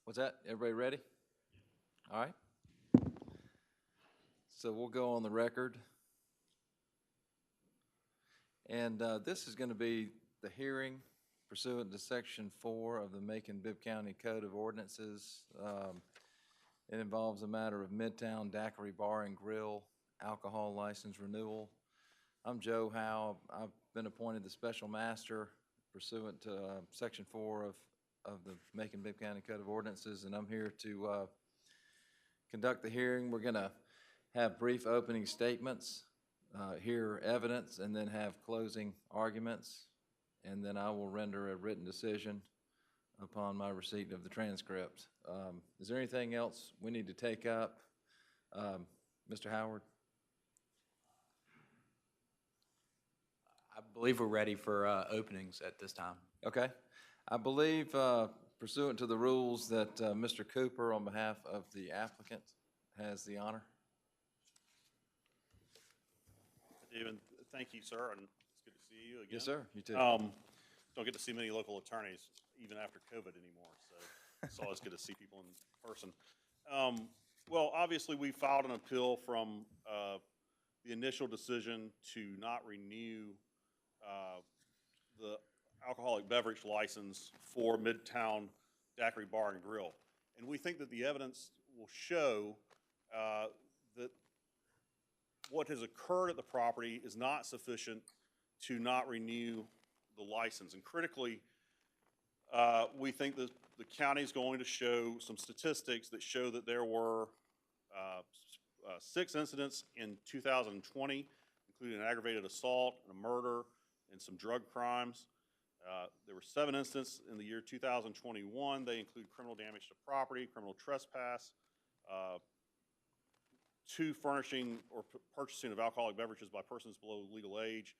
What's that? Everybody ready? All right. So we'll go on the record. And this is going to be the hearing pursuant to Section 4 of the Macon-Bibb County Code of Ordinances. It involves a matter of Midtown Daiquiri Bar and Grill alcohol license renewal. I'm Joe Howe. I've been appointed the special master pursuant to Section 4 of the Macon-Bibb County Code of Ordinances, and I'm here to conduct the hearing. We're going to have brief opening statements, hear evidence, and then have closing arguments, and then I will render a written decision upon my receipt of the transcript. Is there anything else we need to take up? Mr. Howard? I believe we're ready for openings at this time. Okay. I believe pursuant to the rules that Mr. Cooper, on behalf of the applicant, has the honor. David, thank you, sir, and it's good to see you again. Yes, sir. You too. Don't get to see many local attorneys even after COVID anymore, so it's always good to see people in person. Well, obviously, we filed an appeal from the initial decision to not renew the alcoholic beverage license for Midtown Daiquiri Bar and Grill. And we think that the evidence will show that what has occurred at the property is not sufficient to not renew the license. And critically, we think that the county is going to show some statistics that show that there were 6 incidents in 2020, including an aggravated assault, a murder, and some drug crimes. There were 7 incidents in the year 2021. They include criminal damage to property, criminal trespass, 2 furnishing or purchasing of alcoholic beverages by persons below legal age,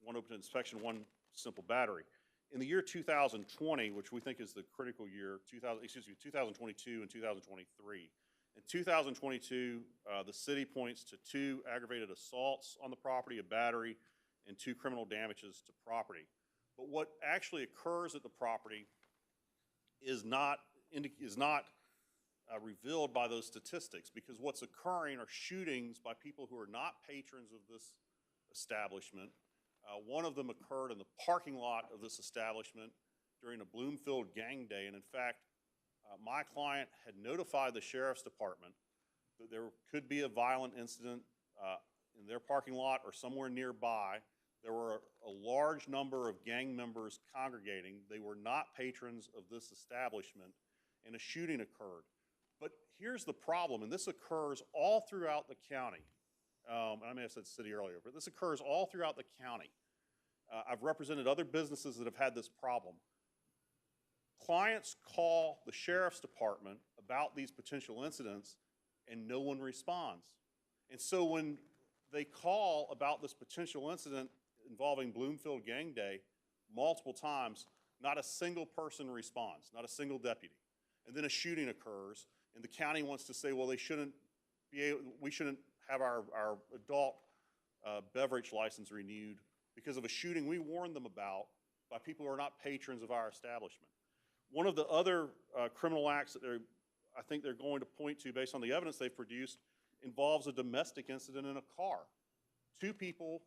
1 open inspection, 1 simple battery. In the year 2020, which we think is the critical year, 2022 and 2023. In 2022, the city points to 2 aggravated assaults on the property, a battery, and 2 criminal damages to property. But what actually occurs at the property is not revealed by those statistics, because what's occurring are shootings by people who are not patrons of this establishment. One of them occurred in the parking lot of this establishment during a Bloomfield gang day, and in fact, my client had notified the sheriff's department that there could be a violent incident in their parking lot or somewhere nearby. There were a large number of gang members congregating. They were not patrons of this establishment, and a shooting occurred. But here's the problem, and this occurs all throughout the county. I may have said city earlier, but this occurs all throughout the county. I've represented other businesses that have had this problem. Clients call the sheriff's department about these potential incidents, and no one responds. And so when they call about this potential incident involving Bloomfield gang day multiple times, not a single person responds, not a single deputy. And then a shooting occurs, and the county wants to say, well, we shouldn't have our adult beverage license renewed because of a shooting we warned them about by people who are not patrons of our establishment. One of the other criminal acts that I think they're going to point to based on the evidence they've produced involves a domestic incident in a car. 2 people,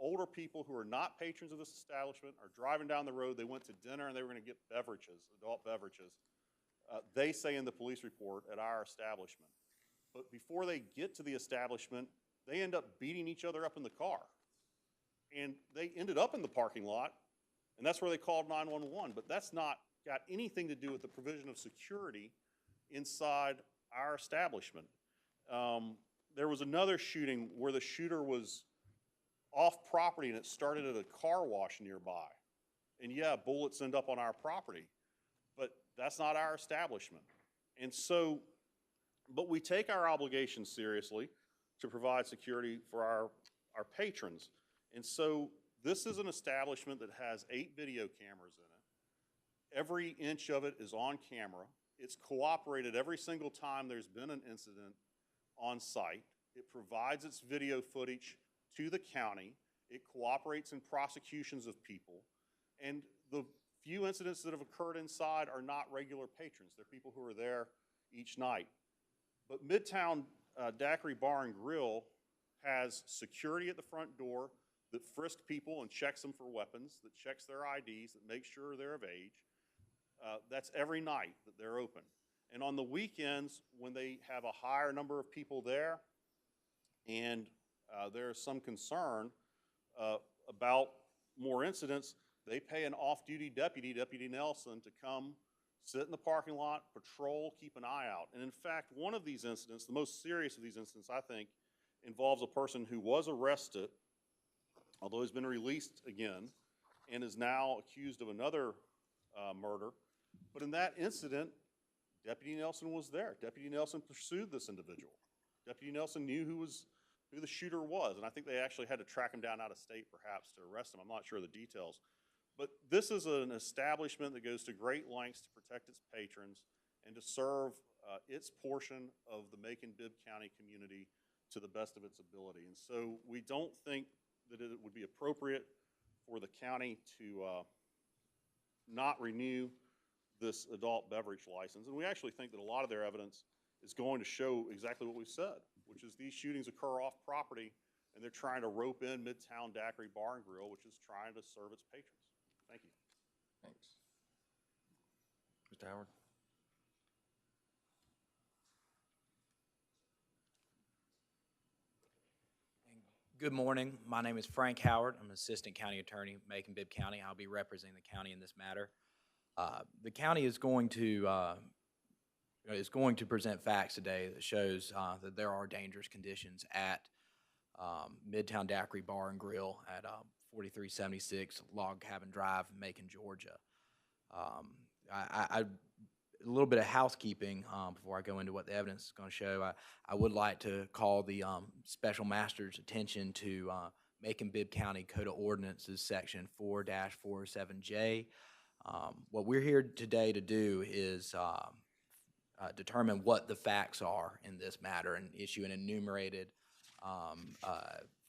older people who are not patrons of this establishment, are driving down the road. They went to dinner and they were going to get beverages, adult beverages. They say in the police report at our establishment. But before they get to the establishment, they end up beating each other up in the car. And they ended up in the parking lot, and that's where they called 911. But that's not got anything to do with the provision of security inside our establishment. There was another shooting where the shooter was off property, and it started at a car wash nearby. And yeah, bullets end up on our property, but that's not our establishment. And so, but we take our obligation seriously to provide security for our patrons. And so this is an establishment that has 8 video cameras in it. Every inch of it is on camera. It's cooperated every single time there's been an incident on site. It provides its video footage to the county. It cooperates in prosecutions of people. And the few incidents that have occurred inside are not regular patrons. They're people who are there each night. But Midtown Daiquiri Bar and Grill has security at the front door that frisks people and checks them for weapons, that checks their IDs, that makes sure they're of age. That's every night that they're open. And on the weekends, when they have a higher number of people there, and there's some concern about more incidents, they pay an off-duty deputy, Deputy Nelson, to come sit in the parking lot, patrol, keep an eye out. And in fact, one of these incidents, the most serious of these incidents, I think, involves a person who was arrested, although he's been released again, and is now accused of another murder. But in that incident, Deputy Nelson was there. Deputy Nelson pursued this individual. Deputy Nelson knew who the shooter was, and I think they actually had to track him down out of state, perhaps, to arrest him. I'm not sure of the details. But this is an establishment that goes to great lengths to protect its patrons and to serve its portion of the Macon-Bibb County community to the best of its ability. And so we don't think that it would be appropriate for the county to not renew this adult beverage license. And we actually think that a lot of their evidence is going to show exactly what we've said, which is these shootings occur off property, and they're trying to rope in Midtown Daiquiri Bar and Grill, which is trying to serve its patrons. Thank you. Thanks. Mr. Howard? Good morning. My name is Frank Howard. I'm an assistant county attorney, Macon-Bibb County. I'll be representing the county in this matter. The county is going to present facts today that shows that there are dangerous conditions at Midtown Daiquiri Bar and Grill at 4376 Log Cabin Drive, Macon, Georgia. A little bit of housekeeping before I go into what the evidence is going to show. I would like to call the special master's attention to Macon-Bibb County Code of Ordinances section 4-407J. What we're here today to do is determine what the facts are in this matter and issue an enumerated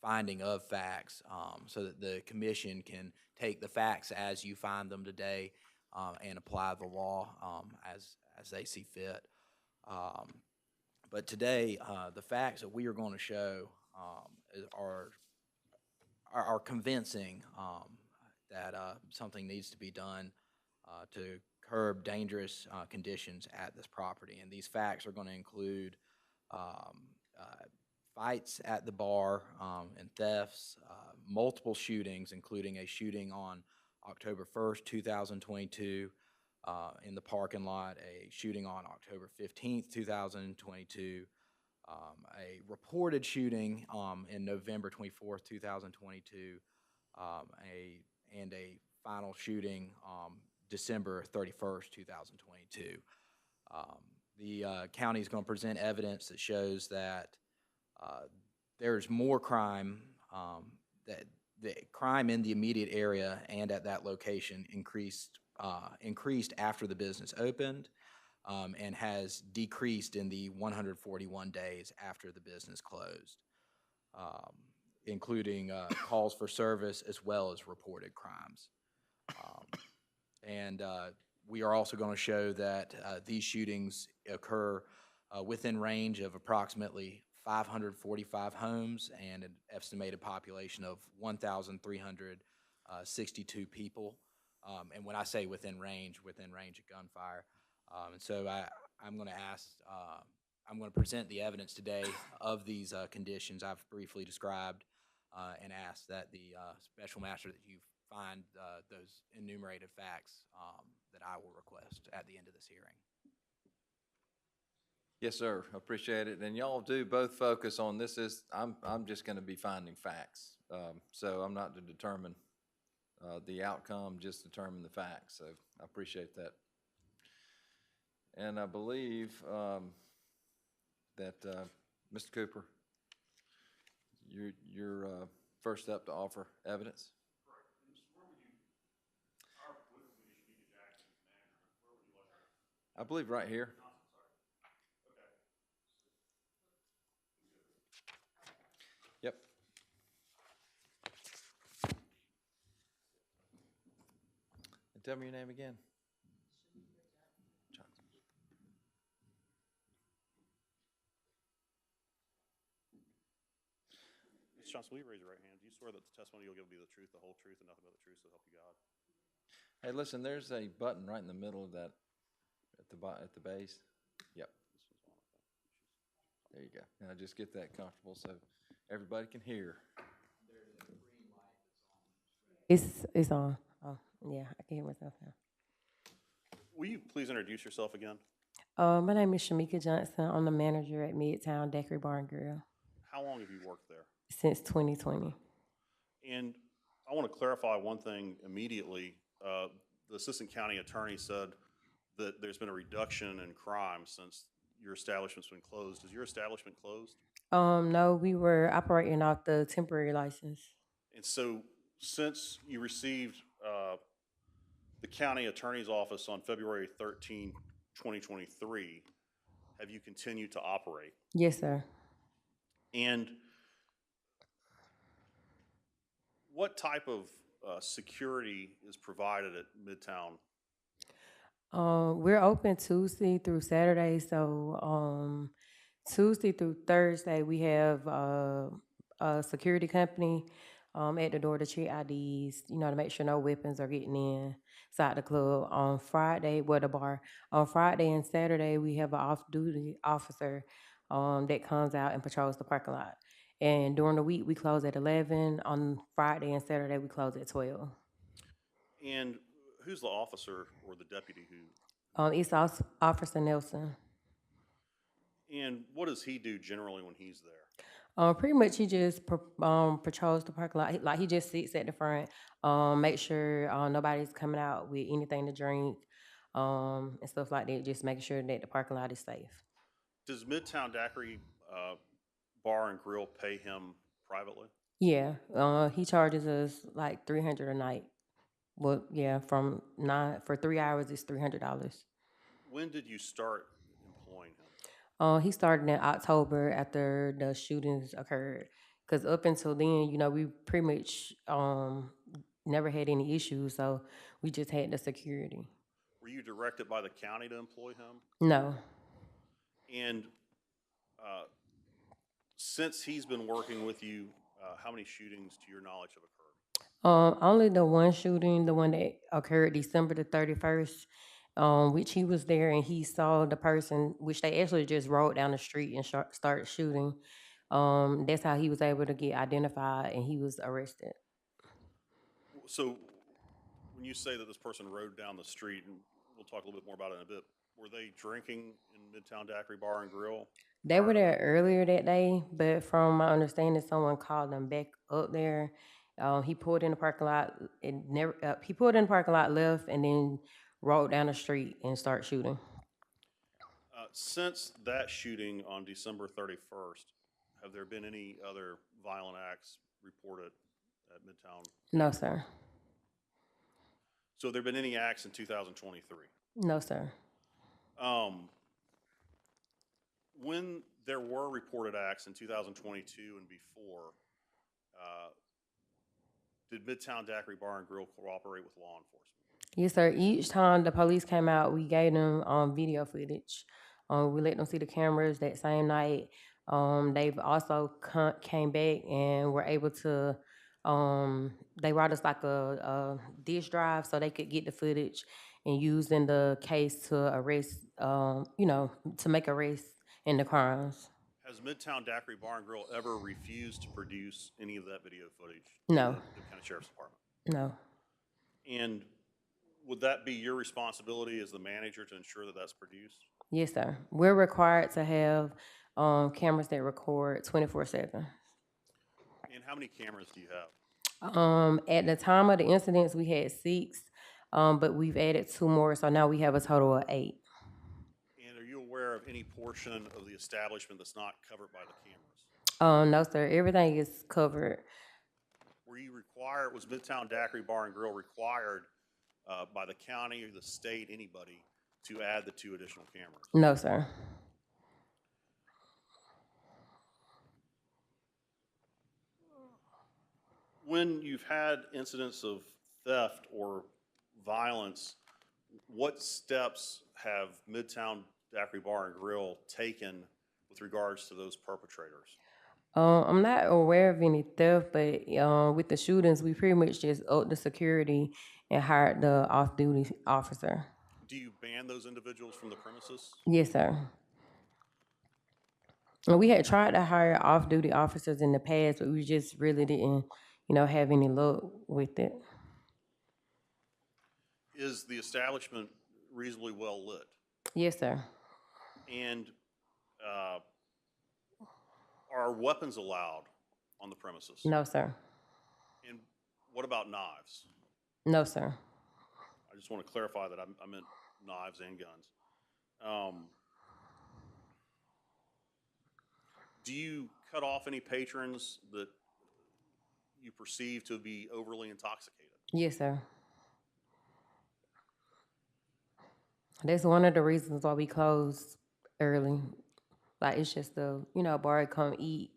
finding of facts so that the commission can take the facts as you find them today and apply the law as they see fit. But today, the facts that we are going to show are convincing that something needs to be done to curb dangerous conditions at this property. And these facts are going to include fights at the bar and thefts, multiple shootings, including a shooting on October 1st, 2022 in the parking lot, a shooting on October 15th, 2022, a reported shooting in November 24th, 2022, and a final shooting December 31st, 2022. The county is going to present evidence that shows that there's more crime, that the crime in the immediate area and at that location increased after the business opened and has decreased in the 141 days after the business closed, including calls for service as well as reported crimes. And we are also going to show that these shootings occur within range of approximately 545 homes and an estimated population of 1,362 people. And when I say within range of gunfire. And so I'm going to I'm going to present the evidence today of these conditions I've briefly described and ask that the special master that you find those enumerated facts that I will request at the end of this hearing. Yes, sir. Appreciate it. And y'all do both focus on this. I'm just going to be finding facts. So I'm not to determine the outcome, just determine the facts. So I appreciate that. And I believe that Mr. Cooper, you're first up to offer evidence. Correct. And Mr. Where would you, our political commission need to act in this manner? Where would you like our? I believe right here. Yep. And tell me your name again. Johnson. Ms. Johnson, will you raise your right hand? Do you swear that the testimony you'll give will be the truth, the whole truth, and nothing but the truth, so help you God? Hey, listen, there's a button right in the middle of that, at the base. Yep, This one's on, I think. there you go. Now just get that comfortable so everybody can hear. It's on. Oh, yeah, I can hear myself now. Will you please introduce yourself again? My name is Shamika Johnson. I'm the manager at Midtown Daiquiri Bar and Grill How long have you worked there? since 2020. And I want to clarify one thing immediately. The assistant county attorney said that there's been a reduction in crime since your establishment's been closed. Is your establishment closed? No, we were operating off the temporary license. And so since you received the county attorney's office on February 13, 2023, have you continued to operate? Yes, sir. And what type of security is provided at Midtown? We're open Tuesday through Saturday, so Tuesday through Thursday we have a security company at the door to check IDs, to make sure no weapons are getting inside the club. On Friday, the bar. On Friday and Saturday we have an off-duty officer that comes out and patrols the parking lot. And during the week we close at 11. On Friday and Saturday we close at 12. And who's the officer or the deputy who? It's Officer Nelson. And what does he do generally when he's there? Pretty much he just patrols the parking lot. He just sits at the front, make sure nobody's coming out with anything to drink, and stuff like that. Just making sure that the parking lot is safe. Does Midtown Daiquiri Bar and Grill pay him privately? Yeah, he charges us like $300 a night. Well, yeah, for 3 hours it's $300. When did you start employing him? He started in October after the shootings occurred. Cause up until then, we pretty much never had any issues, so we just had the security. Were you directed by the county to employ him? No. And since he's been working with you, how many shootings, to your knowledge, have occurred? Only the one shooting, the one that occurred December the 31st, which he was there and he saw the person, which they actually just rode down the street and started shooting. That's how he was able to get identified and he was arrested. So when you say that this person rode down the street, and we'll talk a little bit more about it in a bit, were they drinking in Midtown Daiquiri Bar and Grill? They were there earlier that day, but from my understanding, someone called them back up there. He pulled in the parking lot and he pulled in the parking lot, left, and then rode down the street and started shooting. Since that shooting on December 31st, have there been any other violent acts reported at Midtown? No, sir. So have there been any acts in 2023? No, sir. When there were reported acts in 2022 and before, did Midtown Daiquiri Bar and Grill cooperate with law enforcement? Yes, sir. Each time the police came out, we gave them video footage. We let them see the cameras that same night. They've also came back and were able to, they brought us like a disk drive so they could get the footage and use in the case to arrest, to make arrests in the crimes. Has Midtown Daiquiri Bar and Grill ever refused to produce any of that video footage? No. To the County Sheriff's Department? No. And would that be your responsibility as the manager to ensure that that's produced? Yes, sir. We're required to have cameras that record 24/7. And how many cameras do you have? At the time of the incidents, we had 6, but we've added 2 more, so now we have a total of 8. And are you aware of any portion of the establishment that's not covered by the cameras? No, sir. Everything is covered. Was Midtown Daiquiri Bar and Grill required by the county or the state, anybody, to add the 2 additional cameras? No, sir. When you've had incidents of theft or violence, what steps have Midtown Daiquiri Bar and Grill taken with regards to those perpetrators? I'm not aware of any theft, but with the shootings, we pretty much just upped the security and hired the off-duty officer. Do you ban those individuals from the premises? Yes, sir. And we had tried to hire off-duty officers in the past, but we just really didn't, have any luck with it. Is the establishment reasonably well lit? Yes, sir. And are weapons allowed on the premises? No, sir. And what about knives? No, sir. I just want to clarify that I meant knives and guns. Do you cut off any patrons that you perceive to be overly intoxicated? Yes, sir. That's one of the reasons why we close early. Like, it's just bar come eat.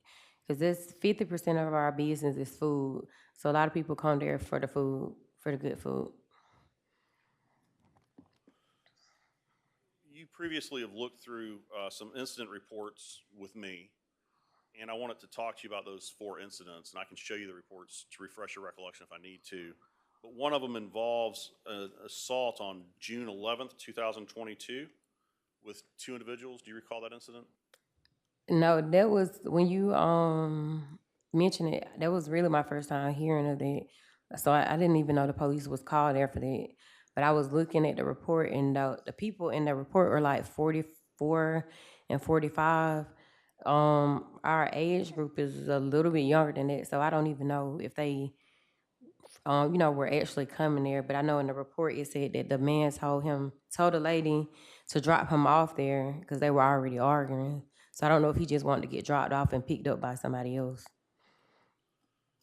Because it's 50% of our business is food. So a lot of people come there for the food, for the good food. You previously have looked through some incident reports with me, and I wanted to talk to you about those 4 incidents, and I can show you the reports to refresh your recollection if I need to. But one of them involves an assault on June 11th, 2022 with 2 individuals. Do you recall that incident? No, that was when you mentioned it. That was really my first time hearing of that. So I didn't even know the police was called there for that. But I was looking at the report, and the people in the report were like 44 and 45. Our age group is a little bit younger than that, so I don't even know if they, were actually coming there. But I know in the report it said that the man told the lady to drop him off there because they were already arguing. So I don't know if he just wanted to get dropped off and picked up by somebody else.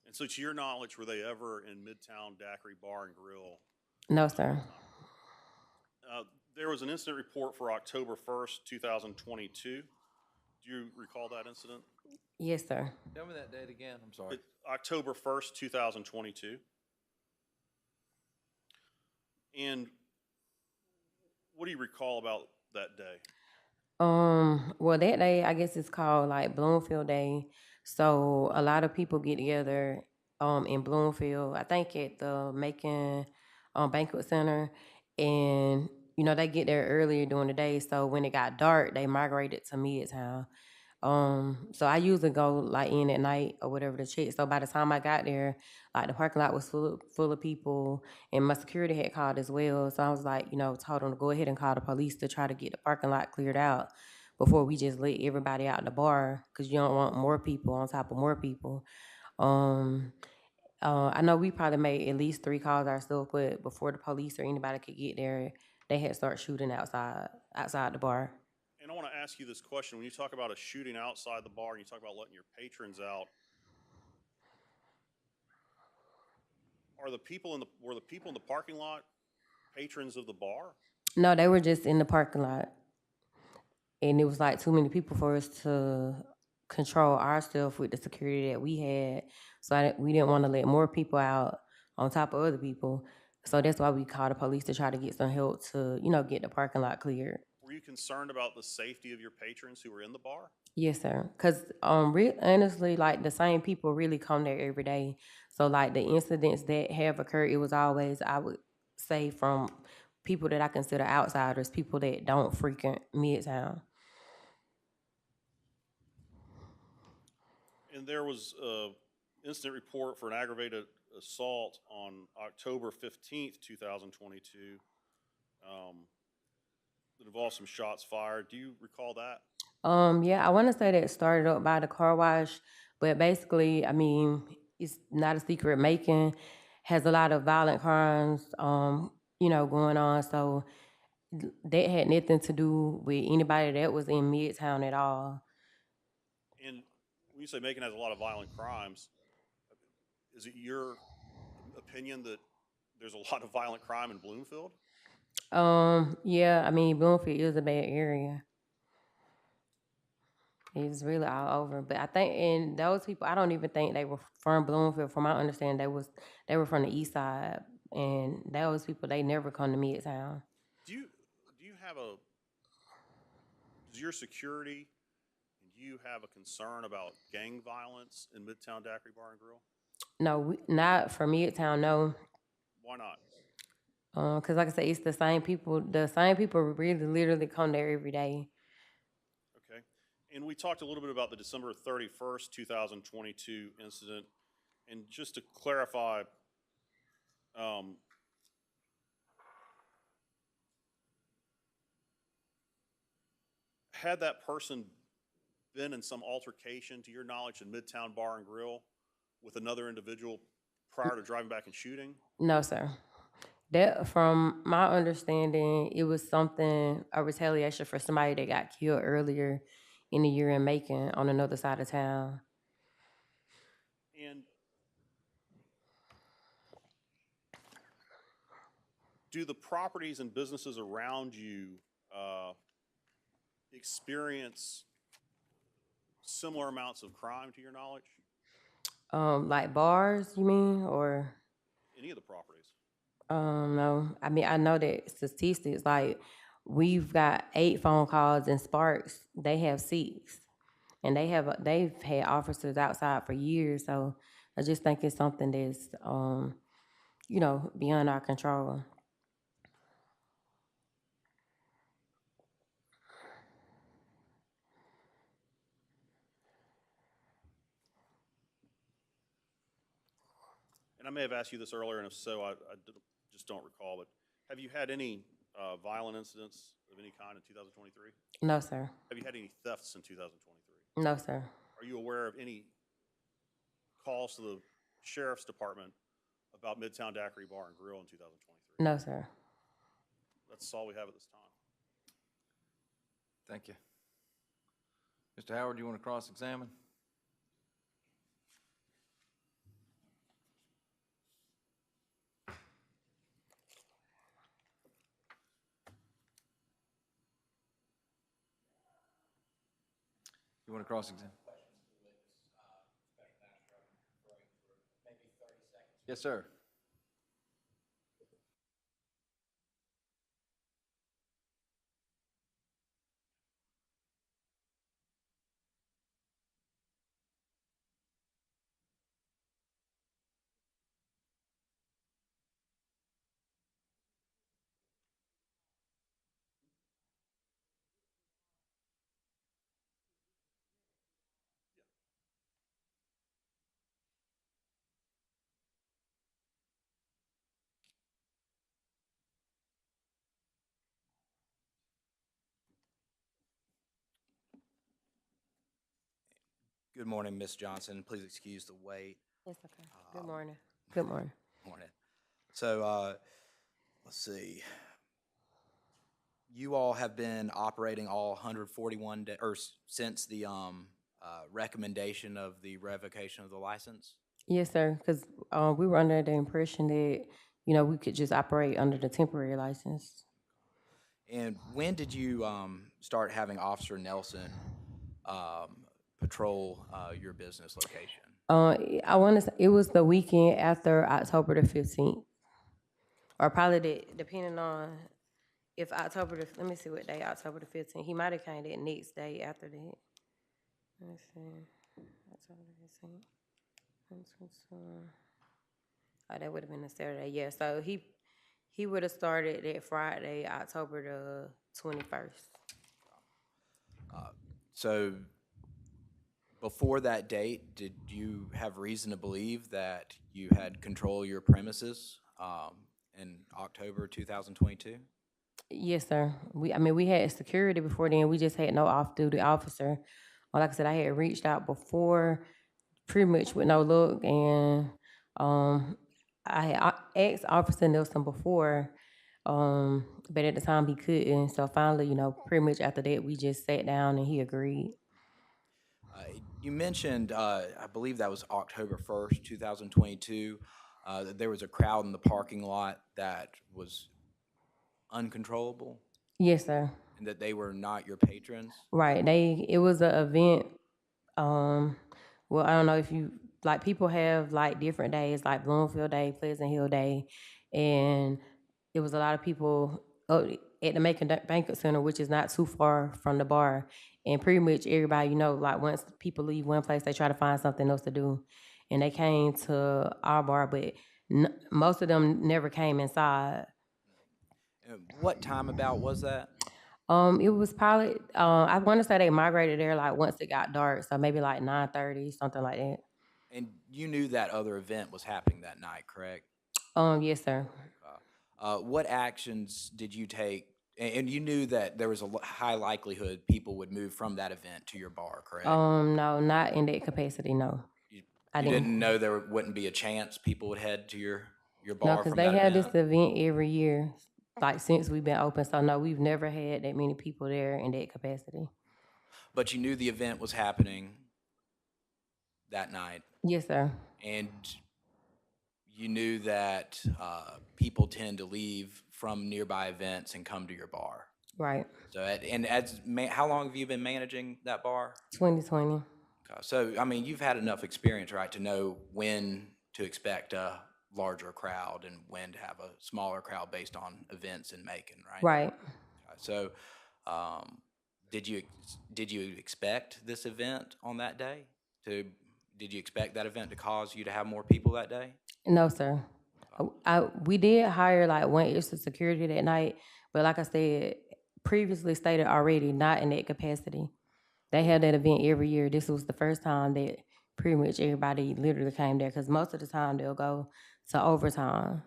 And so to your knowledge, were they ever in Midtown Daiquiri Bar and Grill? No, sir. There was an incident report for October 1st, 2022. Do you recall that incident? Yes, sir. Tell me that date again, I'm sorry. October 1st, 2022. And what do you recall about that day? Well, that day, I guess it's called like Bloomfield Day. So a lot of people get together in Bloomfield, I think at the Macon Banquet Center, and they get there earlier during the day. So when it got dark, they migrated to Midtown. So I usually go like in at night or whatever to check. So by the time I got there, like the parking lot was full of people, and my security had called as well. So I was like, told them to go ahead and call the police to try to get the parking lot cleared out before we just let everybody out the bar, because you don't want more people on top of more people. Um, I know we probably made at least 3 calls ourselves, but before the police or anybody could get there, they had started shooting outside the bar. And I want to ask you this question. When you talk about a shooting outside the bar and you talk about letting your patrons out, were the people in the parking lot patrons of the bar? No, they were just in the parking lot. And it was like too many people for us to control our stuff with the security that we had. So we didn't want to let more people out on top of other people. So that's why we called the police to try to get some help to, get the parking lot cleared. Were you concerned about the safety of your patrons who were in the bar? Yes, sir. Because honestly, like the same people really come there every day. So like the incidents that have occurred, it was always, I would say, from people that I consider outsiders, people that don't frequent Midtown. And there was an incident report for an aggravated assault on October 15th, 2022. That involved some shots fired. Do you recall that? Yeah, I want to say that it started up by the car wash, but basically, I mean, it's not a secret. Macon has a lot of violent crimes, going on. So that had nothing to do with anybody that was in Midtown at all. And when you say Macon has a lot of violent crimes, is it your opinion that there's a lot of violent crime in Bloomfield? Yeah, I mean, Bloomfield is a bad area. It's really all over. But I think, and those people, I don't even think they were from Bloomfield. From my understanding, they were from the east side. and those people, they never come to Midtown. Do you have a, does your security, do you have a concern about gang violence in Midtown Daiquiri Bar and Grill? No, not for Midtown, no. Why not? Cause like I said, it's the same people. The same people really literally come there every day. Okay. And we talked a little bit about the December 31st, 2022 incident. And just to clarify, had that person been in some altercation, to your knowledge, in Midtown Bar and Grill with another individual prior to driving back and shooting? No, sir. That, from my understanding, it was something, a retaliation for somebody that got killed earlier in the year in Macon on another side of town. And do the properties and businesses around you experience similar amounts of crime, to your knowledge? Like bars, you mean, or? Any of the properties? No. I mean, I know that statistics, like, we've got 8 phone calls in Sparks. They have 6, and they've had officers outside for years. So I just think it's something that's beyond our control. And I may have asked you this earlier, and if so, just don't recall, but have you had any violent incidents of any kind in 2023? No, sir. Have you had any thefts in 2023? No, sir. Are you aware of any calls to the sheriff's department about Midtown Daiquiri Bar and Grill in 2023? No, sir. That's all we have at this time. Thank you. Mr. Howard, you want to cross-examine? You want to cross-examine? Yes, sir. Good morning, Ms. Johnson. Please excuse the wait. It's okay. Good morning. Good morning. Morning. So, let's see. You all have been operating all 141 days, or since the recommendation of the revocation of the license? Yes, sir. Because we were under the impression that we could just operate under the temporary license. And when did you start having Officer Nelson patrol your business location? I want to say it was the weekend after October the 15th, or probably depending on if let me see what day, October the 15th. He might have came that next day after that. Let's see, October the 15th. Oh, that would have been a Saturday. Yeah, so he would have started that Friday, October the 21st. So before that date, did you have reason to believe that you had control of your premises in October 2022? Yes, sir. We had security before then. We just had no off-duty officer. Like I said, I had reached out before, pretty much with no luck, and I had asked Officer Nelson before, but at the time he couldn't. So finally, pretty much after that, we just sat down and he agreed. You mentioned, I believe that was October 1st, 2022, that there was a crowd in the parking lot that was uncontrollable Yes, sir. and that they were not your patrons? Right. It was an event. Well, I don't know if you, like, people have like different days, like Bloomfield Day, Pleasant Hill Day, and it was a lot of people at the Macon Banquet Center, which is not too far from the bar. And pretty much everybody, like once people leave one place, they try to find something else to do. And they came to our bar, but most of them never came inside. What time about was that? It was probably I want to say they migrated there like once it got dark, so maybe like 9:30, something like that. And you knew that other event was happening that night, correct? Yes, sir. What actions did you take? And you knew that there was a high likelihood people would move from that event to your bar, correct? No, not in that capacity. No, You, I you didn't. didn't know there wouldn't be a chance people would head to your No, bar because from they that had event? this event every year, like since we've been open. So no, we've never had that many people there in that capacity. But you knew the event was happening that night, Yes, sir. and you knew that people tend to leave from nearby events and come to your bar. Right. So, how long have you been managing that bar? 2020. Okay, so, I mean, you've had enough experience, right, to know when to expect a larger crowd and when to have a smaller crowd based on events in Macon, right? Right. Okay, so, um, did you expect this event on that day? Did you expect that event to cause you to have more people that day? No, sir. We did hire like one extra security that night, but like I said, previously stated already, not in that capacity. They have that event every year. This was the first time that pretty much everybody literally came there because most of the time they'll go to overtime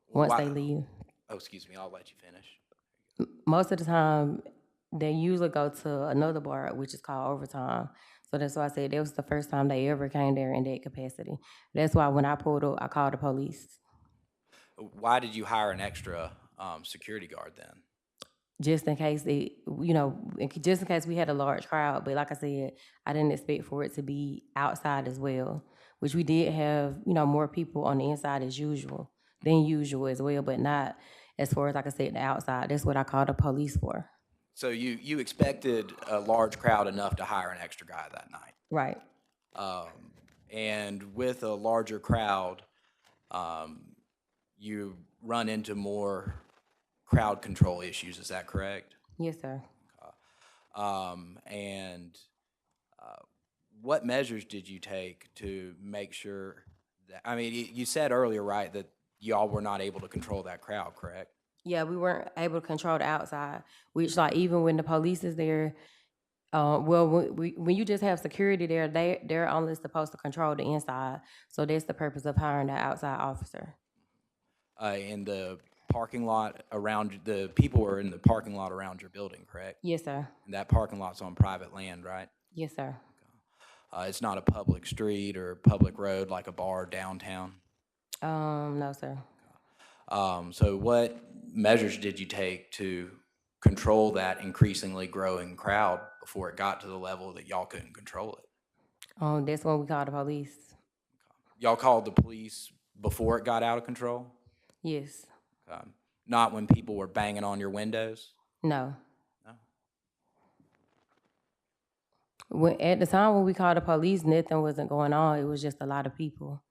once they leave. Oh, excuse me, I'll let you finish. Most of the time they usually go to another bar, which is called overtime. So that's why I said that was the first time they ever came there in that capacity. That's why when I pulled up, I called the police. Why did you hire an extra security guard then? Just in case just in case we had a large crowd. But like I said, I didn't expect for it to be outside as well, which we did have, more people on the inside than usual as well, but not as far as, like I said, the outside. That's what I called the police for. So you expected a large crowd enough to hire an extra guy that night. Right. And with a larger crowd, you run into more crowd control issues, is that correct? Yes, sir. And what measures did you take to make sure that, I mean, you said earlier, right, that y'all were not able to control that crowd, correct? Yeah, we weren't able to control the outside, which like even when the police is there, when you just have security there, they're only supposed to control the inside. So that's the purpose of hiring the outside officer. In the parking lot around, the people were in the parking lot around your building, correct? Yes, sir. And that parking lot's on private land, right? Yes, sir. It's not a public street or public road like a bar downtown? No, sir. So what measures did you take to control that increasingly growing crowd before it got to the level that y'all couldn't control it? That's when we called the police. Y'all called the police before it got out of control? Yes. Not when people were banging on your windows? No. No? At the time when we called the police, nothing wasn't going on. It was just a lot of people.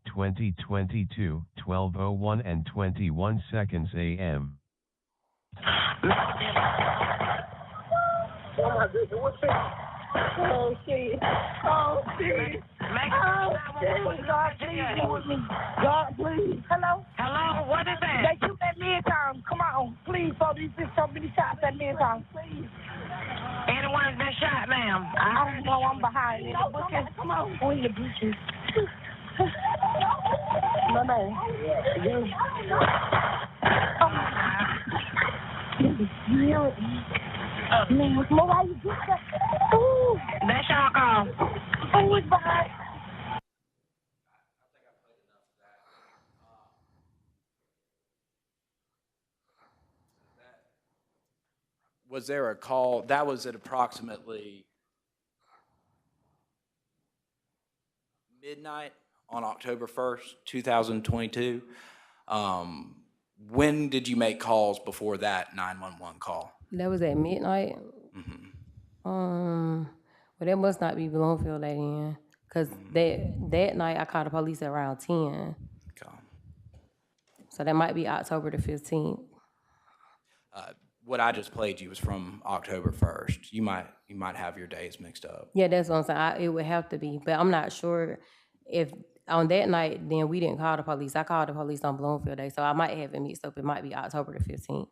Twenty 12:01 and 21 seconds a.m. Oh shit. Oh shit. Oh shit. God, please be with me. God, please. Hello? Hello, what is that? They shoot at midtown. Come on. Please, police. There's so many shots at midtown. Please. Anyone's been shot, ma'am? I don't know. I'm behind it. Come on. We in the bushes. No, no. You hear it? Man, why you get that? Ooh. That's y'all call. Who is behind? Was there a call, that was at approximately midnight on October 1st, 2022. When did you make calls before that 911 call? That was at midnight. Well, that must not be Bloomfield Day then, cause that night I called the police at around 10, Okay. so that might be October the 15th. What I just played you was from October 1st. You might have your days mixed up. Yeah, that's what I'm saying. It would have to be, but I'm not sure if on that night then we didn't call the police. I called the police on Bloomfield Day, so I might have it mixed up. It might be October the 15th.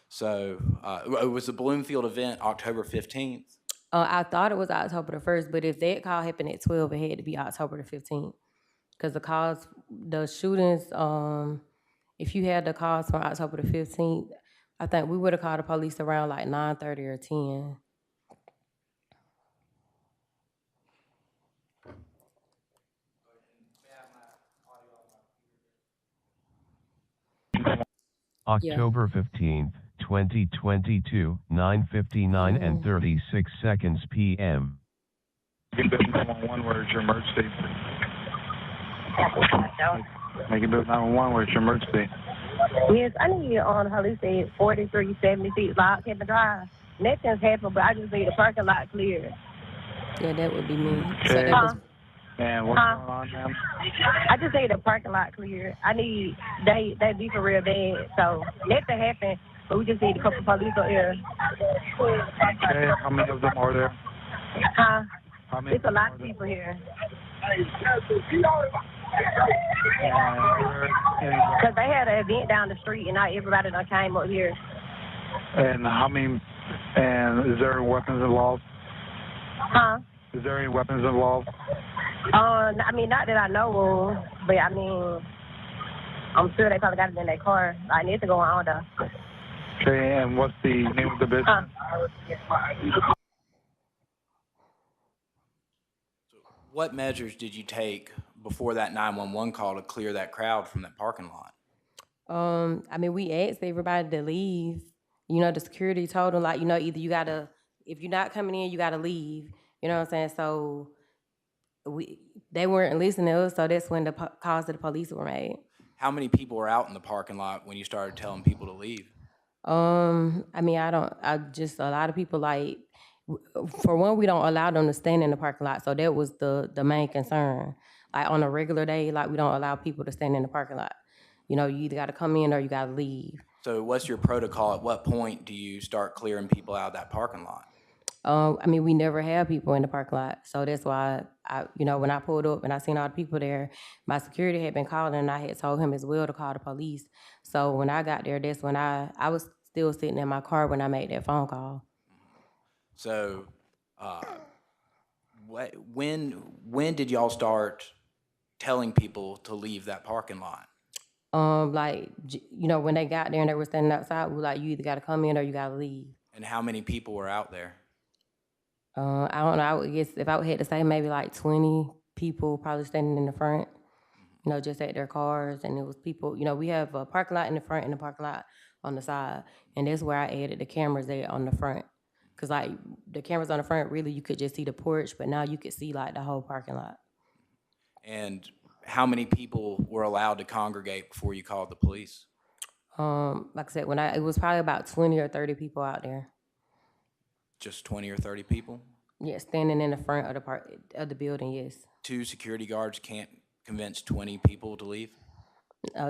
So was the Bloomfield event October 15th? I thought it was October the 1st, but if that call happened at 12, it had to be October the 15th. Because the shootings, if you had the calls from October the 15th, I think we would have called the police around like 9:30 or 10. October 15th, 2022, 9:59 and 36 seconds p.m. Macon-Bibb 911, where's your emergency? Macon-Bibb 911, where's your emergency? Yes, I need you on Holly said 4376 Lock Cabin Drive. Nothing's happened, but I just need the parking lot cleared. Yeah, that would be me. So Okay. that was, And what's going on, ma'am? I just need the parking lot cleared. I need they be for real bad. So nothing happened, but we just need a couple police out here. Okay, how many of them are there? Huh? How many It's a lot are of there? people here. Because they had an event down the street and not everybody done came up here. And how many, and is there weapons involved? Huh? Is there any weapons involved? I mean, not that I know of, but I mean, I'm sure they probably got it in their car. I need to go on though. Okay, and what's the name of the business? What measures did you take before that 911 call to clear that crowd from that parking lot? I mean, we asked everybody to leave. You know, the security told them, like, you know, either you gotta, if you're not coming in, you gotta leave. You know what I'm saying? So they weren't listening to us, so that's when the calls to the police were made. How many people were out in the parking lot when you started telling people to leave? I mean, I just, a lot of people, like, for one, we don't allow them to stand in the parking lot, so that was the main concern. Like, on a regular day, like, we don't allow people to stand in the parking lot. You know, you either gotta come in or you gotta leave. So what's your protocol? At what point do you start clearing people out of that parking lot? I mean, we never have people in the parking lot, so that's why when I pulled up and I seen all the people there, my security had been calling and I had told him as well to call the police. So when I got there, that's when I was still sitting in my car when I made that phone call. So, when did y'all start telling people to leave that parking lot? When they got there and they were standing outside, we were like, you either got to come in or you got to leave. And how many people were out there? I don't know. I would guess if I had to say, maybe like 20 people probably standing in the front, just at their cars. And it was people, we have a parking lot in the front and a parking lot on the side. And that's where I added the cameras there on the front. Because, like, the cameras on the front, really, you could just see the porch, but now you could see, like, the whole parking lot. And how many people were allowed to congregate before you called the police? Like I said, it was probably about 20 or 30 people out there. Just 20 or 30 people? Yeah, standing in the front of the building, yes. 2 security guards can't convince 20 people to leave?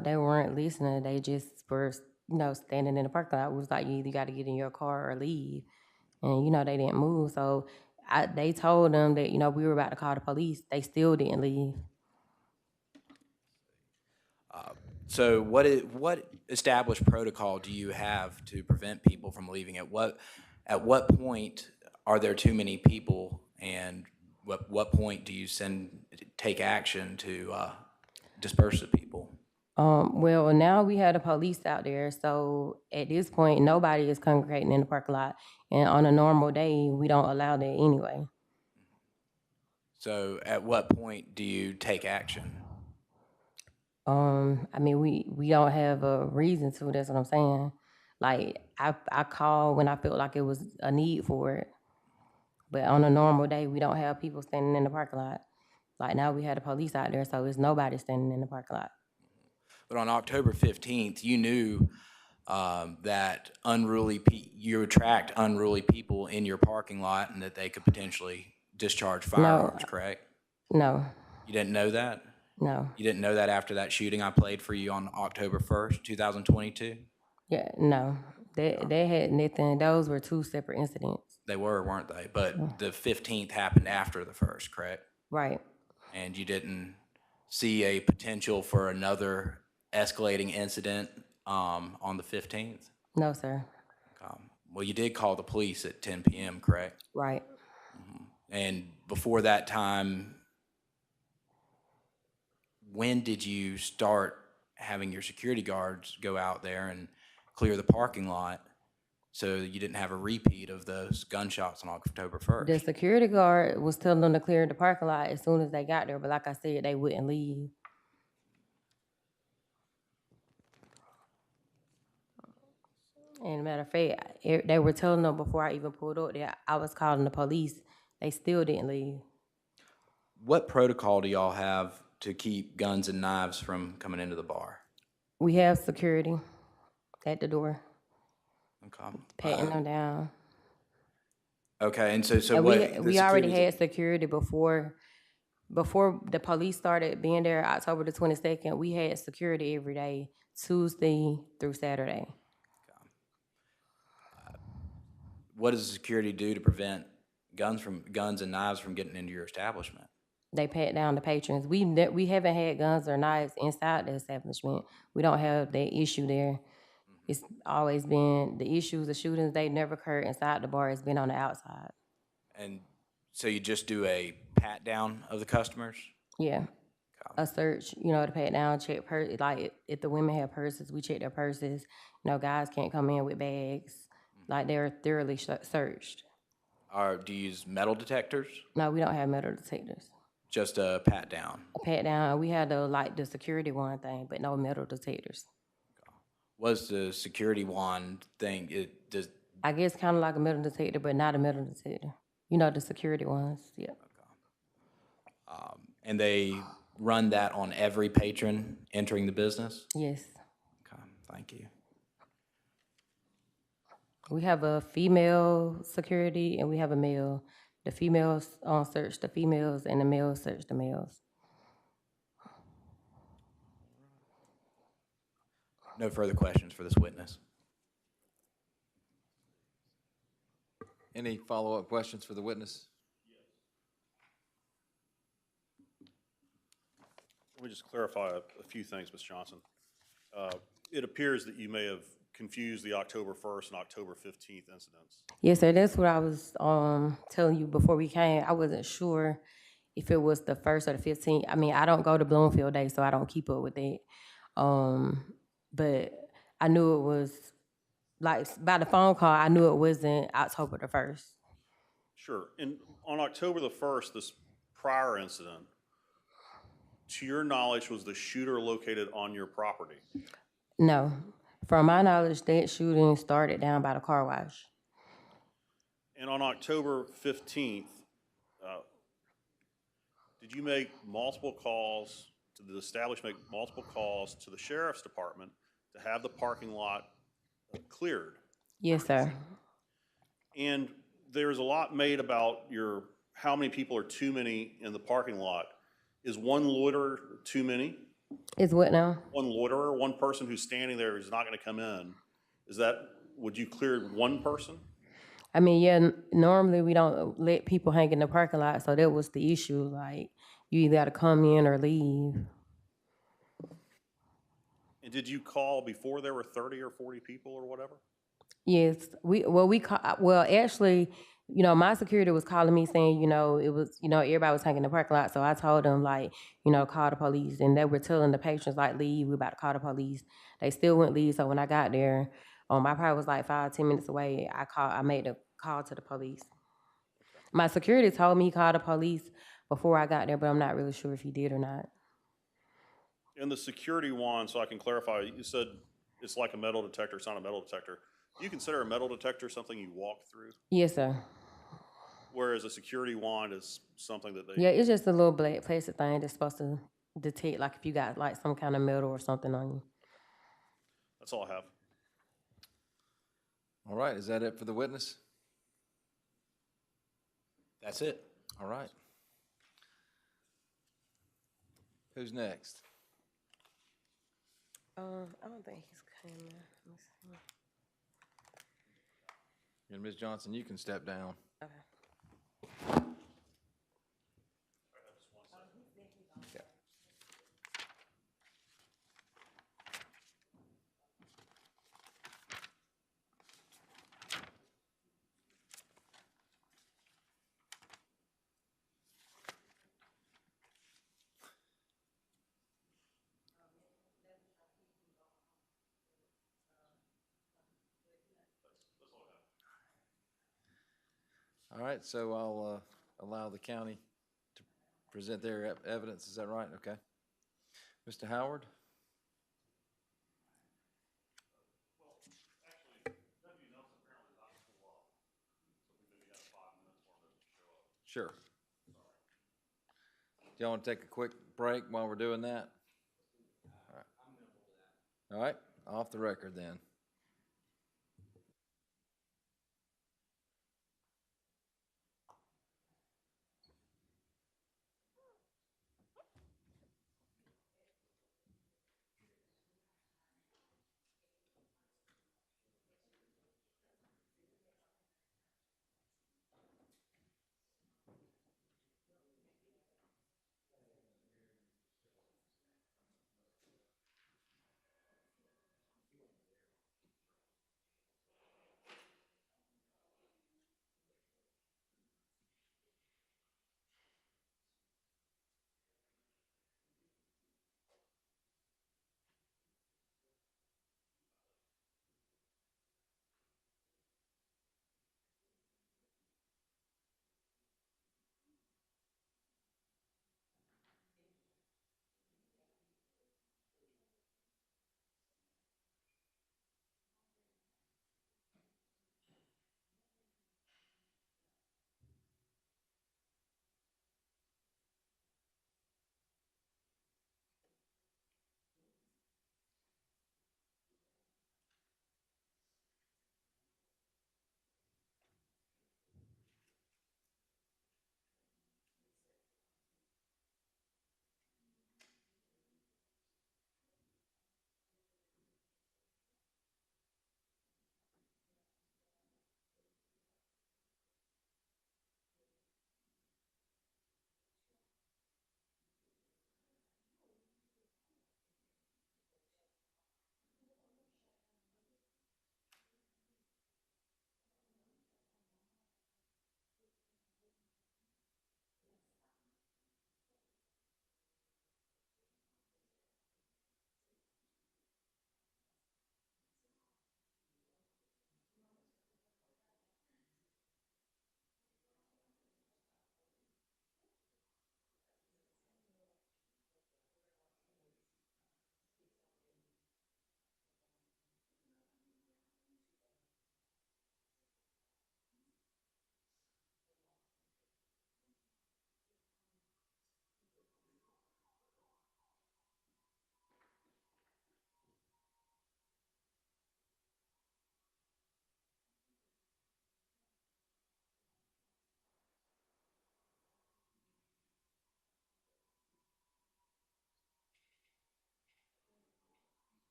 They weren't listening. They just were, standing in the parking lot. It was like, you either got to get in your car or leave. And, they didn't move. So they told them that, we were about to call the police. They still didn't leave. So what established protocol do you have to prevent people from leaving? At what point are there too many people, and what point do you take action to disperse the people? Well, now we have the police out there, so at this point, nobody is congregating in the parking lot. And on a normal day, we don't allow that anyway. So at what point do you take action? I mean, we don't have a reason to, that's what I'm saying. Like, I called when I felt like it was a need for it. But on a normal day, we don't have people standing in the parking lot. Like now we had the police out there, so it's nobody standing in the parking lot. But on October 15th, you knew that you attract unruly people in your parking lot and that they could potentially discharge firearms, correct? No, You didn't know that? no. You didn't know that after that shooting I played for you on October 1st, 2022? Yeah, no. They had nothing. Those were two separate incidents. They were, weren't they? But the 15th happened after the first, correct? Right. And you didn't see a potential for another escalating incident on the 15th? No, sir. Well, you did call the police at 10 p.m., correct? Right. And before that time, when did you start having your security guards go out there and clear the parking lot so you didn't have a repeat of those gunshots on October 1st? The security guard was telling them to clear the parking lot as soon as they got there, but like I said, they wouldn't leave. And matter of fact, they were telling them before I even pulled up that I was calling the police. They still didn't leave. What protocol do y'all have to keep guns and knives from coming into the bar? We have security at the door, Okay. patting them down. Okay, and so And what? we already had security before the police started being there October the 22nd. We had security every day, Tuesday through Saturday. What does security do to prevent guns and knives from getting into your establishment? They pat down the patrons. We haven't had guns or knives inside the establishment. We don't have that issue there. It's always been the issues, the shootings, they never occurred inside the bar. It's been on the outside. And so you just do a pat down of the customers? Yeah. A search, to pat down, check like if the women have purses, we check their purses. Guys can't come in with bags. Like they're thoroughly searched. Do you use metal detectors? No, we don't have metal detectors. Just a pat down? A pat down. We had the security wand thing, but no metal detectors. Was the security wand thing, I guess kind of like a metal detector, but not a metal detector. The security ones, yeah. And they run that on every patron entering the business? Yes. Okay, thank you. We have a female security and we have a male. The females search the females and the males search the males. No further questions for this witness. Any follow-up questions for the witness? Let me just clarify a few things, Ms. Johnson. It appears that you may have confused the October 1st and October 15th incidents. Yes, sir. That's what I was telling you before we came. I wasn't sure if it was the 1st or the 15th. I mean, I don't go to Bloomfield Day, so I don't keep up with that. But I knew it was, like, by the phone call, I knew it wasn't October the 1st. Sure. And on October the 1st, this prior incident, to your knowledge, was the shooter located on your property? No. From my knowledge, that shooting started down by the car wash. And on October 15th, did you make multiple calls, did the establishment make multiple calls to the sheriff's department to have the parking lot cleared? Yes, sir. And there's a lot made about how many people are too many in the parking lot. Is one loiterer too many? Is what now? One loiterer, one person who's standing there who's not going to come in. Would you clear one person? I mean, yeah, normally we don't let people hang in the parking lot, so that was the issue. Like, you either got to come in or leave. And did you call before there were 30 or 40 people or whatever? Yes, actually, my security was calling me saying, it was, everybody was hanging in the parking lot. So I told them, like, call the police. And they were telling the patrons, like, leave, we're about to call the police. They still wouldn't leave. So when I got there, I probably was like 5-10 minutes away. I made a call to the police. My security told me he called the police before I got there, but I'm not really sure if he did or not. And the security wand, so I can clarify, you said it's like a metal detector. It's not a metal detector. Do you consider a metal detector something you walk through? Yes, sir. whereas a security wand is something that they. Yeah, it's just a little black plastic thing that's supposed to detect, like, if you got, like, some kind of metal or something on you. That's all I have. All right, is that it for the witness? That's it. All right. Who's next? I don't think he's coming. Let me see. And Ms. Johnson, you can step down. Okay. Okay. All right, so I'll allow the county to present their evidence. Is that right? Okay. Mr. Howard? Sure. Do y'all want to take a quick break while we're doing that? All right. All right, off the record then.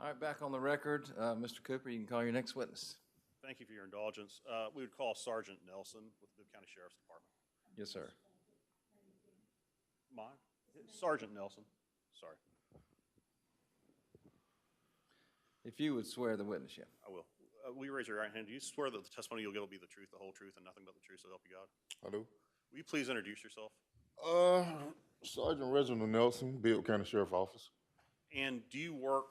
All right, back on the record. Mr. Cooper, you can call your next witness. Thank you for your indulgence. We would call Sergeant Nelson with the Bibb County Sheriff's Department. Yes, sir. Mine? Sergeant Nelson, sorry. If you would swear the witness, yeah. I will. Will you raise your right hand? Do you swear that the testimony you'll give will be the truth, the whole truth, and nothing but the truth, so help you God? I do. Will you please introduce yourself? Sergeant Reginald Nelson, Bibb County Sheriff's Office. And do you work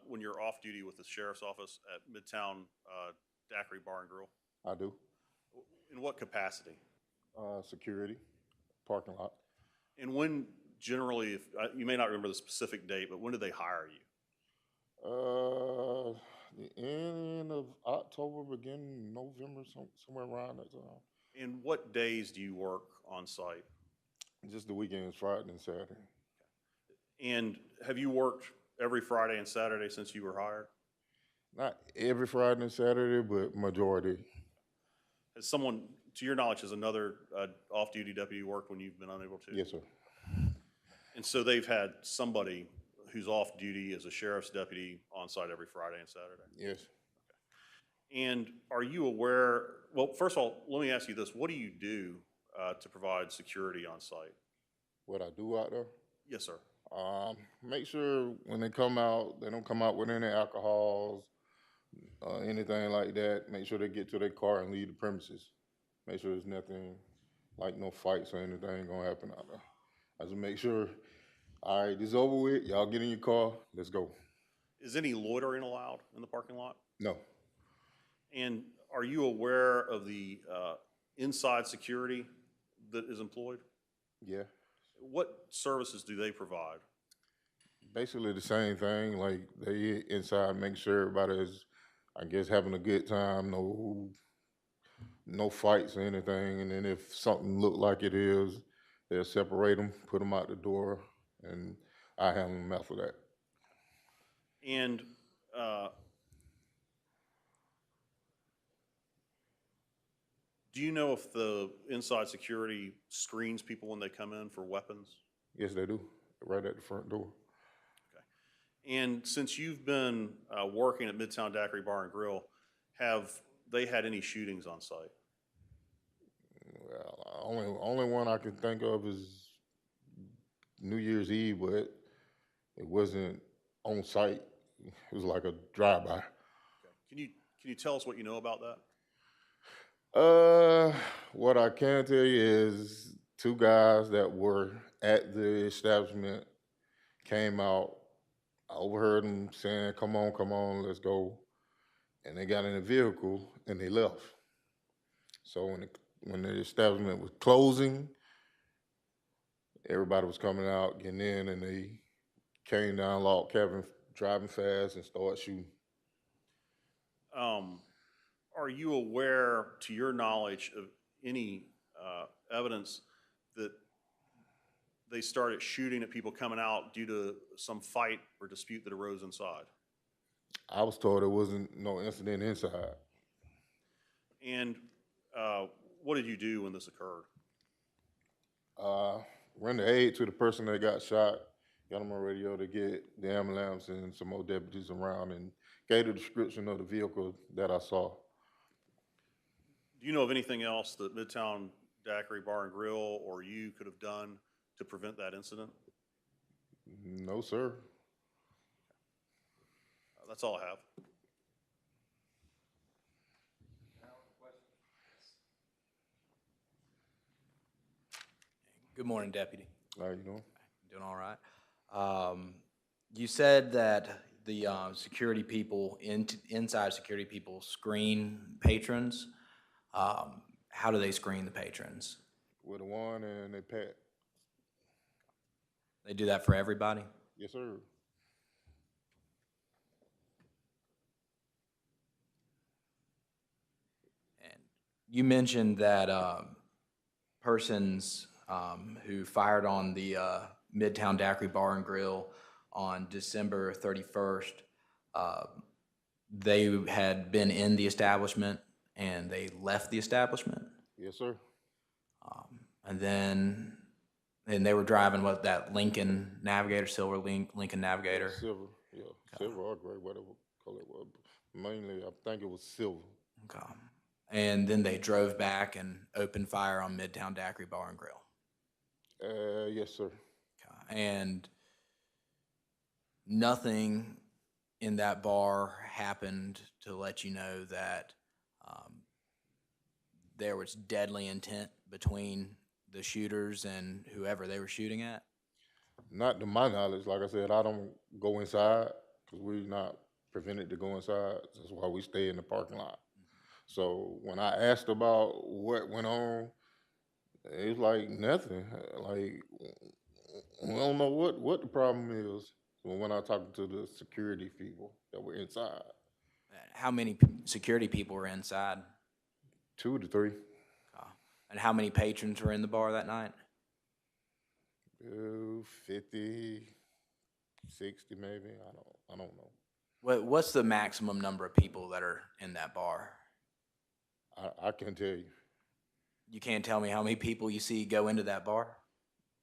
when you're off duty with the Sheriff's Office at Midtown Daiquiri Bar and Grill? I do. In what capacity? Security, parking lot. And when generally, if you may not remember the specific date, but when did they hire you? The end of October, beginning November, somewhere around that time. And what days do you work on site? Just the weekends, Friday and Saturday. And have you worked every Friday and Saturday since you were hired? Not every Friday and Saturday, but majority. Has someone, to your knowledge, has another off-duty deputy worked when you've been unable to? Yes, sir. And so they've had somebody who's off duty as a sheriff's deputy on site every Friday and Saturday? Yes. Okay. And are you aware, well, first of all, let me ask you this. What do you do to provide security on site? What I do out there? Yes, sir. Make sure when they come out, they don't come out with any alcohols, anything like that. Make sure they get to their car and leave the premises. Make sure there's nothing, like no fights or anything gonna happen out there. I just make sure, all right, this is over with, y'all get in your car, let's go. Is any loitering allowed in the parking lot? No. And are you aware of the inside security that is employed? Yeah. What services do they provide? Basically the same thing, like they inside make sure everybody is, I guess, having a good time, no fights or anything, and then if something look like it is, they'll separate them, put them out the door, and I handle them after that. And do you know if the inside security screens people when they come in for weapons? Yes, they do, right at the front door. Okay. And since you've been working at Midtown Daiquiri Bar and Grill, have they had any shootings on site? Well, only one I can think of is New Year's Eve, but it wasn't on site. It was like a drive-by. Okay. Can you tell us what you know about that? What I can tell you is two guys that were at the establishment came out. I overheard them saying, come on, let's go. And they got in a vehicle and they left. So when the establishment was closing, everybody was coming out, getting in, and they came down log cabin, driving fast, and started shooting. Are you aware, to your knowledge, of any evidence that they started shooting at people coming out due to some fight or dispute that arose inside? I was told there wasn't no incident inside. And what did you do when this occurred? Render aid to the person that got shot, got them on radio to get the ambulance and some more deputies around, and gave the description of the vehicle that I saw. Do you know of anything else that Midtown Daiquiri Bar and Grill or you could have done to prevent that incident? No, sir. That's all I have. Good morning, Deputy. How you doing? Doing all right. You said that the security people, inside security people, screen patrons. How do they screen the patrons? With a one and a pad. They do that for everybody? Yes, sir. And you mentioned that persons who fired on the Midtown Daiquiri Bar and Grill on December 31st, they had been in the establishment and they left the establishment? Yes, sir. And they were driving what, that Lincoln Navigator, silver Lincoln Navigator? Silver, yeah. Silver or gray, whatever color it was. Mainly, I think it was silver. Okay. And then they drove back and opened fire on Midtown Daiquiri Bar and Grill. Yes, sir. Okay. And nothing in that bar happened to let you know that there was deadly intent between the shooters and whoever they were shooting at? Not to my knowledge. Like I said, I don't go inside because we're not prevented to go inside. That's why we stay in the parking lot. So when I asked about what went on, it's like nothing. Like we don't know what the problem is. So when I talked to the security people that were inside, How many security people were inside? 2 to 3, And how many patrons were in the bar that night? 50, 60 maybe. I don't know. What's the maximum number of people that are in that bar? I can't tell you. You can't tell me how many people you see go into that bar?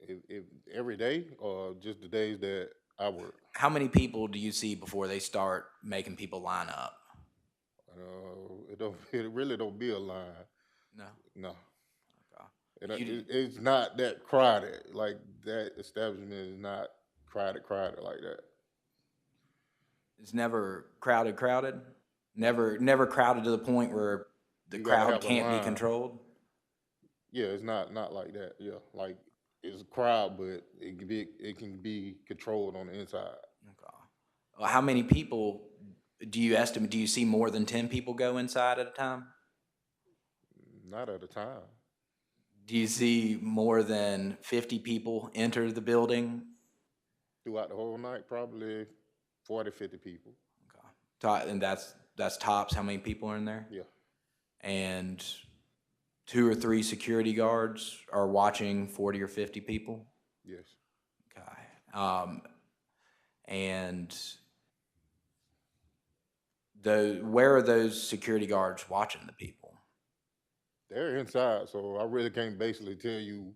If every day or just the days that I work. How many people do you see before they start making people line up? It really don't be a line. No. No. Okay. It's not that crowded. Like that establishment is not crowded like that. It's never crowded? Never crowded to the point where the You gotta crowd have a can't be line. controlled? Yeah, it's not like that. Yeah, like it's a crowd, but it can be controlled on the inside. Okay. Well, how many people do you estimate? Do you see more than 10 people go inside at a time? Not at a time. Do you see more than 50 people enter the building? Throughout the whole night, probably 40, 50 people. Okay. And that's tops. How many people are in there? Yeah. And 2 or 3 security guards are watching 40 or 50 people? Yes. Okay. And where are those security guards watching the people? They're inside, so I really can't basically tell you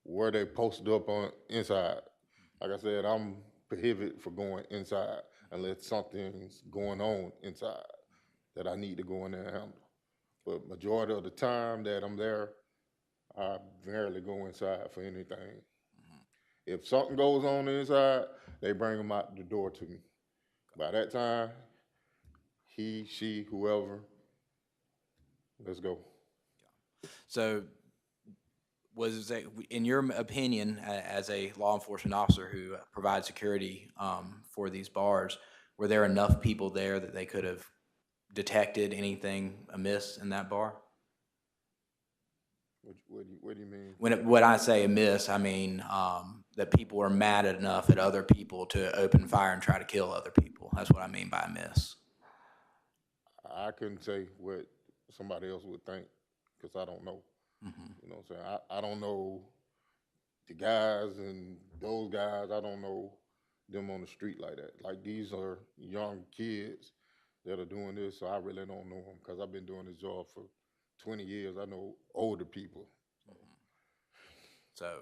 where they posted up on inside. Like I said, I'm prohibited for going inside unless something's going on inside that I need to go in there and handle. But majority of the time that I'm there, I barely go inside for anything. If something goes on inside, they bring them out the door to me. By that time, he, she, whoever, let's go. So was that, in your opinion, as a law enforcement officer who provides security for these bars, were there enough people there that they could have detected anything amiss in that bar? What do you mean? When I say amiss, I mean that people are mad enough at other people to open fire and try to kill other people. That's what I mean by amiss. I couldn't say what somebody else would think because I don't know. You know what I'm saying? I don't know the guys and those guys. I don't know them on the street like that. Like these are young kids that are doing this, so I really don't know them because I've been doing this job for 20 years. I know older people. So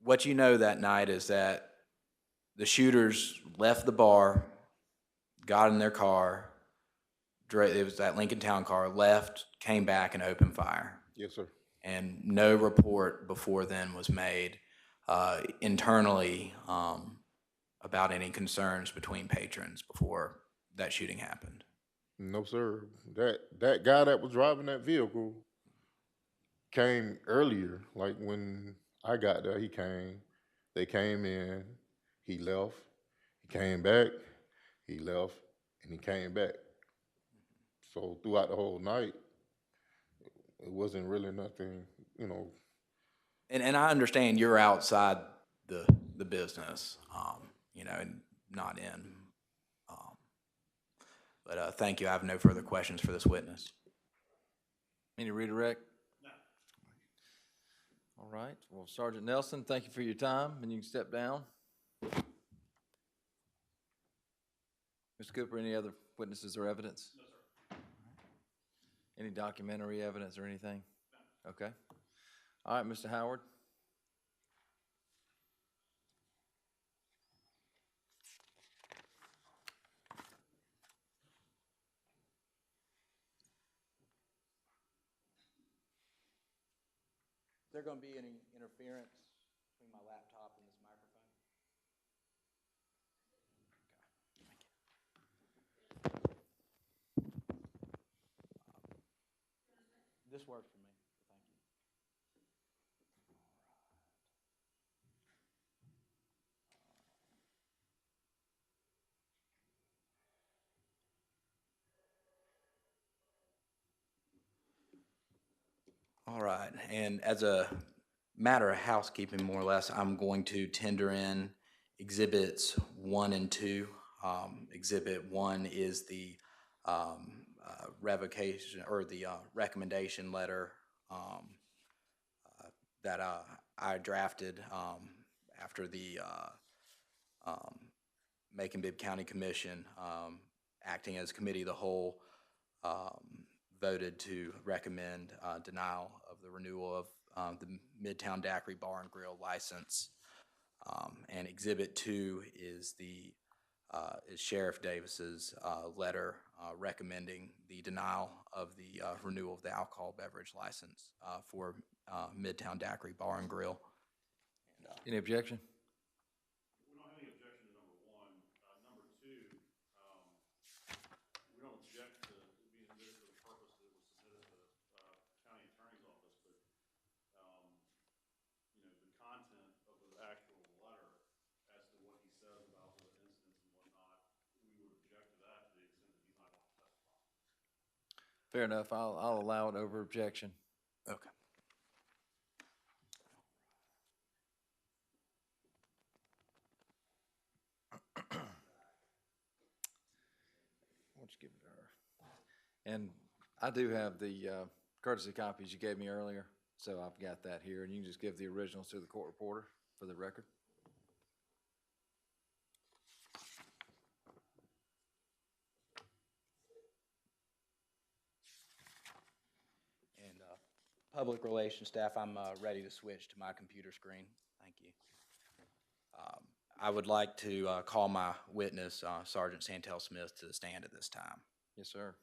what you know that night is that the shooters left the bar, got in their car, it was that Lincoln Town car, left, came back and opened fire. Yes, sir. And no report before then was made internally about any concerns between patrons before that shooting happened. No, sir. That guy that was driving that vehicle came earlier. Like when I got there, he came. They came in. He left. He came back. He left, and he came back. So throughout the whole night, it wasn't really nothing, you know. And I understand you're outside the business, you know, and not in. But thank you. I have no further questions for this witness. Any redirect? No. All right. Well, Sergeant Nelson, thank you for your time, and you can step down. Mr. Cooper, any other witnesses or evidence? No, sir. Any documentary evidence or anything? No. Okay. All right, Mr. Howard. there going to be any interference between my laptop and this microphone? This works for me. Thank you. All right, and as a matter of housekeeping, more or less, I'm going to tender in exhibits 1 and 2. Exhibit 1 is the revocation or the recommendation letter that I drafted after the Macon-Bibb County Commission, acting as committee of the whole, voted to recommend denial of the renewal of the Midtown Daiquiri Bar and Grill license. And Exhibit 2 is is Sheriff Davis's letter recommending the denial of the renewal of the alcohol beverage license for Midtown Daiquiri Bar and Grill. Any objection? We don't have any objection to number 1. Number 2, we don't object to it being admitted for the purpose that it was submitted to the county attorney's office, but you know, the content of the actual letter as to what he says about the incidents and whatnot, we would object to that to the extent that he's not going to testify. Fair enough. I'll allow it over objection. Okay. Why don't you give it to her? And I do have the courtesy copies you gave me earlier, so I've got that here, and you can just give the originals to the court reporter for the record. And public relations staff, I'm ready to switch to my computer screen. Thank you. I would like to call my witness, Sergeant Santel Smith, to the stand at this time. Yes, sir.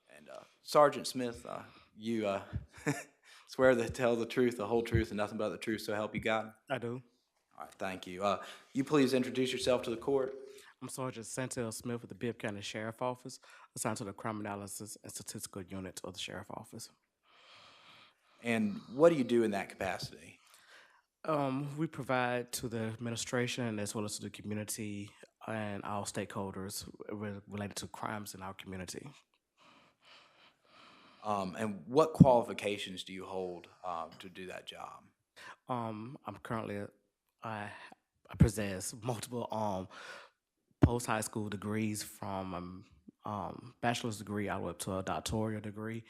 And Sergeant Smith, you swear to tell the truth, the whole truth, and nothing but the truth, so help you God? I do. All right, thank you. You please introduce yourself to the court. I'm Sergeant Santel Smith with the Bibb County Sheriff Office, assigned to the Crime Analysis and Statistical Unit of the Sheriff Office. And what do you do in that capacity? We provide to the administration as well as to the community and all stakeholders related to crimes in our community. And what qualifications do you hold to do that job? I'm currently, I possess multiple post-high school degrees from bachelor's degree all the way up to a doctoral degree.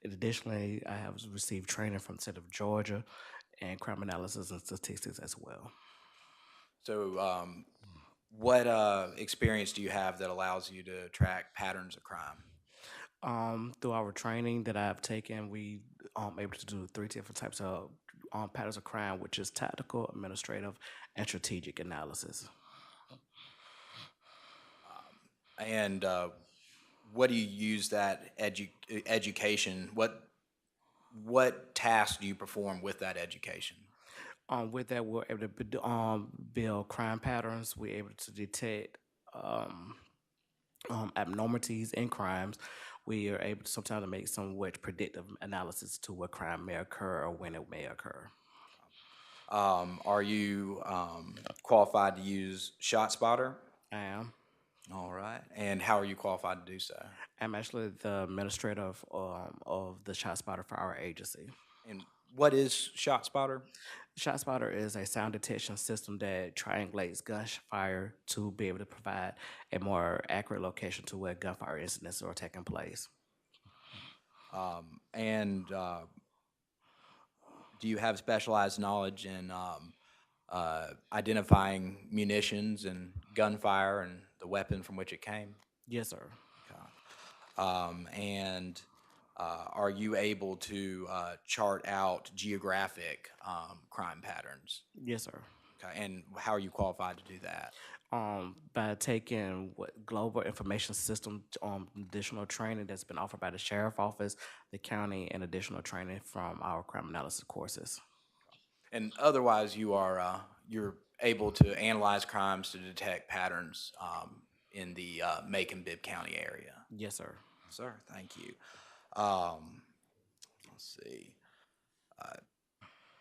Additionally, I have received training from the state of Georgia and crime analysis and statistics as well. So what experience do you have that allows you to track patterns of crime? Through our training that I've taken, we able to do 3 different types of patterns of crime, which is tactical, administrative, and strategic analysis. And what do you use that education? What tasks do you perform with that education? With that, we're able to build crime patterns. We're able to detect abnormalities in crimes. We are able to sometimes make some predictive analysis to what crime may occur or when it may occur. Are you qualified to use ShotSpotter? I am. All right. And how are you qualified to do so? I'm actually the administrator of the ShotSpotter for our agency. And what is ShotSpotter? ShotSpotter is a sound detection system that triangulates gunfire to be able to provide a more accurate location to where gunfire incidents are taking place. And do you have specialized knowledge in identifying munitions and gunfire and the weapon from which it came? Yes, sir. And are you able to chart out geographic crime patterns? Yes, sir. Okay, and how are you qualified to do that? By taking what global information system additional training that's been offered by the sheriff office, the county, and additional training from our crime analysis courses. And otherwise, you're able to analyze crimes to detect patterns in the Macon-Bibb County area. Yes, sir. Sir, thank you. Let's see.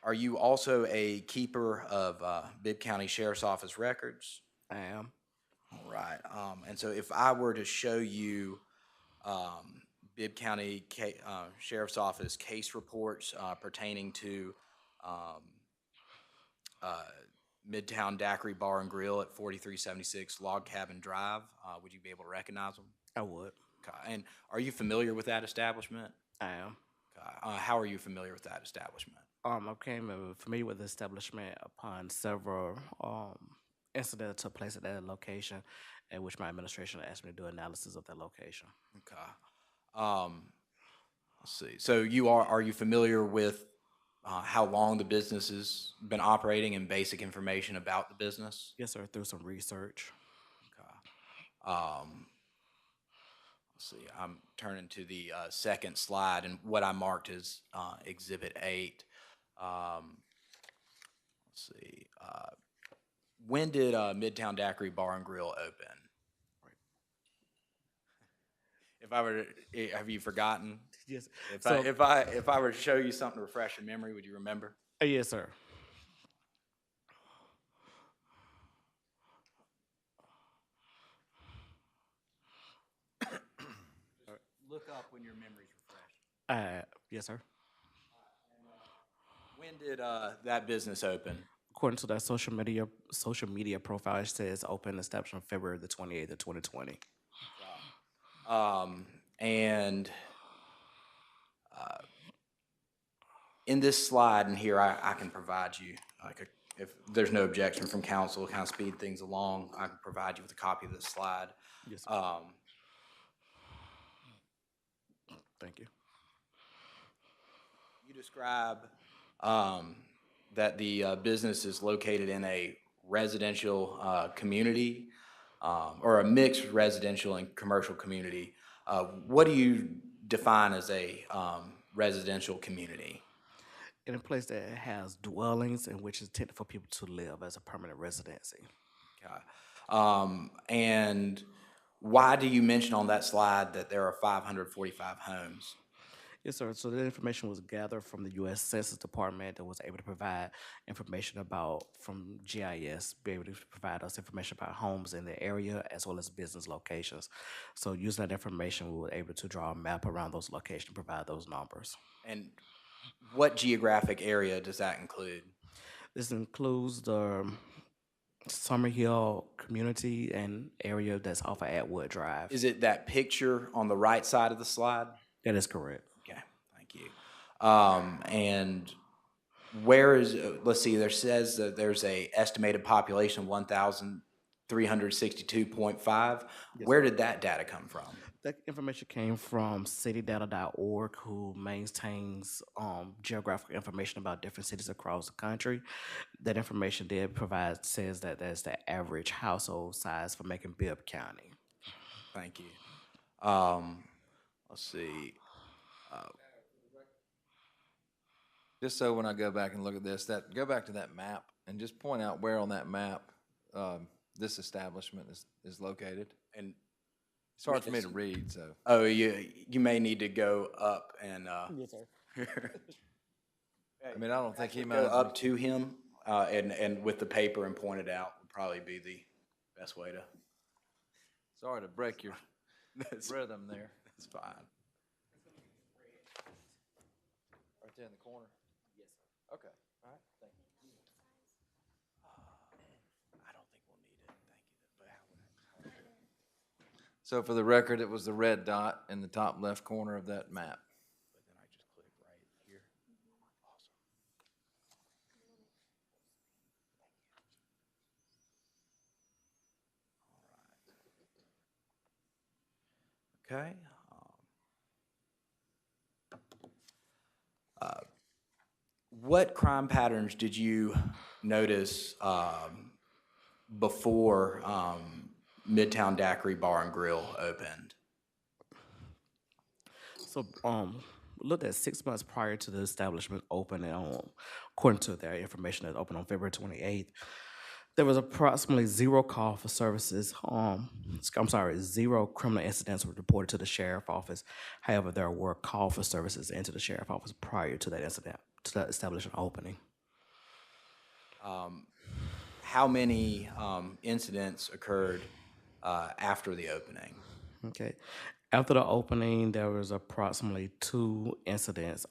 Are you also a keeper of Bibb County Sheriff's Office records? I am. All right. And so if I were to show you Bibb County Sheriff's Office case reports pertaining to Midtown Daiquiri Bar and Grill at 4376 Log Cabin Drive, would you be able to recognize them? I would. Okay. And are you familiar with that establishment? I am. Okay. How are you familiar with that establishment? I became familiar with the establishment upon several incidents that took place at that location, in which my administration asked me to do analysis of that location. Okay. Let's see. So are you familiar with how long the business has been operating and basic information about the business? Yes, sir, through some research. Okay. Let's see. I'm turning to the second slide, and what I marked as Exhibit 8. Let's see. When did Midtown Daiquiri Bar and Grill open? If I were to, have you forgotten? Yes. If I were to show you something to refresh your memory, would you remember? Yes, sir. Look up when your memory's refreshed. Yes, sir. When did that business open? According to that social media profile, it says open establishment February the 28th of 2020. And in this slide in here, I can provide you, if there's no objection from council, kind of speed things along, I can provide you with a copy of this slide. Yes, sir. Thank you. You describe that the business is located in a residential community or a mixed residential and commercial community. What do you define as a residential community? In a place that has dwellings in which is intended for people to live as a permanent residency. Okay. And why do you mention on that slide that there are 545 homes? Yes, sir. So the information was gathered from the U.S. Census Department that was able to provide information from GIS, be able to provide us information about homes in the area as well as business locations. So using that information, we were able to draw a map around those locations and provide those numbers. And what geographic area does that include? This includes the Summerhill community and area that's off of Atwood Drive. Is it that picture on the right side of the slide? That is correct. Okay, thank you. And where is, let's see, there says that there's a estimated population of 1,362.5. Yes, where did that data come from? That information came from citydata.org, who maintains geographic information about different cities across the country. That information says that that's the average household size for Macon-Bibb County. Thank you. Let's see. Just so when I go back and look at this, go back to that map and just point out where on that map this establishment is located. And it's hard for me to read, so. Oh, you may need to go up and. Yes, sir. I mean, I don't think he Go might. up to him and with the paper and point it out would probably be the best way to. Sorry to break your rhythm there. That's fine. Right there in the corner? Yes, sir. Okay, all right, thank you. I don't think we'll need it. Thank you. So for the record, it was the red dot in the top left corner of that map. But then I just click right here. Awesome. All right. Okay. What crime patterns did you notice before Midtown Daiquiri Bar and Grill opened? So, looked at 6 months prior to the establishment opening, according to their information that opened on February 28th, there was approximately zero call for services. Zero criminal incidents were reported to the sheriff office. However, there were call for services into the sheriff office prior to that incident, to that establishment opening. How many incidents occurred after the opening? Okay. After the opening, there was approximately 2 incidents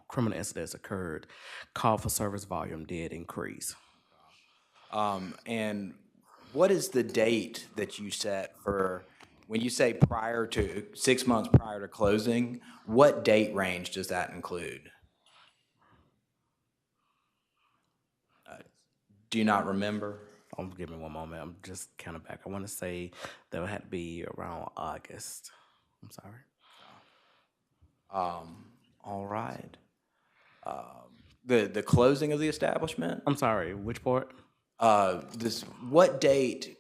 criminal incidents occurred. Call for service volume did increase. And what is the date that you set for, when you say prior to, 6 months prior to closing, what date range does that include? Do you not remember? Give me one moment. I'm just counting back. I want to say that it had to be around August. I'm sorry. All right. The closing of the establishment? I'm sorry, which part? What date,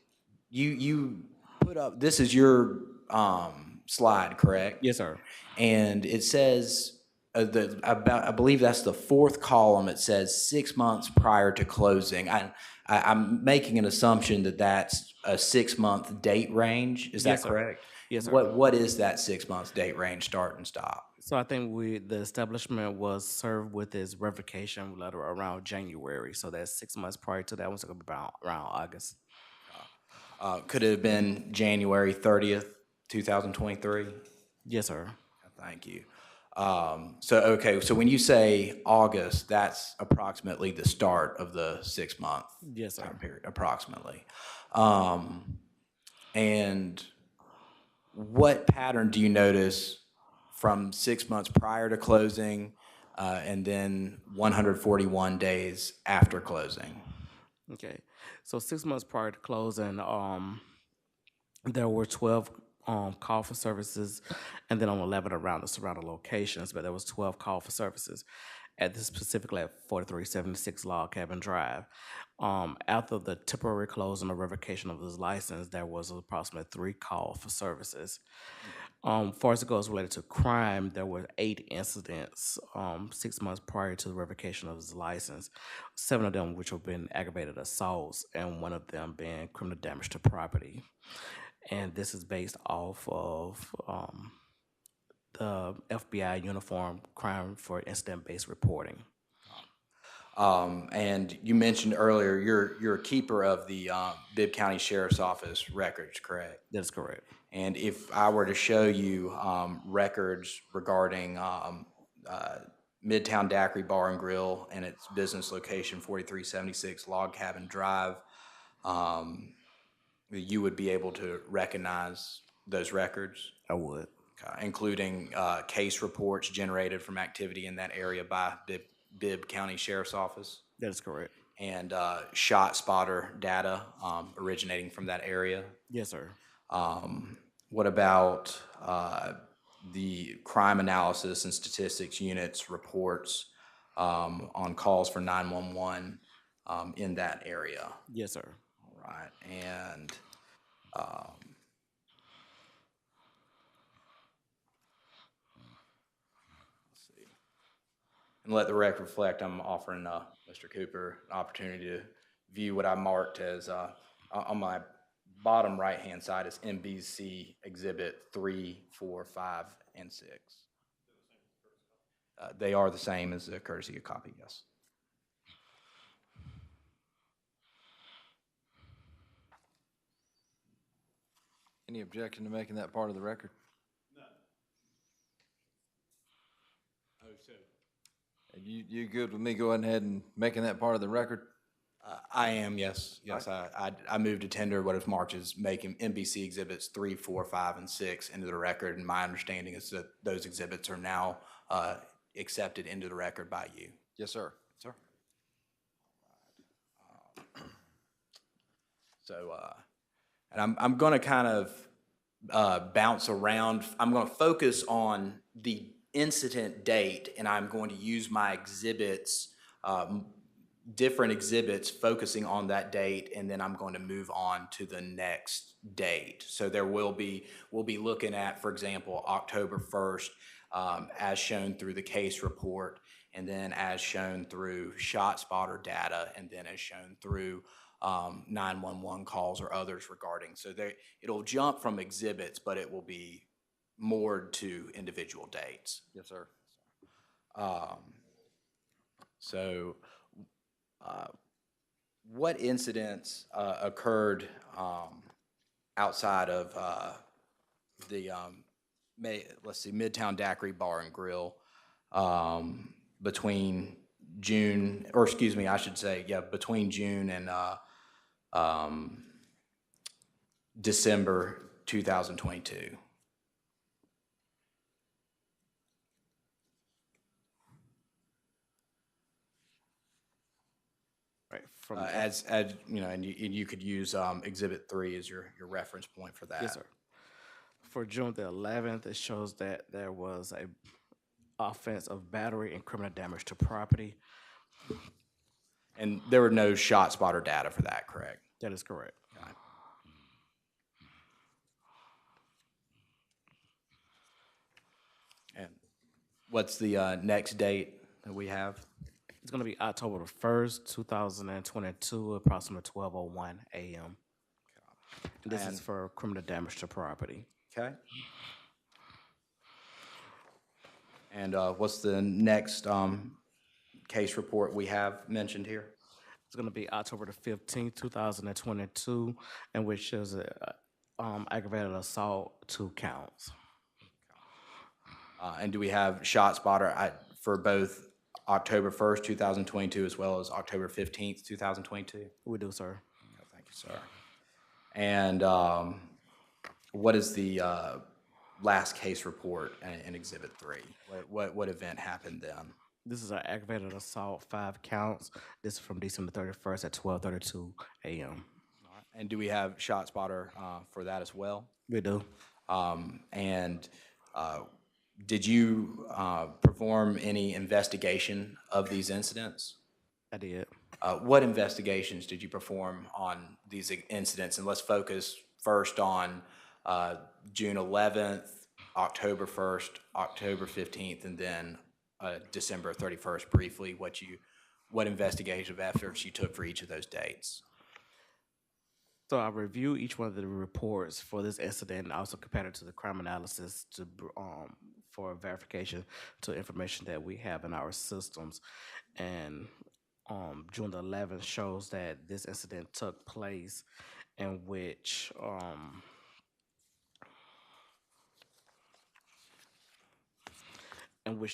you put up, this is your slide, correct? Yes, sir. And it says, I believe that's the 4th column, it says 6 months prior to closing. I'm making an assumption that that's a 6-month date range, is that Yes, sir. correct? Yes, sir. What is that 6 months date range, start and stop? So I think the establishment was served with its revocation letter around January. So that's 6 months prior to that. It's going to be around August. Could it have been January 30th, 2023? Yes, sir. Thank you. So when you say August, that's approximately the start of the 6-month Yes, sir. time period, approximately. And what pattern do you notice from 6 months prior to closing and then 141 days after closing? Okay. So 6 months prior to closing, there were 12 call for services, and then on 11 around the surrounding locations, but there was 12 call for services at this specifically at 4376 Log Cabin Drive. After the temporary closing or revocation of his license, there was approximately 3 call for services. Far as it goes related to crime, there were 8 incidents 6 months prior to the revocation of his license, 7 of them which have been aggravated assaults, and 1 of them being criminal damage to property. And this is based off of the FBI uniform crime for incident-based reporting. And you mentioned earlier you're a keeper of the Bibb County Sheriff's Office records, correct? That is correct. And if I were to show you records regarding Midtown Daiquiri Bar and Grill and its business location, 4376 Log Cabin Drive, you would be able to recognize those records? I would. Including case reports generated from activity in that area by Bibb County Sheriff's Office? That is correct. And shot spotter data originating from that area? Yes, sir. What about the crime analysis and statistics units reports on calls for 911 in that area? Yes, sir. All right. And let's see. And let the record reflect, I'm offering Mr. Cooper an opportunity to view what I marked as on my bottom right-hand side is MBC Exhibit 3, 4, 5, and 6. They are the same as the courtesy copy, yes. Any objection to making that part of the record? No. Oh, so. You good with me going ahead and making that part of the record? I am, yes. Yes, I moved to tender what is marked as making NBC Exhibits 3, 4, 5, and 6 into the record, and my understanding is that those exhibits are now accepted into the record by you. Yes, sir. Sir. So, and I'm going to kind of bounce around. I'm going to focus on the incident date, and I'm going to use my exhibits, different exhibits focusing on that date, and then I'm going to move on to the next date. So we'll be looking at, for example, October 1st, as shown through the case report, and then as shown through shot spotter data, and then as shown through 911 calls or others regarding. So it'll jump from exhibits, but it will be moored to individual dates. Yes, sir. So what incidents occurred outside of the Midtown Daiquiri Bar and Grill between June, or excuse me, I should say, between June and December 2022? From As you know, and you could use Exhibit 3 as your reference point for that. Yes, sir. For June the 11th, it shows that there was a offense of battery and criminal damage to property. And there were no shot spotter data for that, correct? That is correct. Okay. And what's the next date that we have? It's going to be October the 1st, 2022, approximately 12:01 a.m. And this is for criminal damage to property. Okay. And what's the next case report we have mentioned here? It's going to be October the 15th, 2022, in which is aggravated assault, 2 counts. And do we have shot spotter for both October 1st, 2022, as well as October 15th, 2022? We do, sir. Thank you, sir. And what is the last case report in Exhibit 3? What event happened then? This is an aggravated assault, 5 counts. This is from December 31st at 12:32 a.m. And do we have shot spotter for that as well? We do. And did you perform any investigation of these incidents? I did. What investigations did you perform on these incidents? And let's focus first on June 11th, October 1st, October 15th, and then December 31st, briefly, what investigative efforts you took for each of those dates. So I reviewed each one of the reports for this incident and also compared it to the crime analysis to for verification to information that we have in our systems. And June the 11th shows that this incident took place in which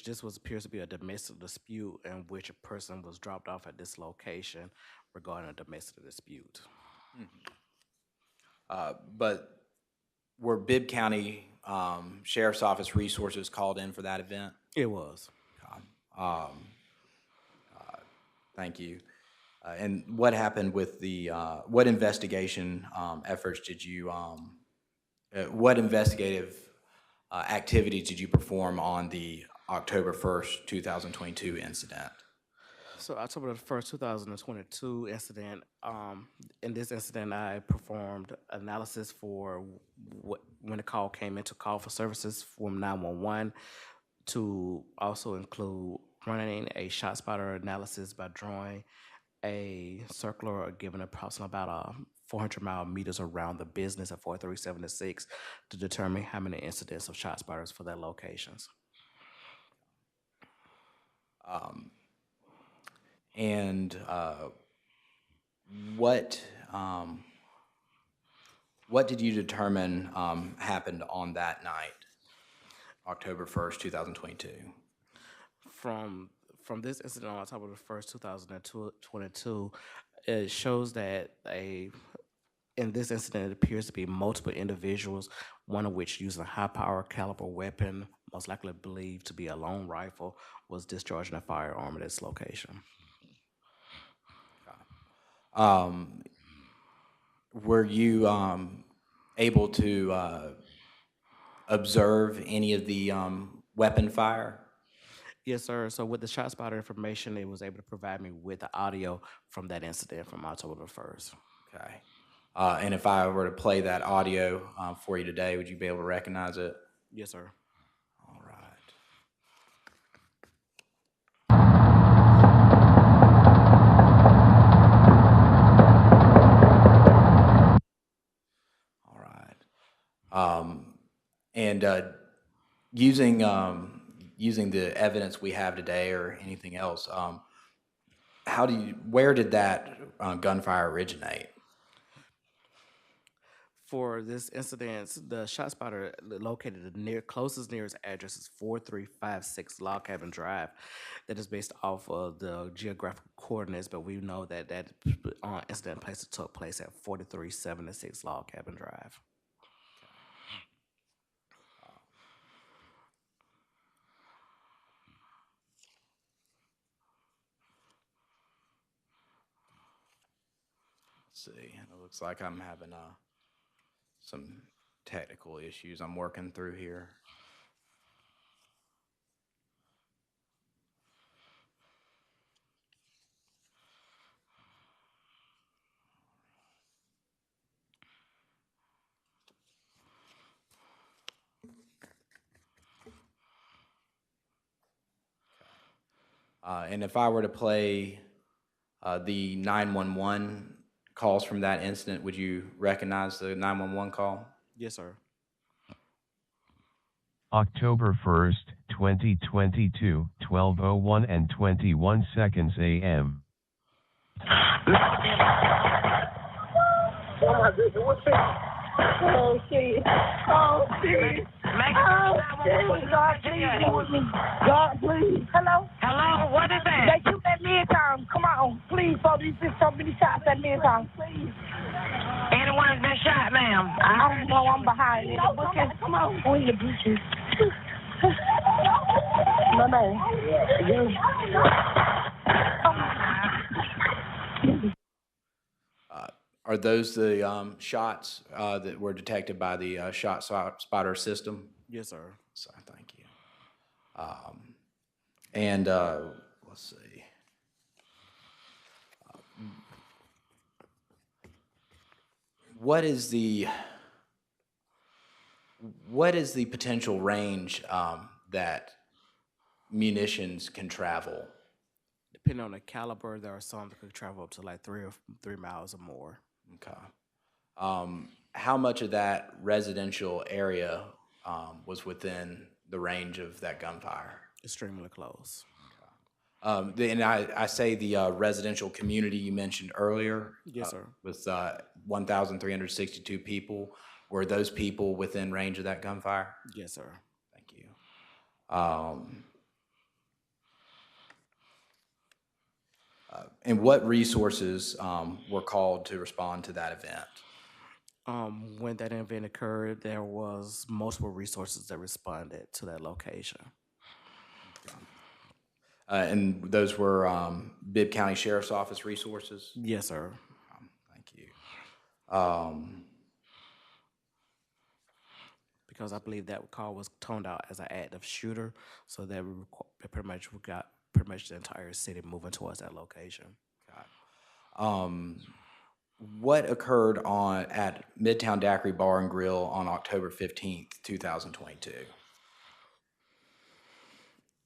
this appears to be a domestic dispute in which a person was dropped off at this location regarding a domestic dispute. But were Bibb County Sheriff's Office resources called in for that event? It was. Thank you. And what happened with the, what investigation efforts did you, what investigative activities did you perform on the October 1st, 2022 incident? So October the 1st, 2022 incident, in this incident, I performed analysis for when the call came in to call for services from 911, to also include running a shot spotter analysis by drawing a circular or giving approximately about 400 meters around the business at 437-6 to determine how many incidents of shot spotters for their locations. And what did you determine happened on that night, October 1st, 2022? From this incident on October the 1st, 2022, it shows that in this incident, it appears to be multiple individuals, one of which using a high-power caliber weapon, most likely believed to be a long rifle, was discharging a firearm at this location. Were you able to observe any of the weapon fire? Yes, sir. So with the shot spotter information, it was able to provide me with the audio from that incident from October the 1st. Okay. And if I were to play that audio for you today, would you be able to recognize it? Yes, sir. All right. All right. And using the evidence we have today or anything else, where did that gunfire originate? For this incident, the shot spotter located the closest nearest address is 4356 Log Cabin Drive. That is based off of the geographical coordinates, but we know that that incident place took place at 4376 Log Cabin Drive. Let's see. It looks like I'm having some technical issues I'm working through here. And if I were to play the 911 calls from that incident, would you recognize the 911 call? Yes, sir. October 1st, 2022, 12:01 and 21 seconds a.m. Oh my goodness, what's that? Oh shit. Oh shit. Oh shit. God, please be with me. God, please. Hello? Hello, what is that? They shoot at Macon. Come on. Please, folks. These is so many shots at Macon. Please. Anyone's been shot, ma'am? I don't know. I'm behind it. Come on. On the beaches. No, no. Are those the shots that were detected by the shot spotter system? Yes, sir. So, thank you. And let's see. What is the potential range that munitions can travel? Depending on the caliber, there are some that could travel up to like 3 miles or more. Okay. How much of that residential area was within the range of that gunfire? Extremely close. And I say the residential community you mentioned earlier. Yes, sir. With 1,362 people. Were those people within range of that gunfire? Yes, sir. Thank you. And what resources were called to respond to that event? When that event occurred, there was multiple resources that responded to that location. And those were Bibb County Sheriff's Office resources? Yes, sir. Thank you. Because I believe that call was toned out as an active shooter, so that we got pretty much the entire city moving towards that location. What occurred at Midtown Daiquiri Bar and Grill on October 15th, 2022?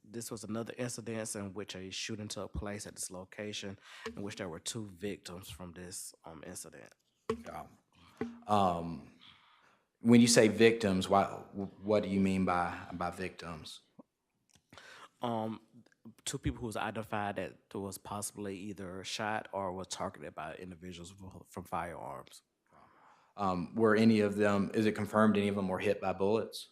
This was another incident in which a shooting took place at this location, in which there were 2 victims from this incident. When you say victims, what do you mean by victims? 2 people who was identified that was possibly either shot or was targeted by individuals from firearms. Were any of them, is it confirmed any of them were hit by bullets?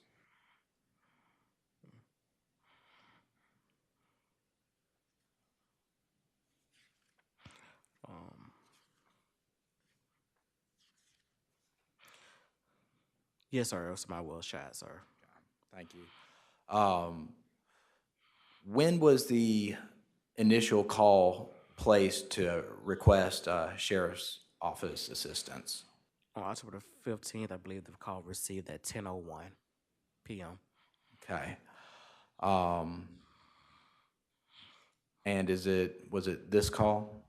Yes, sir. Somebody was shot, sir. Thank you. When was the initial call placed to request Sheriff's Office assistance? On October the 15th, I believe the call received at 10:01 p.m. Okay. And was it this call?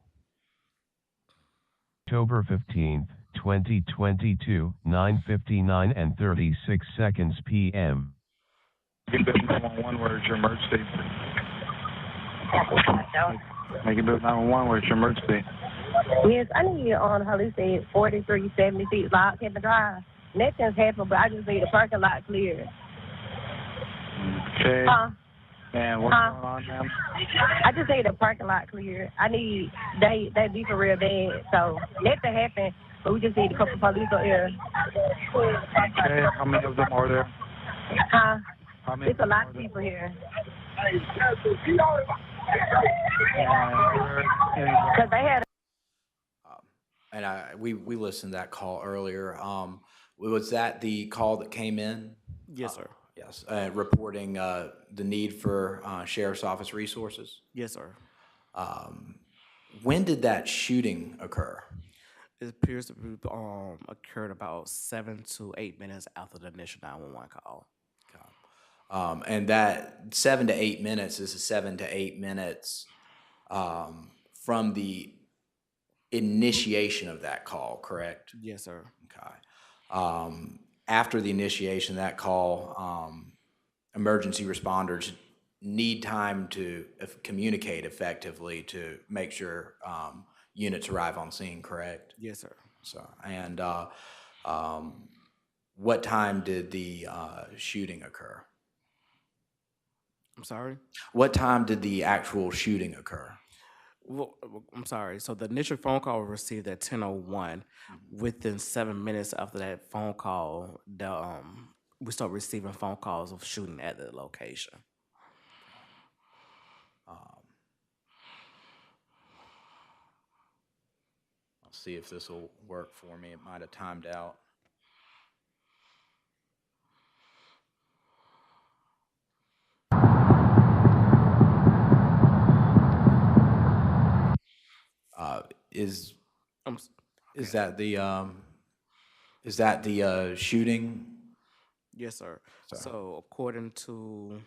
October 15th, 2022, 9:59 and 36 seconds p.m. Macon-Bibb 911, where's your emergency? Macon-Bibb 911, where's your emergency? Yes, I need on how they said 4376 Lock Cabin Drive. Nothing's happened, but I just need the parking lot cleared. Okay. And what's Huh? going on, ma'am? I just need the parking lot cleared. I need they be for real bad. So nothing happened, but we just need a couple police on here. Okay, how many of them are there? Huh? How many It's a lot of are there? people here. Because they had And we listened to that call earlier. Was that the call that came in? Yes, sir. Yes, reporting the need for sheriff's office resources. Yes, sir. When did that shooting occur? It appears to be occurred about 7 to 8 minutes after the initial 911 call. And that 7 to 8 minutes is 7 to 8 minutes from the initiation of that call, correct? Yes, sir. Okay. After the initiation of that call, emergency responders need time to communicate effectively to make sure units arrive on scene, correct? Yes, sir. So, and what time did the shooting occur? I'm sorry? What time did the actual shooting occur? Well, I'm sorry. So the initial phone call was received at 10:01. Within 7 minutes after that phone call, we start receiving phone calls of shooting at the location. I'll see if this will work for me. It might have timed out. Is that the shooting? Yes, sir. Sorry. So according to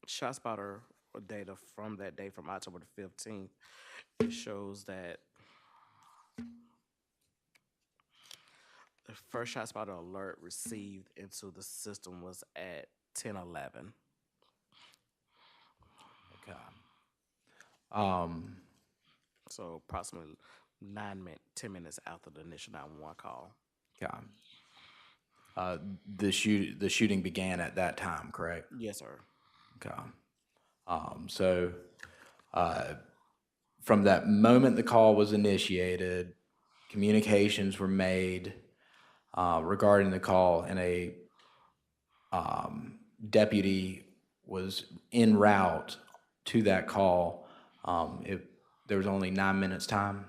ShotSpotter data from that day, from October the 15th, it shows that the first ShotSpotter alert received into the system was at 10:11. Okay. So approximately 10 minutes after the initial 911 call. Okay. The shooting began at that time, correct? Yes, sir. Okay. So from that moment the call was initiated, communications were made regarding the call, and a deputy was en route to that call. There was only 9 minutes time.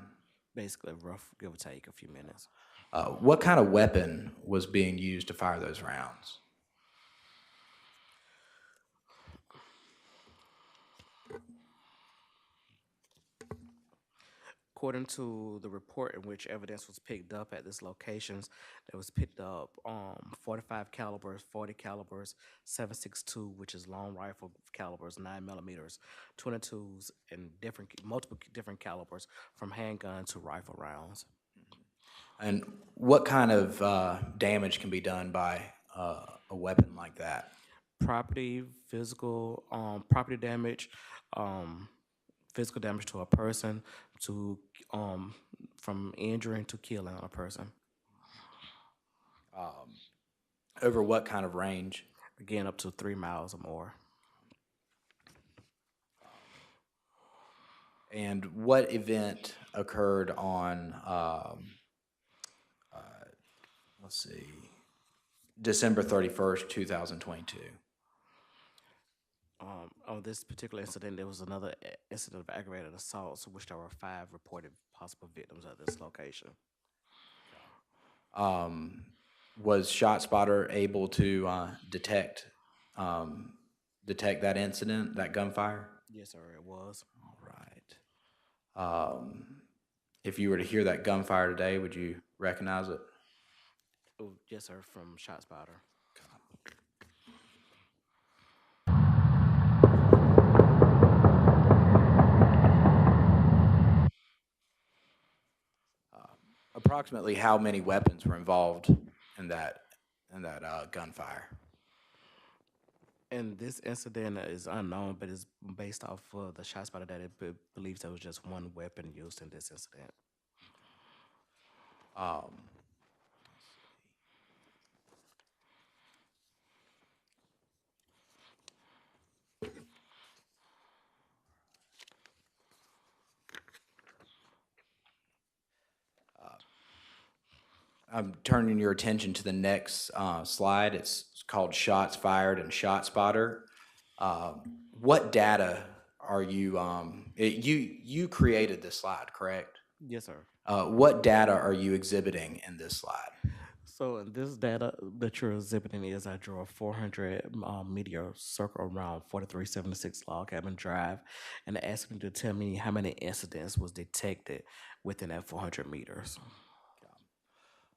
Basically, rough, give or take a few minutes. What kind of weapon was being used to fire those rounds? According to the report in which evidence was picked up at this locations, there was picked up 45 calibers, 40 calibers, 7.62, which is long rifle calibers, 9 millimeters, 22s, and multiple different calibers, from handgun to rifle rounds. And what kind of damage can be done by a weapon like that? Property, physical, property damage, physical damage to a person, to from injuring to killing a person. Over what kind of range? Again, up to 3 miles or more. And what event occurred on, let's see, December 31st, 2022? On this particular incident, there was another incident of aggravated assault, which there were 5 reported possible victims at this location. Was ShotSpotter able to detect that incident, that gunfire? Yes, sir, it was. All right. If you were to hear that gunfire today, would you recognize it? Oh, yes, sir, from ShotSpotter. approximately how many weapons were involved in that gunfire? And this incident is unknown, but it's based off of the shot spotter that it believes there was just one weapon used in this incident. I'm turning your attention to the next slide. It's called Shots Fired and Shot Spotter. What data are you, you created this slide, correct? Yes, sir. What data are you exhibiting in this slide? So in this data that you're exhibiting is I drew a 400 meteor circle around 4376 Log Cabin Drive, and it asked me to tell me how many incidents was detected within that 400 meters.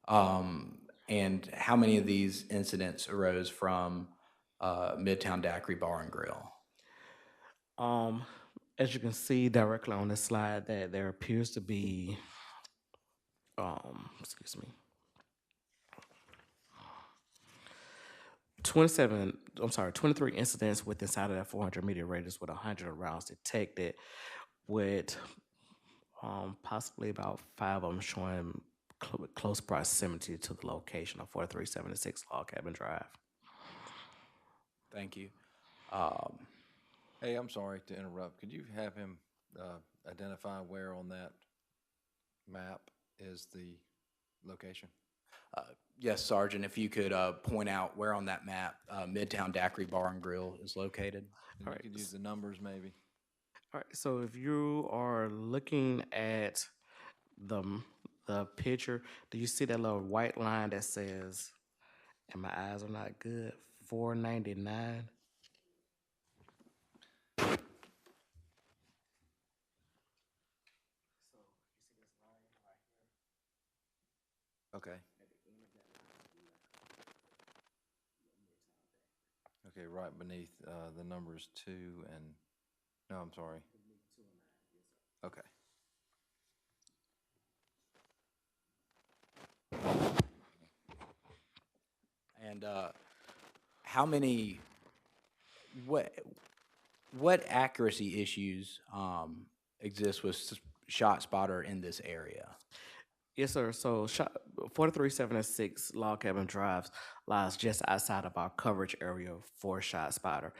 And how many of these incidents arose from Midtown Daiquiri Bar and Grill? As you can see directly on this slide, that there appears to be, excuse me, 23 incidents with inside of that 400 meter radius with 100 rounds detected, with possibly about 5 of them showing close proximity to the location of 4376 Log Cabin Drive. Thank you. Hey, I'm sorry to interrupt. Could you have him identify where on that map is the location? Yes, Sergeant, if you could point out where on that map Midtown Daiquiri Bar and Grill is located. And you could use the numbers maybe. All right, so if you are looking at the picture, do you see that little white line that says, and my eyes are not good, 499? Okay. Okay, right beneath the numbers 2 and, no, I'm sorry. Okay. And how many, what accuracy issues exist with Shot Spotter in this area? Yes, sir. So 4376 Log Cabin Drive lies just outside of our coverage area for Shot Spotter.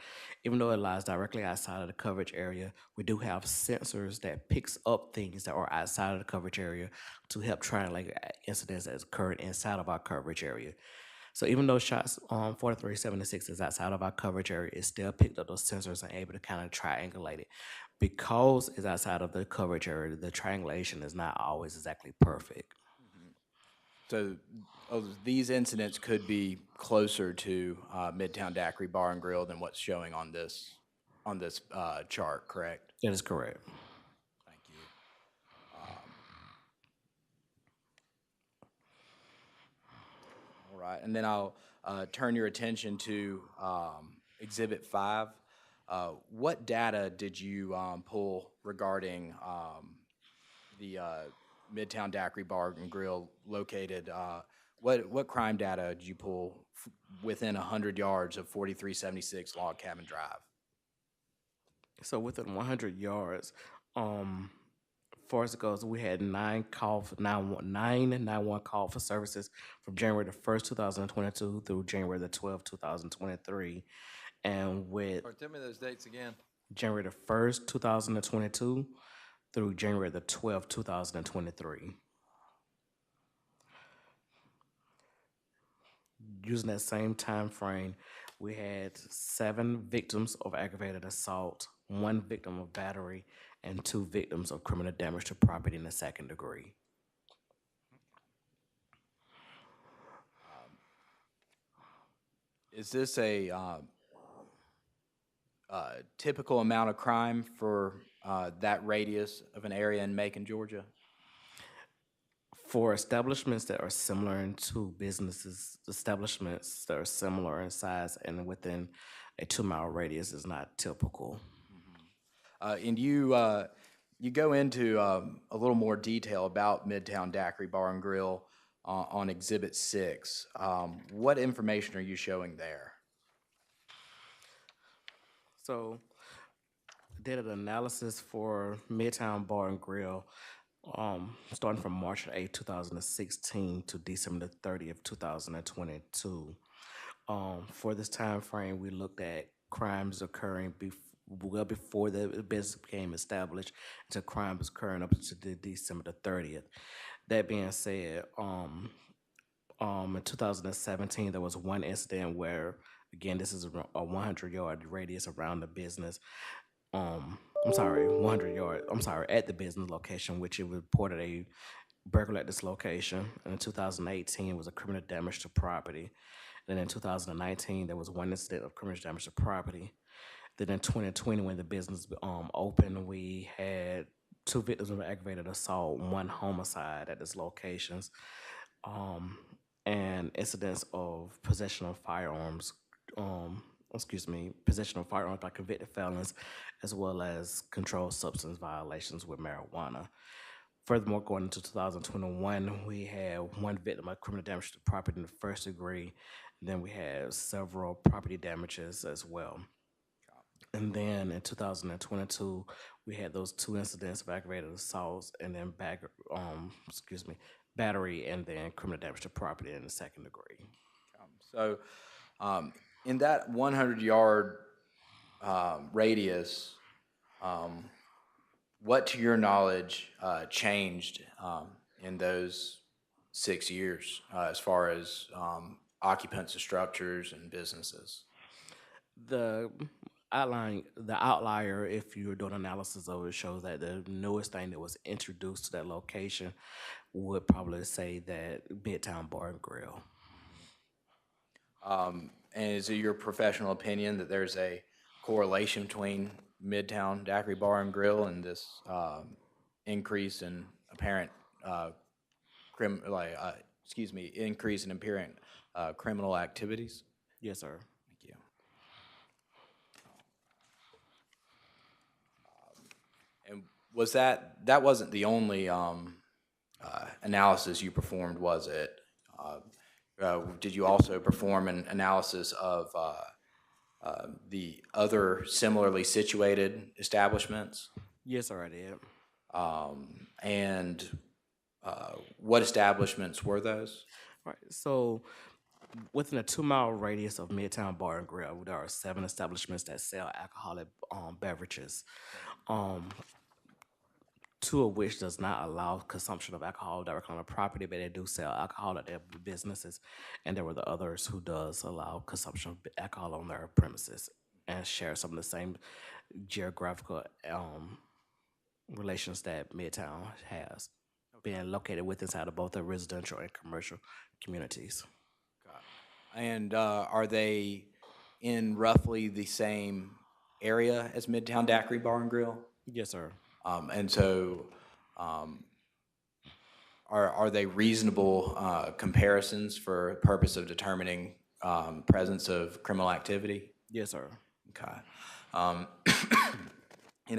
Even though it lies directly outside of the coverage area, we do have sensors that picks up things that are outside of the coverage area to help triangulate incidents that occurred inside of our coverage area. So even though shots 4376 is outside of our coverage area, it still picked up those sensors and able to kind of triangulate it. Because it's outside of the coverage area, the triangulation is not always exactly perfect. So these incidents could be closer to Midtown Daiquiri Bar and Grill than what's showing on this chart, correct? That is correct. Thank you. All right, and then I'll turn your attention to Exhibit 5. What data did you pull regarding the Midtown Daiquiri Bar and Grill located? What crime data did you pull within 100 yards of 4376 Log Cabin Drive? So within 100 yards, far as it goes, we had 9 911 call for services from January the 1st, 2022 through January the 12th, 2023. And with Tell me those dates again. January the 1st, 2022 through January the 12th, 2023. Using that same time frame, we had 7 victims of aggravated assault, 1 victim of battery, and 2 victims of criminal damage to property in the 2nd degree. Is this a typical amount of crime for that radius of an area in Macon, Georgia? For establishments that are similar to businesses, establishments that are similar in size and within a 2-mile radius is not typical. And you You go into a little more detail about Midtown Daiquiri Bar and Grill on Exhibit 6. What information are you showing there? So, did an analysis for Midtown Bar and Grill, starting from March 8, 2016 to December 30th, 2022. For this time frame, we looked at crimes occurring well before the business became established to crimes occurring up to December the 30th. That being said, in 2017, there was one incident where, again, this is a 100-yard radius around the business. I'm sorry, 100 yard. I'm sorry, at the business location, which it reported a burglary at this location. And in 2018, it was a criminal damage to property. Then in 2019, there was one incident of criminal damage to property. Then in 2020, when the business opened, we had 2 victims of aggravated assault, 1 homicide at these locations, and incidents of possession of firearms. Possession of firearms by convicted felons, as well as controlled substance violations with marijuana. Furthermore, going into 2021, we had 1 victim of criminal damage to property in the 1st degree. Then we had several property damages as well. And then in 2022, we had those 2 incidents of aggravated assaults, and then battery, and then criminal damage to property in the 2nd degree. So, in that 100-yard radius, what, to your knowledge, changed in those 6 years as far as occupants of structures and businesses? The outlier, if you're doing analysis of it, shows that the newest thing that was introduced to that location would probably say that Midtown Bar and Grill. And is it your professional opinion that there's a correlation between Midtown Daiquiri Bar and Grill and this increase in apparent increase in apparent criminal activities? Yes, sir. Thank you. And was that wasn't the only analysis you performed, was it? Did you also perform an analysis of the other similarly situated establishments? Yes, sir, I did. And what establishments were those? Right. So, within a 2-mile radius of Midtown Bar and Grill, there are 7 establishments that sell alcoholic beverages. 2 of which does not allow consumption of alcohol directly on the property, but they do sell alcohol at their businesses. And there were the others who does allow consumption of alcohol on their premises and share some of the same geographical relations that Midtown has, being located inside of both the residential and commercial communities. And are they in roughly the same area as Midtown Daiquiri Bar and Grill? Yes, sir. And so, are they reasonable comparisons for purpose of determining presence of criminal activity? Yes, sir. Okay. And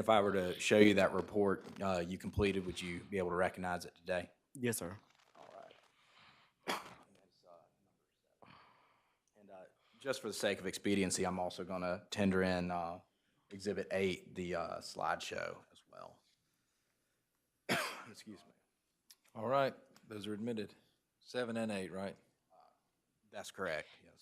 if I were to show you that report you completed, would you be able to recognize it today? Yes, sir. All right. And just for the sake of expediency, I'm also going to tender in Exhibit 8, the slideshow as well. Excuse me. All right, those are admitted. 7 and 8, right? That's correct, yes.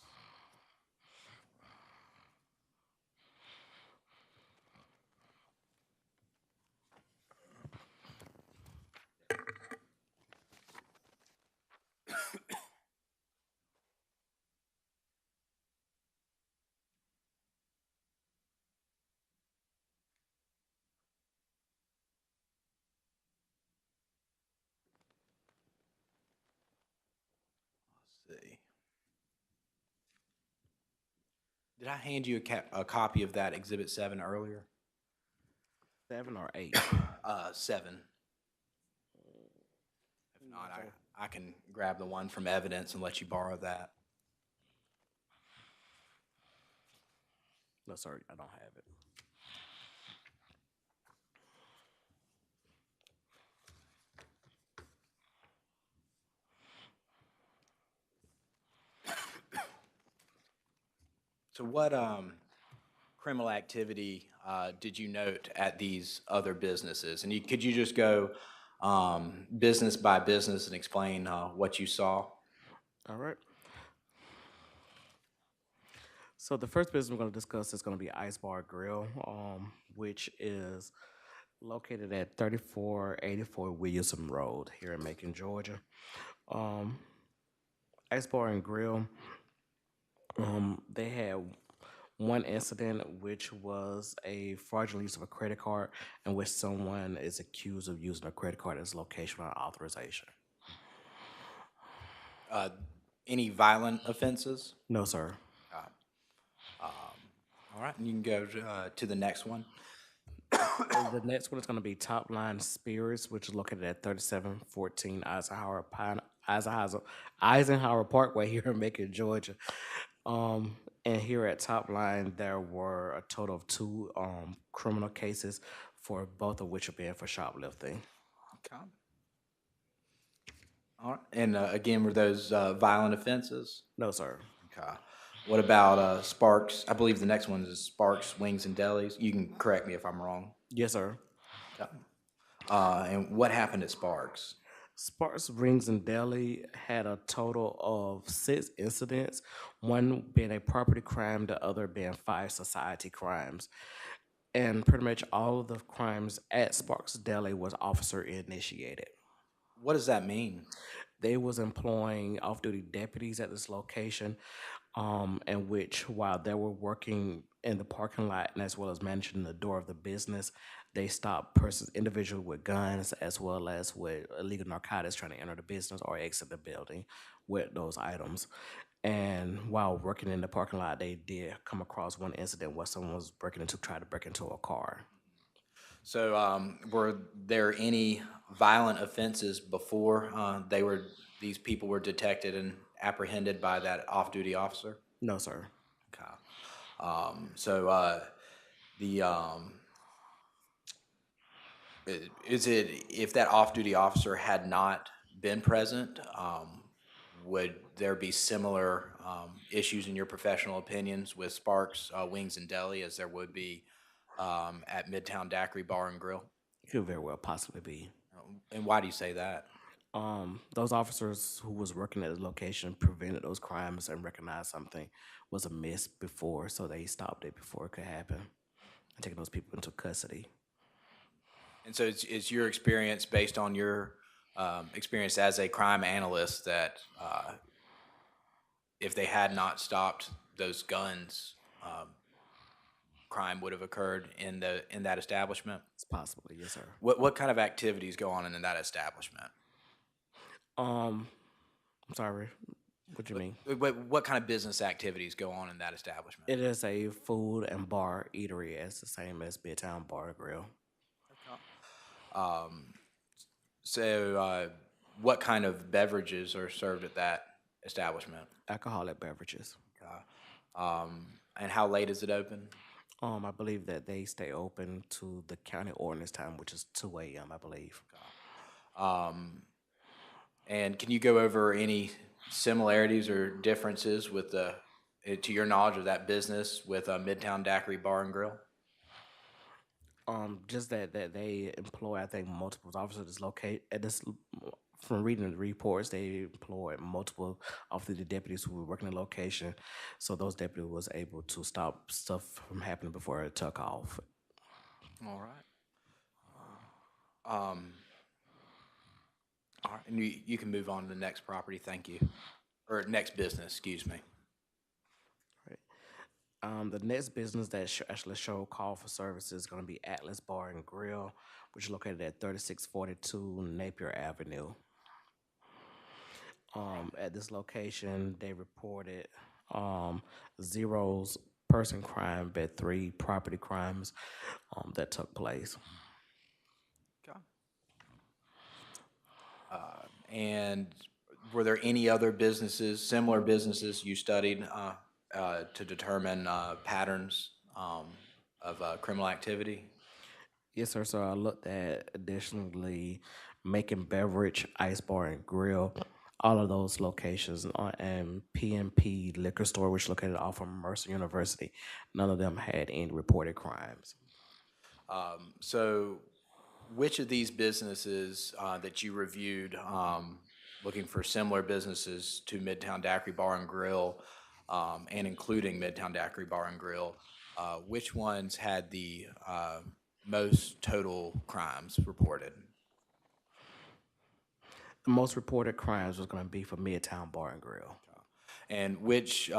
See. Did I hand you a copy of that Exhibit 7 earlier? 7 or 8? 7. If not, I can grab the one from evidence and let you borrow that. No, sorry, I don't have it. So what criminal activity did you note at these other businesses? And could you just go business by business and explain what you saw? All right. So the first business we're going to discuss is going to be Ice Bar Grill, which is located at 3484 Williamson Road here in Macon, Georgia. Ice Bar and Grill, they had one incident, which was a fraudulent use of a credit card in which someone is accused of using a credit card as location without authorization. Any violent offenses? No, sir. All right, and you can go to the next one. The next one is going to be Top Line Spirits, which is located at 3714 Eisenhower Parkway here in Macon, Georgia. And here at Top Line, there were a total of 2 criminal cases, for both of which are being for shoplifting. Okay. All right, and again, were those violent offenses? No, sir. Okay. What about Sparks? I believe the next one is Sparks Wings and Delis. You can correct me if I'm wrong. Yes, sir. Okay. And what happened at Sparks? Sparks Rings and Deli had a total of 6 incidents, one being a property crime, the other being 5 society crimes. And pretty much all of the crimes at Sparks Deli was officer initiated. What does that mean? They was employing off-duty deputies at this location, in which while they were working in the parking lot and as well as managing the door of the business, they stopped individuals with guns as well as with illegal narcotics trying to enter the business or exit the building with those items. And while working in the parking lot, they did come across one incident where someone was trying to break into a car. So were there any violent offenses before these people were detected and apprehended by that off-duty officer? No, sir. Okay. If that off-duty officer had not been present, would there be similar issues in your professional opinions with Sparks Wings and Deli as there would be at Midtown Daiquiri Bar and Grill? It could very well possibly be. And why do you say that? Those officers who was working at the location prevented those crimes and recognized something was amiss before, so they stopped it before it could happen and taking those people into custody. And so it's your experience, based on your experience as a crime analyst, that if they had not stopped those guns, crime would have occurred in that establishment? It's possible, yes, sir. What kind of activities go on in that establishment? I'm sorry, what do you mean? What kind of business activities go on in that establishment? It is a food and bar eatery, as the same as Midtown Bar and Grill. What kind of beverages are served at that establishment? Alcoholic beverages. And how late is it open? I believe that they stay open to the county ordinance time, which is 2 a.m., I believe. And can you go over any similarities or differences with to your knowledge of that business with Midtown Daiquiri Bar and Grill? Just that they employ, I think, multiple officers located at this. From reading the reports, they employed multiple off-duty deputies who were working the location, so those deputies was able to stop stuff from happening before it took off. All right. All right, and you can move on to the next property. Thank you, or next business. Excuse me. The next business that actually showed call for service is going to be Atlas Bar and Grill, which is located at 3642 Napier Avenue. At this location, they reported 0 person crime, but 3 property crimes that took place. Okay. And were there any other similar businesses you studied to determine patterns of criminal activity? Yes, sir. So I looked at additionally Macon Beverage, Ice Bar and Grill, all of those locations, and PNP Liquor Store, which is located off of Mercer University, none of them had any reported crimes. So which of these businesses that you reviewed, looking for similar businesses to Midtown Daiquiri Bar and Grill, and including Midtown Daiquiri Bar and Grill, which ones had the most total crimes reported? The most reported crimes was going to be for Midtown Bar and Grill. And which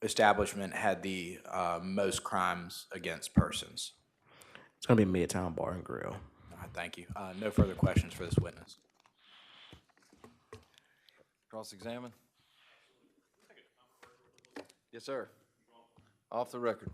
establishment had the most crimes against persons? It's going to be Midtown Bar and Grill. All right, thank you. No further questions for this witness. Cross-examine? Yes, sir. Off the record.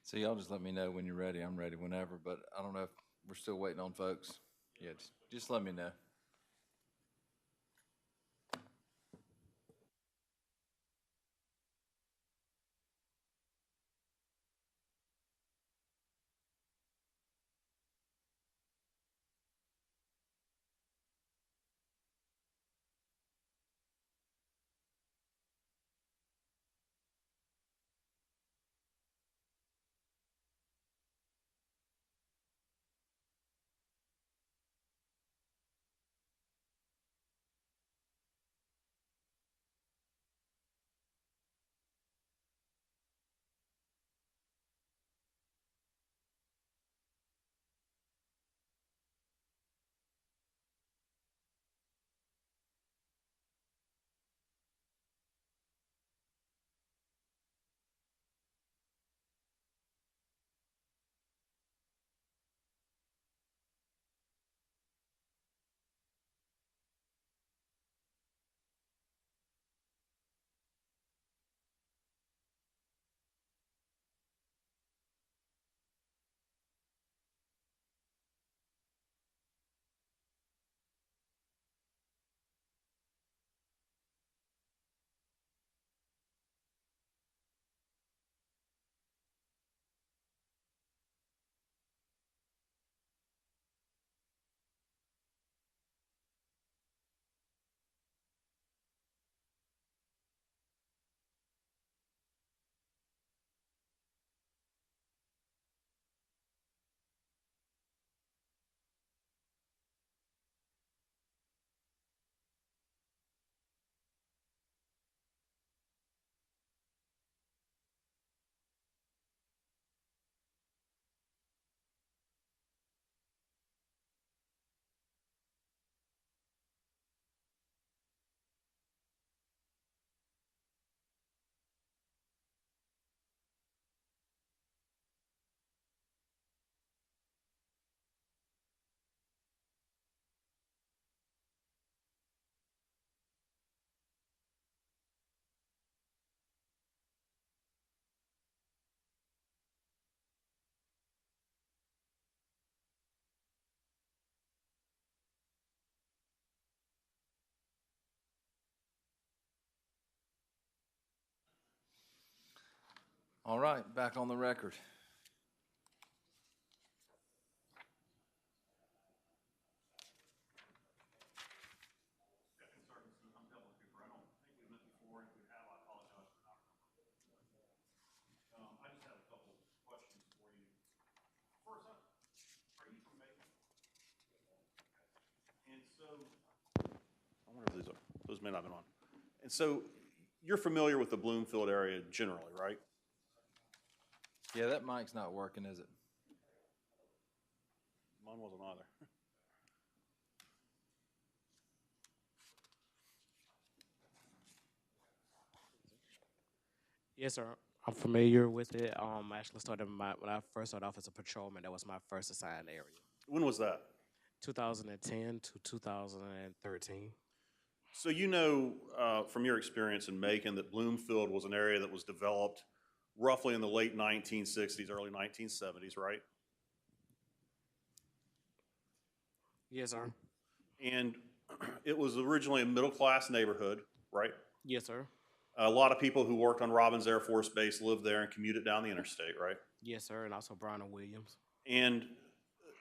So y'all just let me know when you're ready. I'm ready whenever, but I don't know if we're still waiting on folks. Yeah, just let me know. All right, back on the record. I just have a couple questions for you. First, are you from Macon? And so, I wonder if these are, those may not have been on. And so, you're familiar with the Bloomfield area generally, right? Yeah, that mic's not working, is it? Mine wasn't either. Yes, sir. I'm familiar with it. I actually started when I first started off as a patrolman. That was my first assigned area. When was that? 2010 to 2013. So you know from your experience in Macon that Bloomfield was an area that was developed roughly in the late 1960s, early 1970s, right? Yes, sir. And it was originally a middle-class neighborhood, right? Yes, sir. A lot of people who worked on Robbins Air Force Base lived there and commuted down the interstate, right? Yes, sir. And also Brown and Williams. And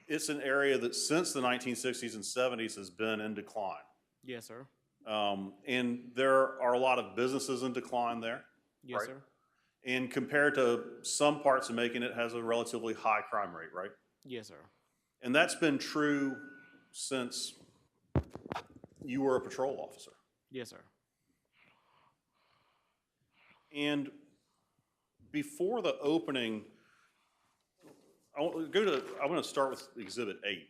it's an area that since the 1960s and 70s has been in decline. Yes, sir. And there are a lot of businesses in decline there, Yes, right? sir. And compared to some parts of Macon, it has a relatively high crime rate, right? Yes, sir. And that's been true since you were a patrol officer. Yes, sir. And before the opening, I'm going to start with Exhibit 8.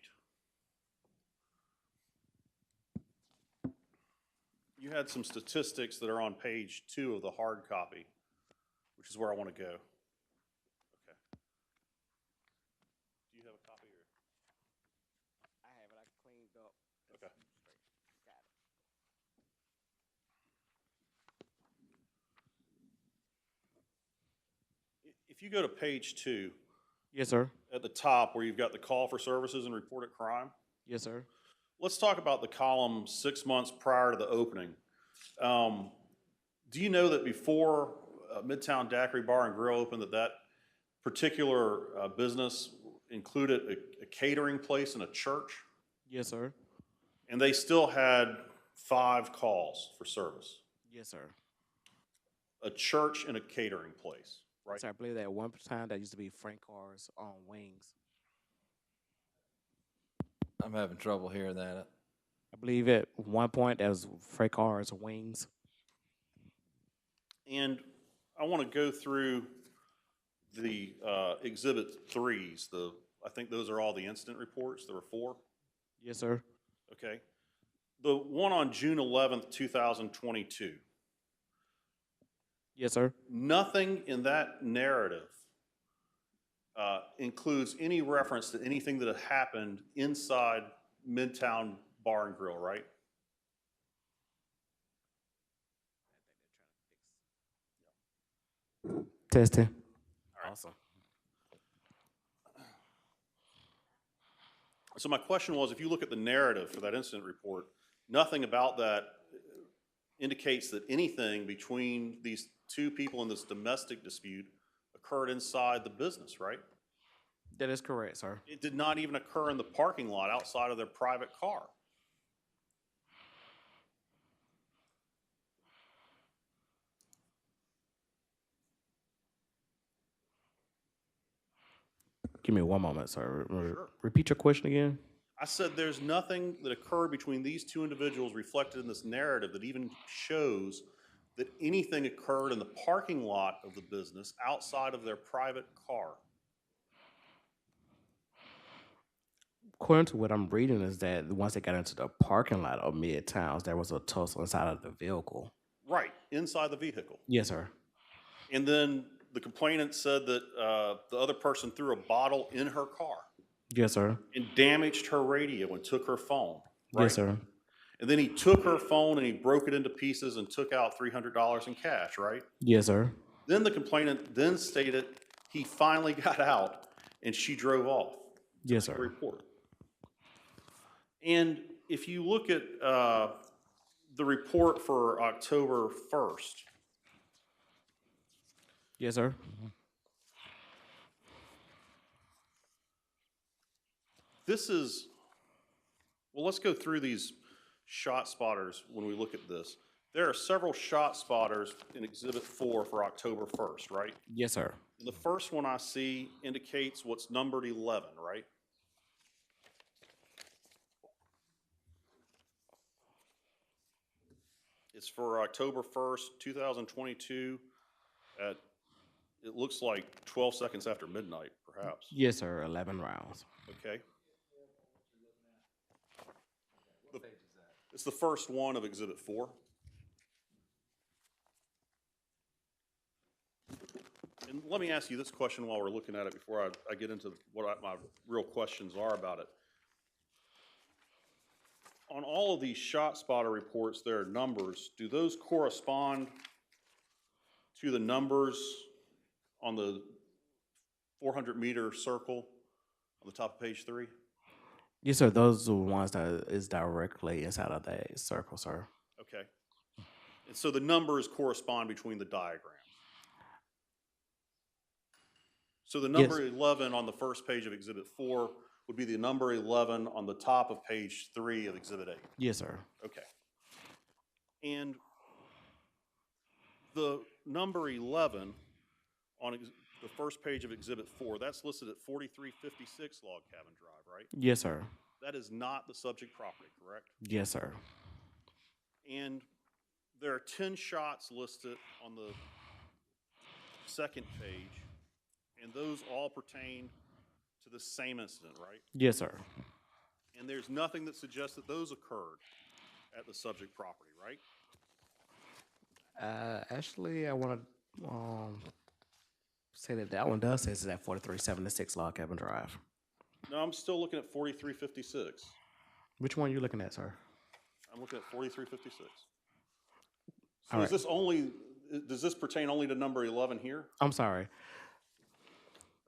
You had some statistics that are on page 2 of the hard copy, which is where I want to go. Okay. Do you have a copy? Or? I have it. I cleaned up. Okay. Got If you go to page 2, Yes, sir. at the top where you've got the call for services and report at crime, Yes, sir. let's talk about the column 6 months prior to the opening. Do you know that before Midtown Daiquiri Bar and Grill opened, that particular business included a catering place and a church? Yes, sir. And they still had 5 calls for service. Yes, sir. A church and a catering place, right? So I believe that at one time that used to be Frank Carr's on Wings. I'm having trouble hearing that. I believe at one point that was Frank Carr's Wings. And I want to go through the exhibit 3s. I think those are all the incident reports. There were 4. Yes, sir. Okay. The one on June 11th, 2022. Yes, sir. Nothing in that narrative includes any reference to anything that had happened inside Midtown Bar and Grill, right? Testing. Awesome. So my question was, if you look at the narrative for that incident report, nothing about that indicates that anything between these 2 people in this domestic dispute occurred inside the business, right? That is correct, sir. It did not even occur in the parking lot outside of their private car. Give me one moment, sir. Sure. Repeat your question again. I said there's nothing that occurred between these 2 individuals reflected in this narrative that even shows that anything occurred in the parking lot of the business outside of their private car. According to what I'm reading is that once they got into the parking lot of Midtowns, there was a tussle inside of the vehicle. Right, inside the vehicle. Yes, sir. And then the complainant said that the other person threw a bottle in her car Yes, sir. and damaged her radio and took her phone. Right? Yes, sir. And then he took her phone and he broke it into pieces and took out $300 in cash, right? Yes, sir. Then the complainant then stated he finally got out and she drove off. Yes, The sir. report. And if you look at the report for October 1st, Yes, sir. this is, well, let's go through these shot spotters when we look at this. There are several shot spotters in Exhibit 4 for October 1st, right? Yes, sir. The first one I see indicates what's numbered 11, right? It's for October 1st, 2022 at, it looks like 12 seconds after midnight, perhaps. Yes, sir. 11 rounds. Okay. It's the first one of Exhibit 4. And let me ask you this question while we're looking at it before I get into what my real questions are about it. On all of these shot spotter reports, there are numbers. Do those correspond to the numbers on the 400-meter circle on the top of page 3? Yes, sir. Those are the ones that is directly inside of that circle, sir. Okay. And so the numbers correspond between the diagrams. So the number 11 on the first page of Exhibit 4 would be the number 11 on the top of page 3 of Exhibit 8. Yes, sir. Okay. And the number 11 on the first page of Exhibit 4, that's listed at 4356 Log Cabin Drive, right? Yes, sir. That is not the subject property, correct? Yes, sir. And there are 10 shots listed on the second page, and those all pertain to the same incident, right? Yes, sir. And there's nothing that suggests that those occurred at the subject property, right? Actually, I want to say that one does say it's at 4376 Log Cabin Drive. No, I'm still looking at 4356. Which one are you looking at, sir? I'm looking at 4356. So All is this only, does this pertain only to number 11 here? I'm sorry.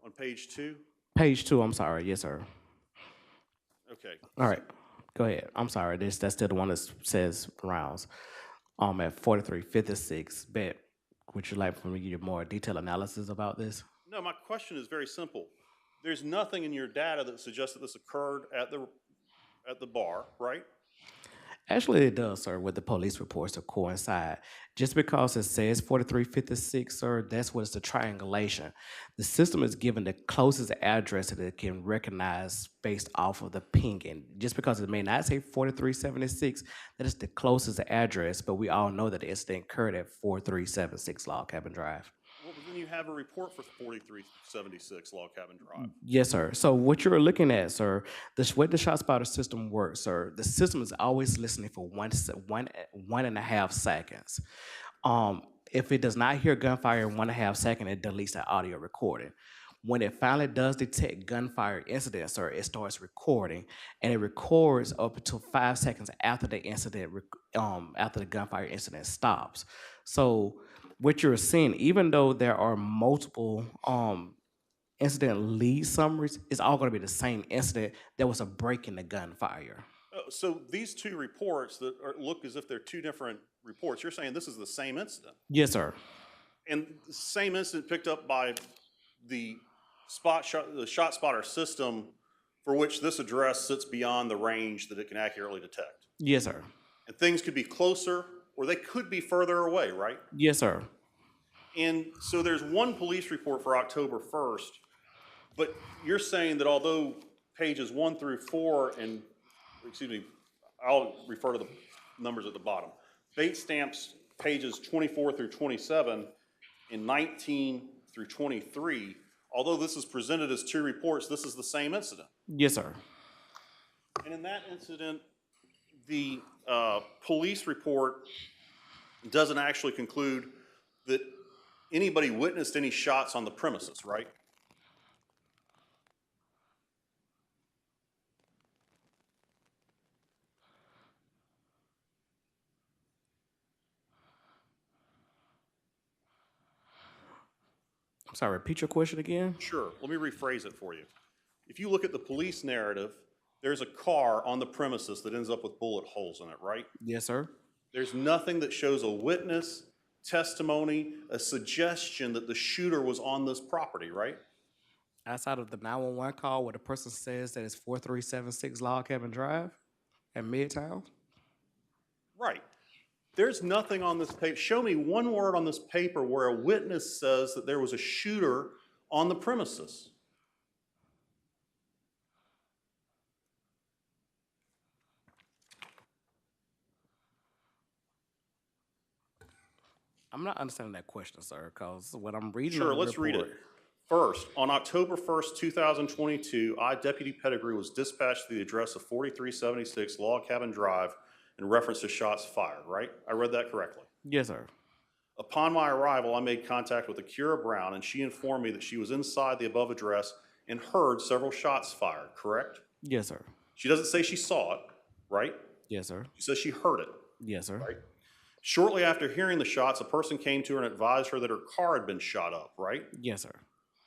On page 2? Page 2, I'm sorry. Yes, sir. Okay. All right. Go ahead. I'm sorry. That's still the one that says rounds. At 4356. Bet, would you like for me to give you more detailed analysis about this? No, my question is very simple. There's nothing in your data that suggests that this occurred at the bar, right? Actually, it does, sir, with the police reports to coincide. Just because it says 4356, sir, that's what it's the triangulation. The system is given the closest address that it can recognize based off of the pinging. Just because it may not say 4376, that is the closest address, but we all know that the incident occurred at 4376 Log Cabin Drive. Well, then you have a report for 4376 Log Cabin Drive. Yes, sir. So what you're looking at, sir, the way the ShotSpotter system works, sir, the system is always listening for 1.5 seconds. If it does not hear gunfire in 1.5 seconds, it deletes that audio recording. When it finally does detect gunfire incidents, sir, it starts recording, and it records up until 5 seconds after the incident, after the gunfire incident stops. So what you're seeing, even though there are multiple incident lead summaries, it's all going to be the same incident. There was a break in the gunfire. So these two reports that look as if they're two different reports, you're saying this is the same incident? Yes, sir. And the same incident picked up by the ShotSpotter system for which this address sits beyond the range that it can accurately detect? Yes, sir. And things could be closer or they could be further away, right? Yes, sir. And so there's one police report for October 1st, but you're saying that although pages 1 through 4 and, excuse me, I'll refer to the numbers at the bottom. Bait stamps pages 24 through 27 and 19 through 23, although this is presented as two reports, this is the same incident. Yes, sir. And in that incident, the police report doesn't actually conclude that anybody witnessed any shots on the premises, right? I'm sorry, repeat your question again? Sure, let me rephrase it for you. If you look at the police narrative, there's a car on the premises that ends up with bullet holes in it, right? Yes, sir. There's nothing that shows a witness, testimony, a suggestion that the shooter was on this property, right? Outside of the 911 call where the person says that it's 4376 Log Cabin Drive at Midtown? Right. There's nothing on this paper. Show me one word on this paper where a witness says that there was a shooter on the premises. I'm not understanding that question, sir, because what I'm reading. Sure, let's read it. First, on October 1st, 2022, I, Deputy Pettigrew, was dispatched to the address of 4376 Log Cabin Drive in reference to shots fired, right? I read that correctly? Yes, sir. Upon my arrival, I made contact with Akira Brown, and she informed me that she was inside the above address and heard several shots fired, correct? Yes, sir. She doesn't say she saw it, right? Yes, sir. She says she heard it. Yes, sir. Right? Shortly after hearing the shots, a person came to her and advised her that her car had been shot up, right? Yes, sir.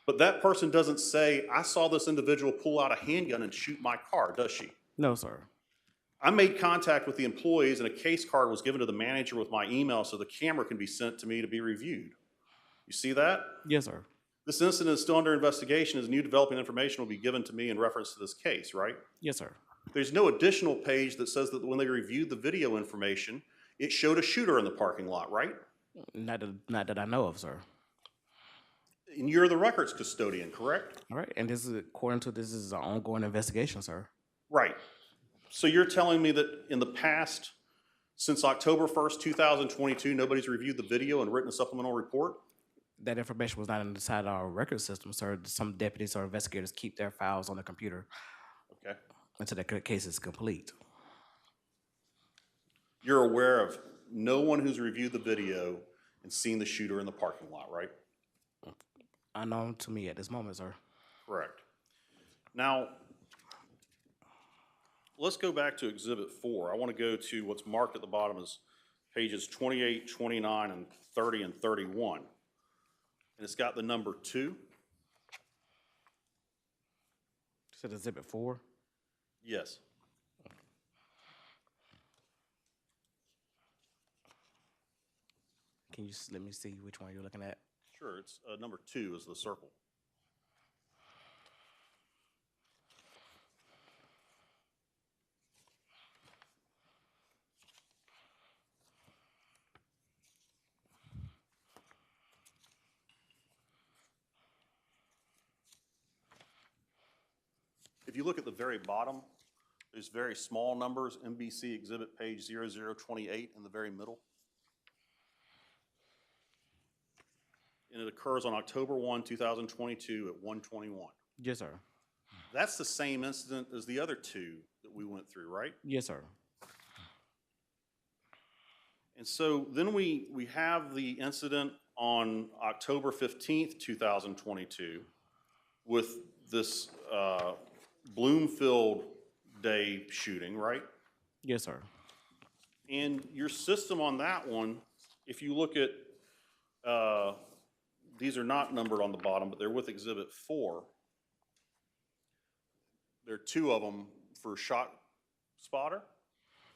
But that person doesn't say, I saw this individual pull out a handgun and shoot my car, does she? No, sir. I made contact with the employees and a case card was given to the manager with my email so the camera can be sent to me to be reviewed. You see that? Yes, sir. This incident is still under investigation as new developing information will be given to me in reference to this case, right? Yes, sir. There's no additional page that says that when they reviewed the video information, it showed a shooter in the parking lot, right? Not that I know of, sir. And you're the records custodian, correct? All right, and this is according to this is an ongoing investigation, sir. Right. So you're telling me that in the past, since October 1st, 2022, nobody's reviewed the video and written a supplemental report? That information was not inside our record system, sir. Some deputies or investigators keep their files on the computer. Okay. Until the case is complete. You're aware of no one who's reviewed the video and seen the shooter in the parking lot, right? Unknown to me at this moment, sir. Correct. Now, let's go back to Exhibit 4. I want to go to what's marked at the bottom as pages 28, 29, and 30 and 31. And it's got the number 2. Said Exhibit 4. Yes. Can you let me see which one you're looking at? Sure, it's number 2 is the circle. If you look at the very bottom, there's very small numbers, MBC exhibit page 0028 in the very middle. And it occurs on October 1, 2022 at 1:21. Yes, sir. That's the same incident as the other 2 that we went through, right? Yes, sir. And so then we have the incident on October 15th, 2022 with this Bloomfield Day shooting, right? Yes, sir. And your system on that one, if you look at, these are not numbered on the bottom, but they're with Exhibit 4. There are 2 of them for Shot Spotter,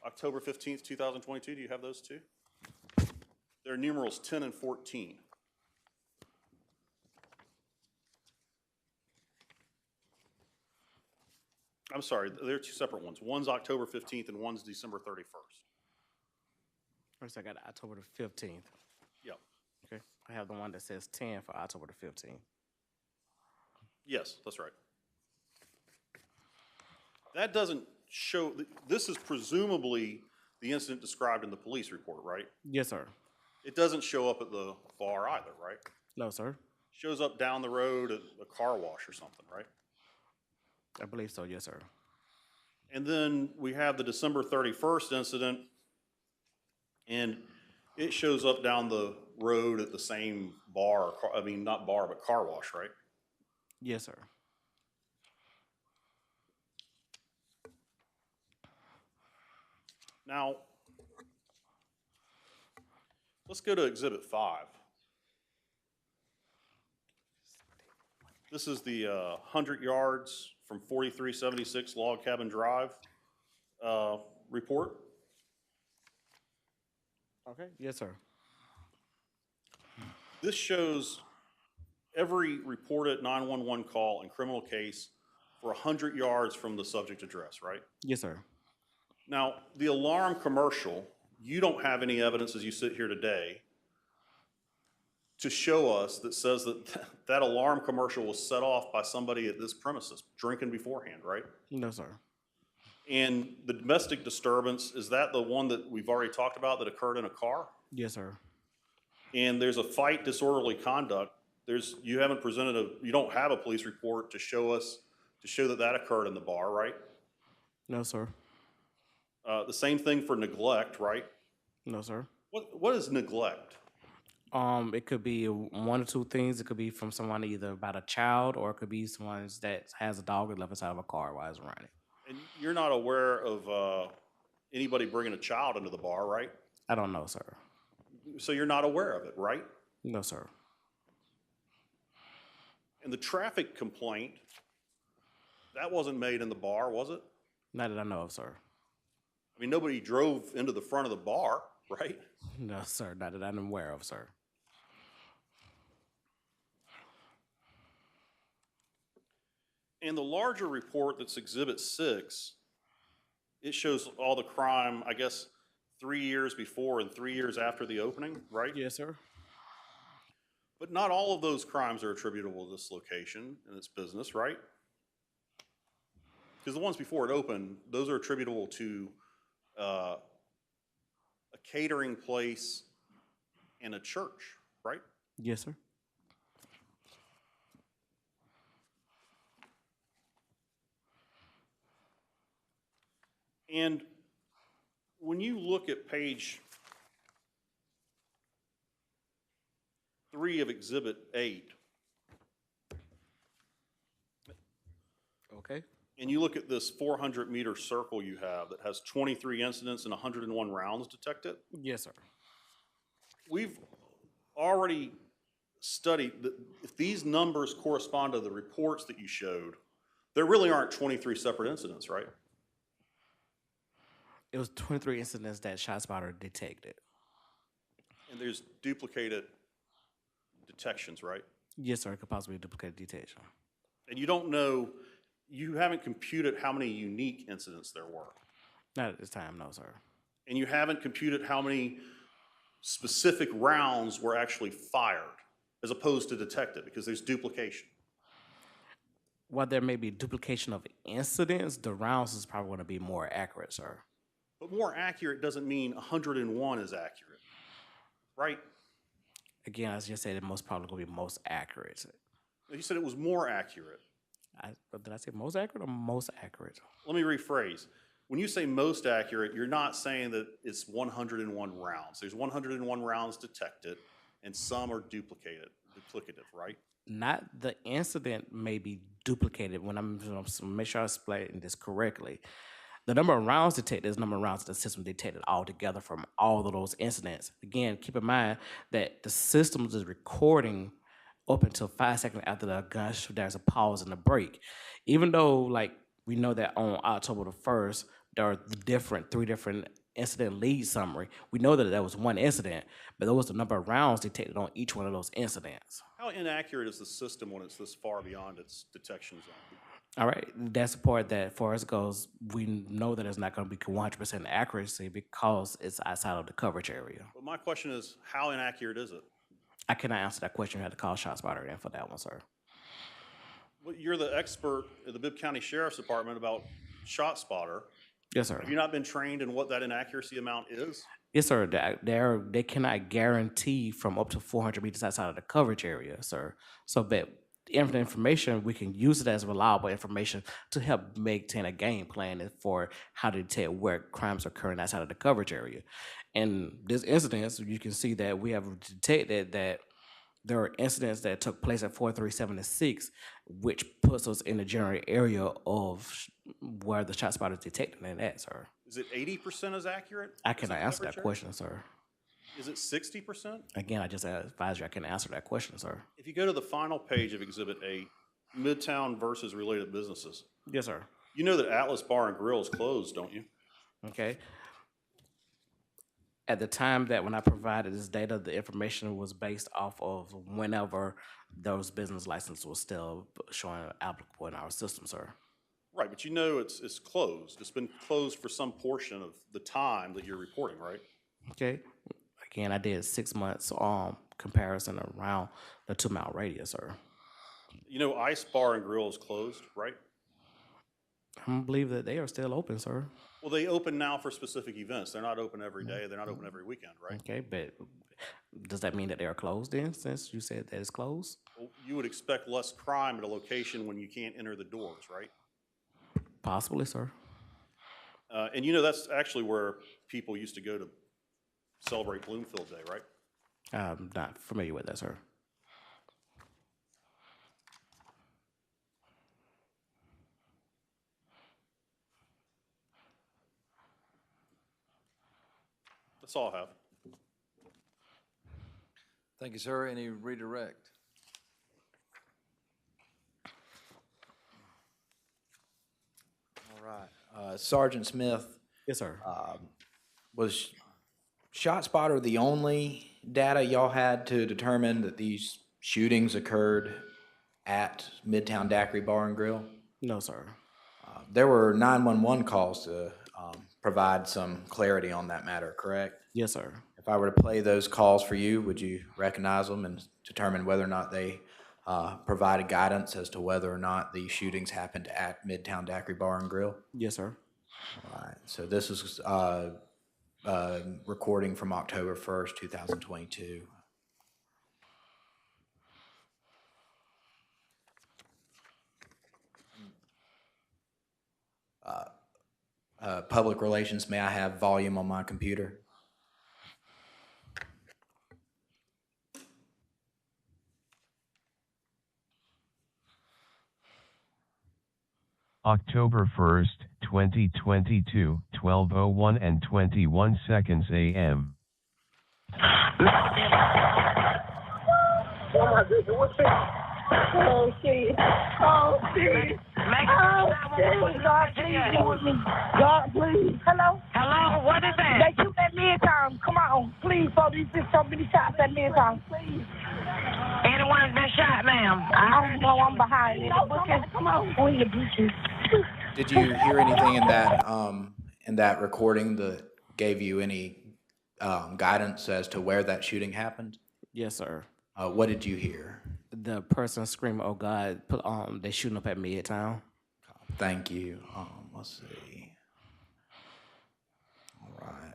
October 15th, 2022. Do you have those 2? They're numerals 10 and 14. I'm sorry, they're 2 separate ones. One's October 15th and one's December 31st. First, I got October the 15th. Yep. Okay. I have the one that says 10 for October the 15th. Yes, that's right. That doesn't show, this is presumably the incident described in the police report, right? Yes, sir. It doesn't show up at the bar either, right? No, sir. Shows up down the road at a car wash or something, right? I believe so, yes, sir. And then we have the December 31st incident, and it shows up down the road at the same bar, I mean, not bar, but car wash, right? Yes, sir. Now, let's go to Exhibit 5. This is the 100 yards from 4376 Log Cabin Drive report. Okay. Yes, sir. This shows every reported 911 call and criminal case for 100 yards from the subject address, right? Yes, sir. Now, the alarm commercial, you don't have any evidence as you sit here today to show us that says that that alarm commercial was set off by somebody at this premises drinking beforehand, right? No, sir. And the domestic disturbance, is that the one that we've already talked about that occurred in a car? Yes, sir. And there's a fight disorderly conduct. You haven't presented you don't have a police report to show us, to show that that occurred in the bar, right? No, sir. The same thing for neglect, right? No, sir. What is neglect? It could be one or two things. It could be from someone either about a child, or it could be someone that has a dog that left inside of a car while it's running. And you're not aware of anybody bringing a child into the bar, right? I don't know, sir. So you're not aware of it, right? No, sir. And the traffic complaint, that wasn't made in the bar, was it? Not that I know of, sir. I mean, nobody drove into the front of the bar, right? No, sir. Not that I'm aware of, sir. And the larger report that's Exhibit 6, it shows all the crime, I guess, 3 years before and 3 years after the opening, right? Yes, sir. But not all of those crimes are attributable to this location and its business, right? Because the ones before it opened, those are attributable to a catering place and a church, right? Yes, sir. And when you look at page 3 of Exhibit 8, Okay. and you look at this 400-meter circle you have that has 23 incidents and 101 rounds detected, Yes, sir. we've already studied that if these numbers correspond to the reports that you showed, There really aren't 23 separate incidents, right? It was 23 incidents that ShotSpotter detected. And there's duplicated detections, right? Yes, sir. It could possibly duplicate detection. And you don't know, you haven't computed how many unique incidents there were. Not at this time, no, sir. And you haven't computed how many specific rounds were actually fired as opposed to detected, because there's duplication. While there may be duplication of incidents, the rounds is probably going to be more accurate, sir. But more accurate doesn't mean 101 is accurate, right? Again, as I just said, it most probably going to be most accurate. You said it was more accurate. But did I say most accurate or most accurate? Let me rephrase. When you say most accurate, you're not saying that it's 101 rounds. There's 101 rounds detected, and some are duplicative, right? Not the incident may be duplicated. When I'm make sure I explain this correctly. The number of rounds detected is the number of rounds the system detected altogether from all of those incidents. Again, keep in mind that the system is recording up until 5 seconds after the gunshot. There's a pause and a break. Even though, like, we know that on October the 1st, there are three different incident lead summary. We know that there was one incident, but there was the number of rounds detected on each one of those incidents. How inaccurate is the system when it's this far beyond its detection zone? All right, that's the part that, far as goes, we know that it's not going to be 100% accuracy because it's outside of the coverage area. But my question is, how inaccurate is it? I cannot answer that question. You had to call ShotSpotter in for that one, sir. Well, you're the expert at the Bibb County Sheriff's Department about ShotSpotter. Yes, sir. Have you not been trained in what that inaccuracy amount is? Yes, sir. They cannot guarantee from up to 400 meters outside of the coverage area, sir. So that the information, we can use it as reliable information to help maintain a game plan for how to detect where crimes are occurring outside of the coverage area. In this incident, you can see that we have detected that there are incidents that took place at 437 which puts us in the general area of where the ShotSpotter is detected in that, sir. Is it 80% as accurate? I cannot answer that question, sir. Is it 60%? Again, I just advise you I can answer that question, sir. If you go to the final page of Exhibit 8, Midtown versus related businesses. Yes, sir. You know that Atlas Bar and Grill is closed, don't you? Okay. At the time that when I provided this data, the information was based off of whenever those business licenses were still showing applicable in our system, sir. Right, but you know it's closed. It's been closed for some portion of the time that you're reporting, right? Okay. Again, I did 6 months comparison around the 2-mile radius, sir. You know Ice Bar and Grill is closed, right? I believe that they are still open, sir. Well, they open now for specific events. They're not open every day. They're not open every weekend, right? Okay, but does that mean that they are closed then, since you said that it's closed? Well, you would expect less crime at a location when you can't enter the doors, right? Possibly, sir. And you know that's actually where people used to go to celebrate Bloomfield Day, right? I'm not familiar with that, sir. That's all I have. Thank you, sir. Any redirect? All right. Sergeant Smith, Yes, sir. was ShotSpotter the only data y'all had to determine that these shootings occurred at Midtown Daiquiri Bar and Grill? No, sir. There were 911 calls to provide some clarity on that matter, correct? Yes, sir. If I were to play those calls for you, would you recognize them and determine whether or not they provided guidance as to whether or not the shootings happened at Midtown Daiquiri Bar and Grill? Yes, sir. All right. So this is recording from October 1st, 2022. Public relations, may I have volume on my computer? October 1st, 2022, 12:01 and 21 seconds a.m. Oh, shit. Oh, shit. Please, God, please be with me. God, please. Hello? Hello, what is that? They shoot at Midtown. Come on. Please, police. There's so many shots at Midtown. Please. Anyone's been shot, ma'am? I don't know. I'm behind in the bushes. Come on. We in the bushes. Did you hear anything in that recording that gave you any guidance as to where that shooting happened? Yes, sir. What did you hear? The person screaming, "Oh God!" They shooting up at Midtown. Thank you. Let's see. All right.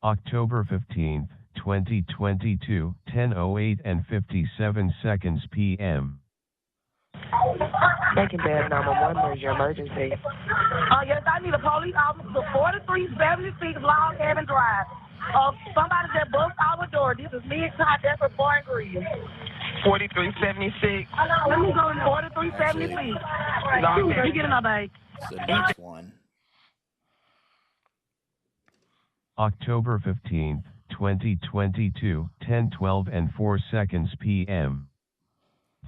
October 15th, 2022, 10:08 and 57 seconds p.m. Macon-Bibb 911, where's your emergency? Yes, I need a police officer, 4376 Log Cabin Drive. Somebody just bust our door. This is Midtown, Desperate Bar and Grill. 4376. Let me go in 4376. You get another babe. It's the next one. October 15th, 2022, 10:12 and 4 seconds p.m.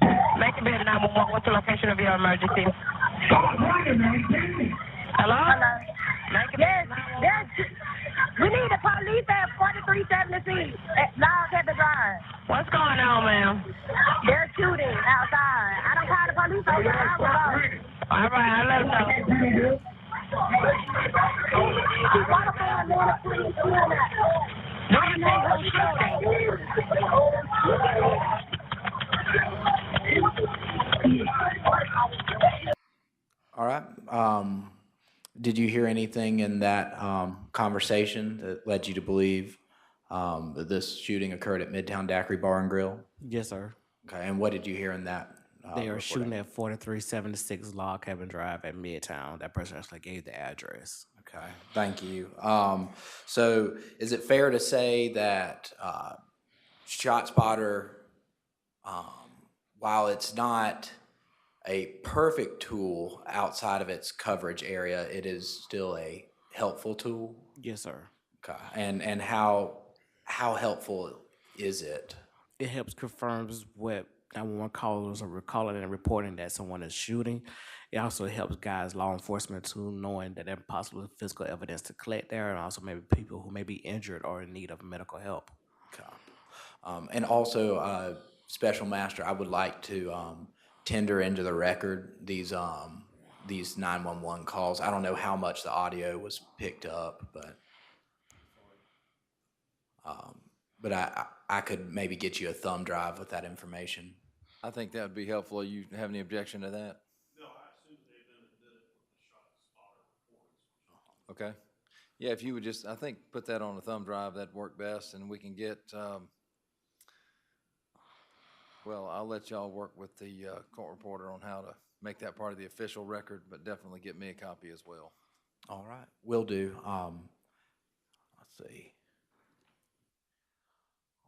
Macon-Bibb 911, what's the location of your emergency? Hello? Yes, yes. We need the police at 4376 at Log Cabin Drive. What's going on, ma'am? They're shooting outside. I don't call the police over here. I will go. All right, I'll let them know. Do you think who's shooting? All right. Did you hear anything in that conversation that led you to believe that this shooting occurred at Midtown Daiquiri Bar and Grill? Yes, sir. Okay. And what did you hear in that? They are reporting? shooting at 4376 Log Cabin Drive at Midtown. That person actually gave the address. Okay, thank you. So is it fair to say that ShotSpotter, while it's not a perfect tool outside of its coverage area, it is still a helpful tool? Yes, sir. Okay, and how helpful is it? It helps confirms what 911 callers are recalling and reporting that someone is shooting. It also helps guides law enforcement to knowing that there's possible physical evidence to collect there, and also maybe people who may be injured or in need of medical help. Okay. And also, Special Master, I would like to tender into the record these 911 calls. I don't know how much the audio was picked up, but I could maybe get you a thumb drive with that information. I think that would be helpful. You have any objection to that? No, I assume they've been admitted with the ShotSpotter reports. Okay. Yeah, if you would just, I think, put that on a thumb drive, that'd work best, and we can get, well, I'll let y'all work with the court reporter on how to make that part of the official record, but definitely get me a copy as well. All right, will do. Let's see.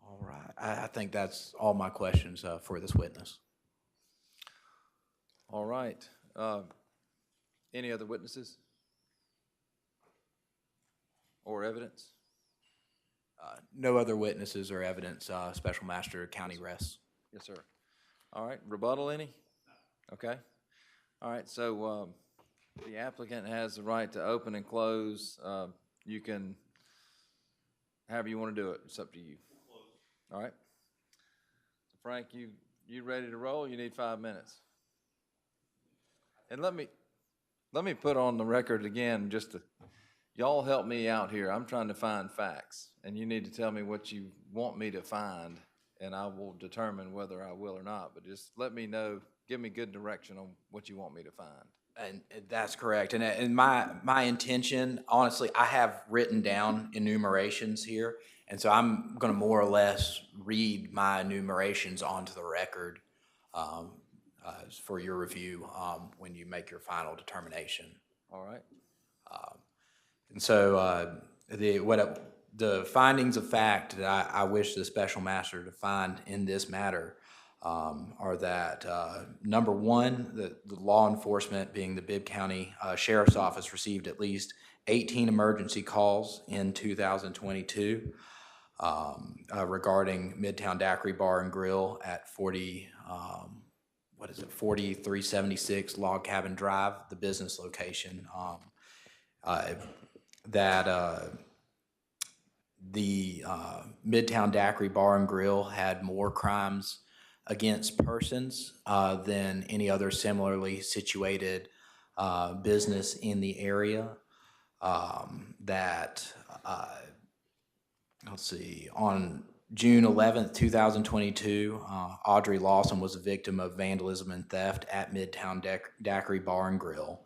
All right, I think that's all my questions for this witness. All right. Any other witnesses or evidence? No other witnesses or evidence. Special Master, county rests. Yes, sir. All right, rebuttal any? Okay. All right, so the applicant has the right to open and close. You can, however you want to do it, it's up to you. All right. So Frank, you ready to roll? You need 5 minutes. And let me put on the record again, just to, y'all help me out here. I'm trying to find facts, and you need to tell me what you want me to find, and I will determine whether I will or not. But just let me know, give me good direction on what you want me to find. And that's correct. And my intention, honestly, I have written down enumerations here, and so I'm going to more or less read my enumerations onto the record for your review when you make your final determination. All right. And so the findings of fact that I wish the Special Master to find in this matter are that, number one, the law enforcement, being the Bibb County Sheriff's Office, received at least 18 emergency calls in 2022. regarding Midtown Daiquiri Bar and Grill at 4376 Log Cabin Drive, the business location. The Midtown Daiquiri Bar and Grill had more crimes against persons than any other similarly situated business in the area. Let's see, on June 11th, 2022, Audrey Lawson was a victim of vandalism and theft at Midtown Daiquiri Bar and Grill.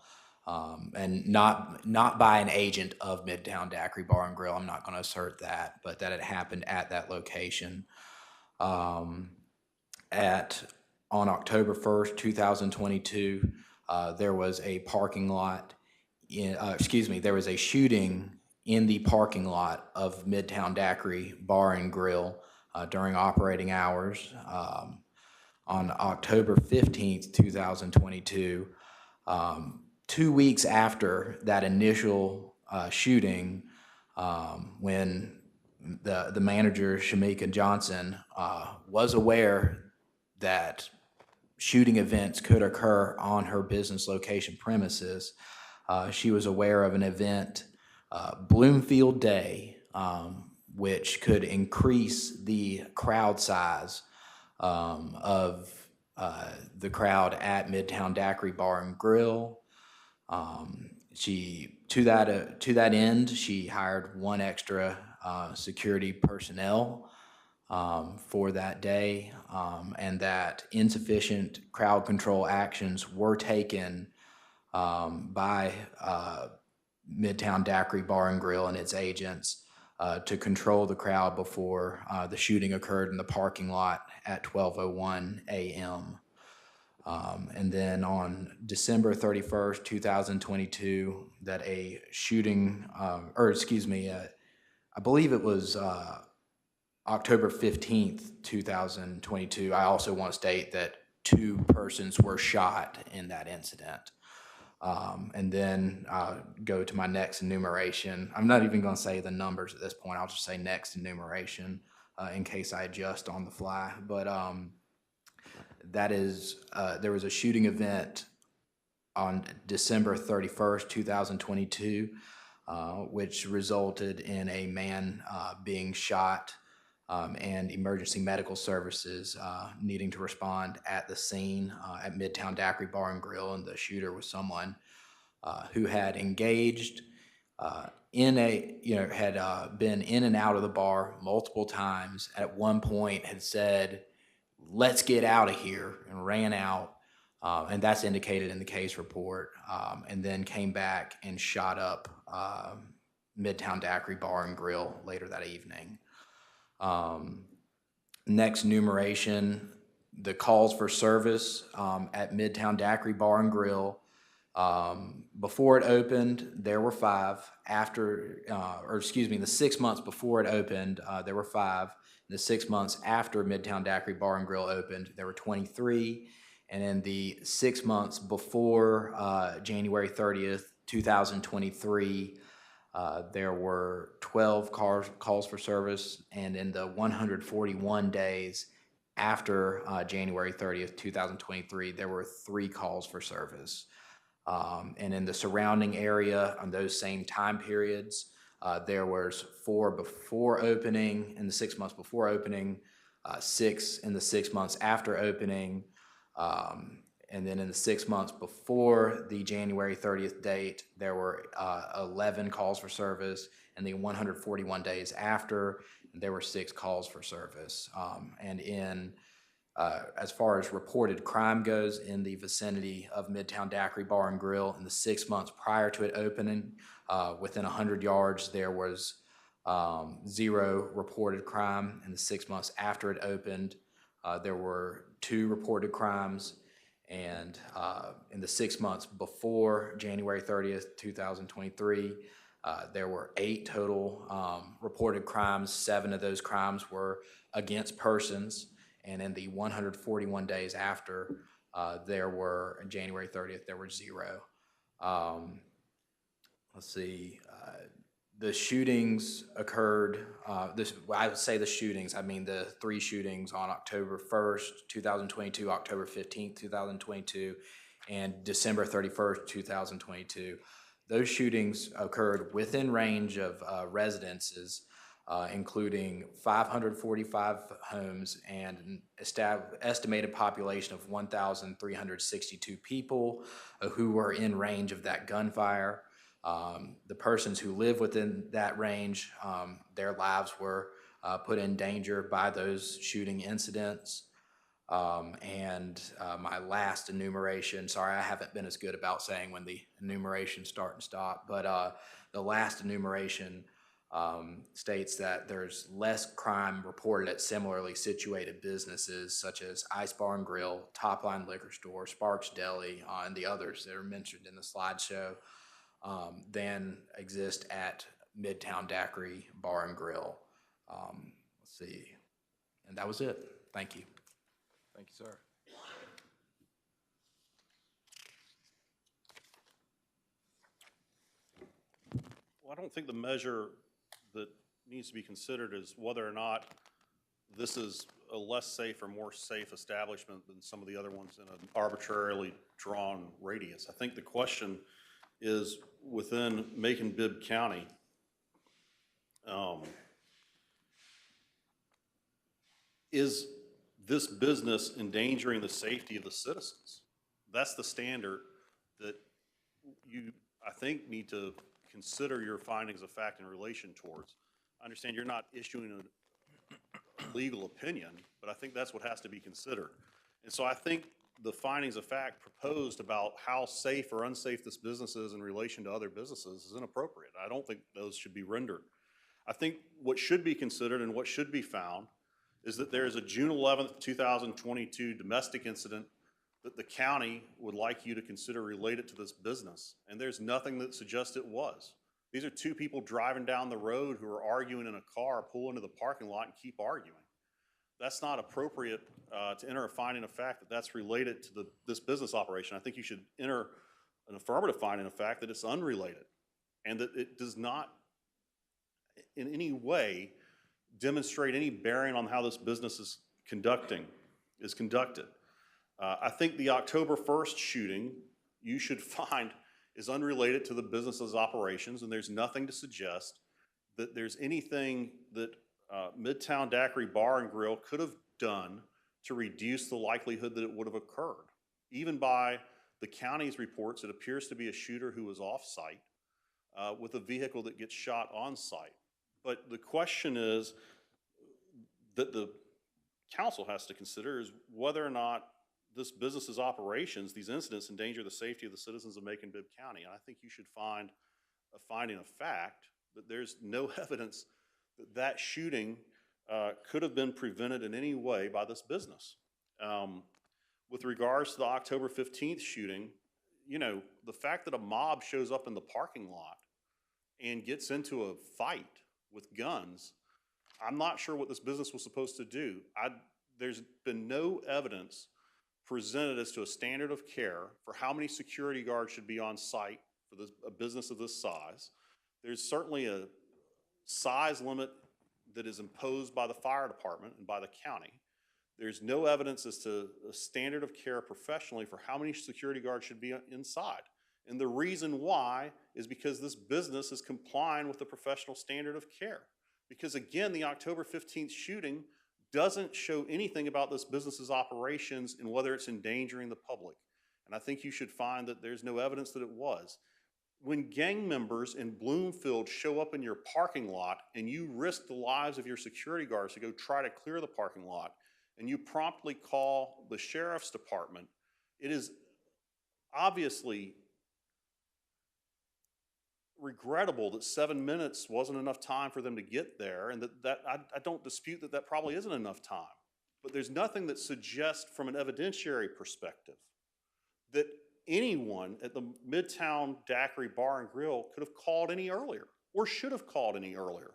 And not by an agent of Midtown Daiquiri Bar and Grill. I'm not going to assert that, but that it happened at that location. On October 1st, 2022, there was a parking lot. There was a shooting in the parking lot of Midtown Daiquiri Bar and Grill during operating hours. On October 15th, 2022, 2 weeks after that initial shooting, when the manager, Shamika Johnson, was aware that shooting events could occur on her business location premises, she was aware of an event, Bloomfield Day, which could increase the crowd size of the crowd at Midtown Daiquiri Bar and Grill. To that end, she hired one extra security personnel for that day, and that insufficient crowd control actions were taken by Midtown Daiquiri Bar and Grill and its agents to control the crowd before the shooting occurred in the parking lot at 12:01 a.m. And then on December 31st, 2022, that a shooting, I believe it was October 15th, 2022. I also want to state that 2 persons were shot in that incident. And then go to my next enumeration. I'm not even going to say the numbers at this point. I'll just say next enumeration in case I adjust on the fly. But that is, there was a shooting event on December 31st, 2022, which resulted in a man being shot and emergency medical services needing to respond at the scene at Midtown Daiquiri Bar and Grill. And the shooter was someone who had engaged had been in and out of the bar multiple times. At one point had said, "Let's get out of here," and ran out. And that's indicated in the case report. And then came back and shot up Midtown Daiquiri Bar and Grill later that evening. Next enumeration, the calls for service at Midtown Daiquiri Bar and Grill. Before it opened, there were 5. The 6 months before it opened, there were 5. In the 6 months after Midtown Daiquiri Bar and Grill opened, there were 23. And in the 6 months before January 30th, 2023, there were 12 calls for service. And in the 141 days after January 30th, 2023, there were 3 calls for service. And in the surrounding area on those same time periods, there was 4 before opening in the 6 months before opening, 6 in the 6 months after opening, and then in the 6 months before the January 30th date, there were 11 calls for service, and the 141 days after, there were 6 calls for service. And in as far as reported crime goes in the vicinity of Midtown Daiquiri Bar and Grill, in the 6 months prior to it opening, within 100 yards, there was 0 reported crime. In the 6 months after it opened, there were 2 reported crimes. And in the 6 months before January 30th, 2023, there were 8 total reported crimes. 7 of those crimes were against persons. And in the 141 days after, January 30th, there were 0. Let's see, The shootings occurred, I would say the shootings, I mean the 3 shootings on October 1st, 2022, October 15th, 2022, and December 31st, 2022. Those shootings occurred within range of residences, including 545 homes and an estimated population of 1,362 people who were in range of that gunfire. The persons who live within that range, their lives were put in danger by those shooting incidents. My last enumeration, sorry, I haven't been as good about saying when the enumerations start and stop, but the last enumeration states that there's less crime reported at similarly situated businesses such as Ice Bar and Grill, Top Line Liquor Store, Sparks Deli, and the others that are mentioned in the slideshow than exist at Midtown Daiquiri Bar and Grill. Let's see. And that was it. Thank you. Thank you, sir. Well, I don't think the measure that needs to be considered is whether or not this is a less safe or more safe establishment than some of the other ones in an arbitrarily drawn radius. I think the question is within Macon-Bibb County, is this business endangering the safety of the citizens? That's the standard that you, I think, need to consider your findings of fact in relation towards. I understand you're not issuing a legal opinion, but I think that's what has to be considered. And so I think the findings of fact proposed about how safe or unsafe this business is in relation to other businesses is inappropriate. I don't think those should be rendered. I think what should be considered and what should be found is that there is a June 11th, 2022 domestic incident that the county would like you to consider related to this business. And there's nothing that suggests it was. These are 2 people driving down the road who are arguing in a car, pull into the parking lot and keep arguing. That's not appropriate to enter a finding of fact that that's related to this business operation. I think you should enter an affirmative finding of fact that it's unrelated and that it does not in any way demonstrate any bearing on how this business is conducted. I think the October 1st shooting you should find is unrelated to the business's operations, and there's nothing to suggest that there's anything that Midtown Daiquiri Bar and Grill could have done to reduce the likelihood that it would have occurred. Even by the county's reports, it appears to be a shooter who was off-site with a vehicle that gets shot on-site. But the question is that the council has to consider is whether or not this business's operations, these incidents, endanger the safety of the citizens of Macon-Bibb County. And I think you should find a finding of fact that there's no evidence that that shooting could have been prevented in any way by this business. With regards to the October 15th shooting, you know, the fact that a mob shows up in the parking lot and gets into a fight with guns, I'm not sure what this business was supposed to do. There's been no evidence presented as to a standard of care for how many security guards should be on site for a business of this size. There's certainly a size limit that is imposed by the fire department and by the county. There's no evidence as to a standard of care professionally for how many security guards should be inside. And the reason why is because this business is complying with the professional standard of care. Because again, the October 15th shooting doesn't show anything about this business's operations and whether it's endangering the public. And I think you should find that there's no evidence that it was. When gang members in Bloomfield show up in your parking lot and you risk the lives of your security guards to go try to clear the parking lot, and you promptly call the sheriff's department, it is obviously regrettable that 7 minutes wasn't enough time for them to get there, and I don't dispute that that probably isn't enough time. But there's nothing that suggests from an evidentiary perspective that anyone at the Midtown Daiquiri Bar and Grill could have called any earlier or should have called any earlier.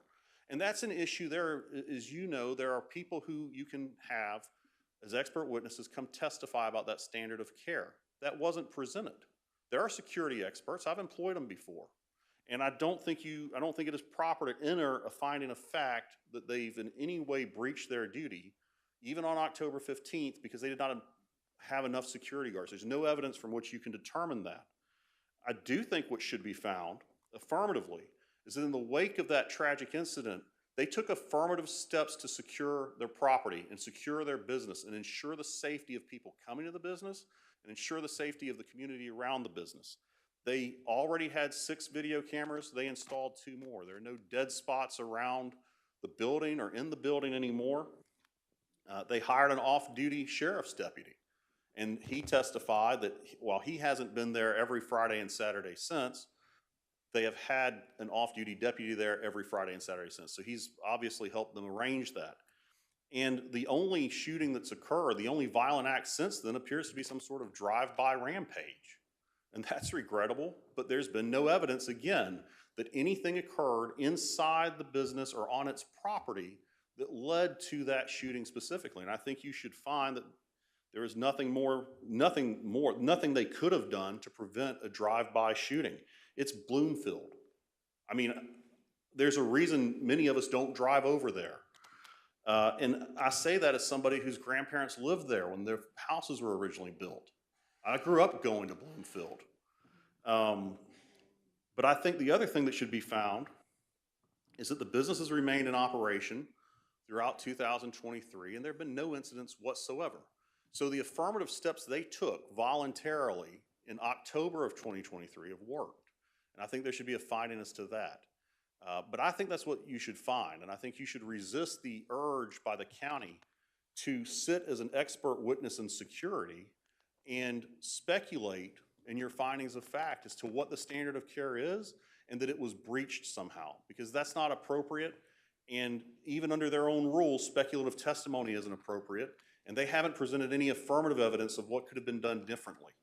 And that's an issue. There, as you know, there are people who you can have as expert witnesses come testify about that standard of care. That wasn't presented. There are security experts. I've employed them before. And I don't think it is proper to enter a finding of fact that they've in any way breached their duty, even on October 15th, because they did not have enough security guards. There's no evidence from which you can determine that. I do think what should be found affirmatively is that in the wake of that tragic incident, they took affirmative steps to secure their property and secure their business and ensure the safety of people coming to the business and ensure the safety of the community around the business. They already had 6 video cameras. They installed 2 more. There are no dead spots around the building or in the building anymore. They hired an off-duty sheriff's deputy, and he testified that while he hasn't been there every Friday and Saturday since, they have had an off-duty deputy there every Friday and Saturday since. So he's obviously helped them arrange that. And the only shooting that's occurred, the only violent act since then appears to be some sort of drive-by rampage. And that's regrettable, but there's been no evidence, again, that anything occurred inside the business or on its property that led to that shooting specifically. And I think you should find that there is nothing they could have done to prevent a drive-by shooting. It's Bloomfield. I mean, there's a reason many of us don't drive over there. And I say that as somebody whose grandparents lived there when their houses were originally built. I grew up going to Bloomfield. But I think the other thing that should be found is that the business has remained in operation throughout 2023, and there have been no incidents whatsoever. So the affirmative steps they took voluntarily in October of 2023 have worked. And I think there should be a finding as to that. But I think that's what you should find, and I think you should resist the urge by the county to sit as an expert witness in security and speculate in your findings of fact as to what the standard of care is and that it was breached somehow, because that's not appropriate. And even under their own rules, speculative testimony isn't appropriate, and they haven't presented any affirmative evidence of what could have been done differently.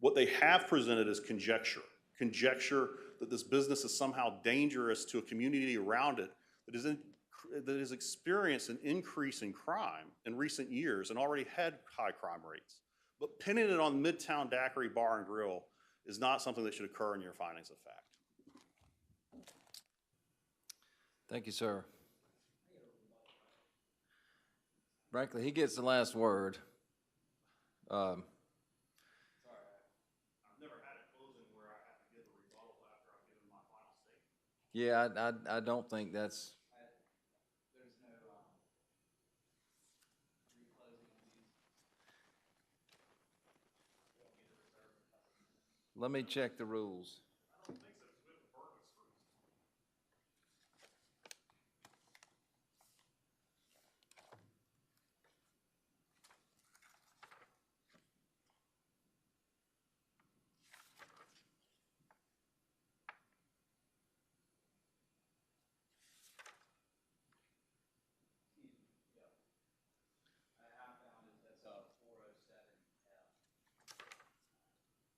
What they have presented is conjecture that this business is somehow dangerous to a community around it that has experienced an increase in crime in recent years and already had high crime rates. But pinning it on Midtown Daiquiri Bar and Grill is not something that should occur in your findings of fact. Thank you, sir. Frankly, he gets the last word. I've never had a closing where I have to give a rebuttal after I've given my final statement. Yeah, I don't think that's. There's no reclosing of these. Let me check the rules. I don't think so, because we have the Burgess rules. I found it, that's 407F.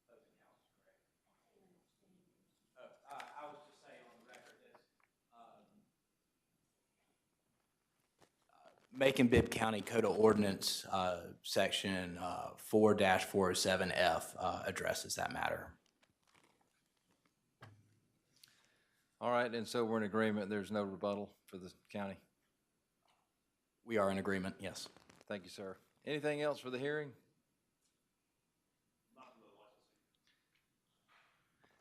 Closing house, correct? I was just saying on the record, that's Macon-Bibb County Code of Ordinance, section 4-407F addresses that matter. All right, and so we're in agreement. There's no rebuttal for the county. We are in agreement, yes. Thank you, sir. Anything else for the hearing?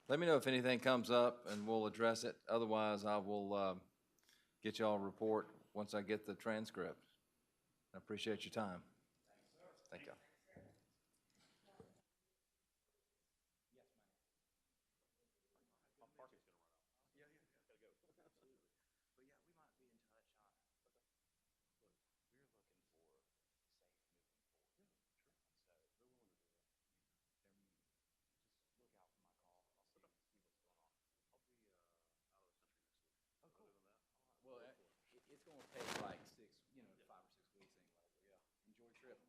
Let me know if anything comes up and we'll address it. Otherwise, I will get y'all a report once I get the transcript. I appreciate your time. Thank you. Well, it's going to take like 5 or 6 weeks anyway. So yeah, enjoy your trip.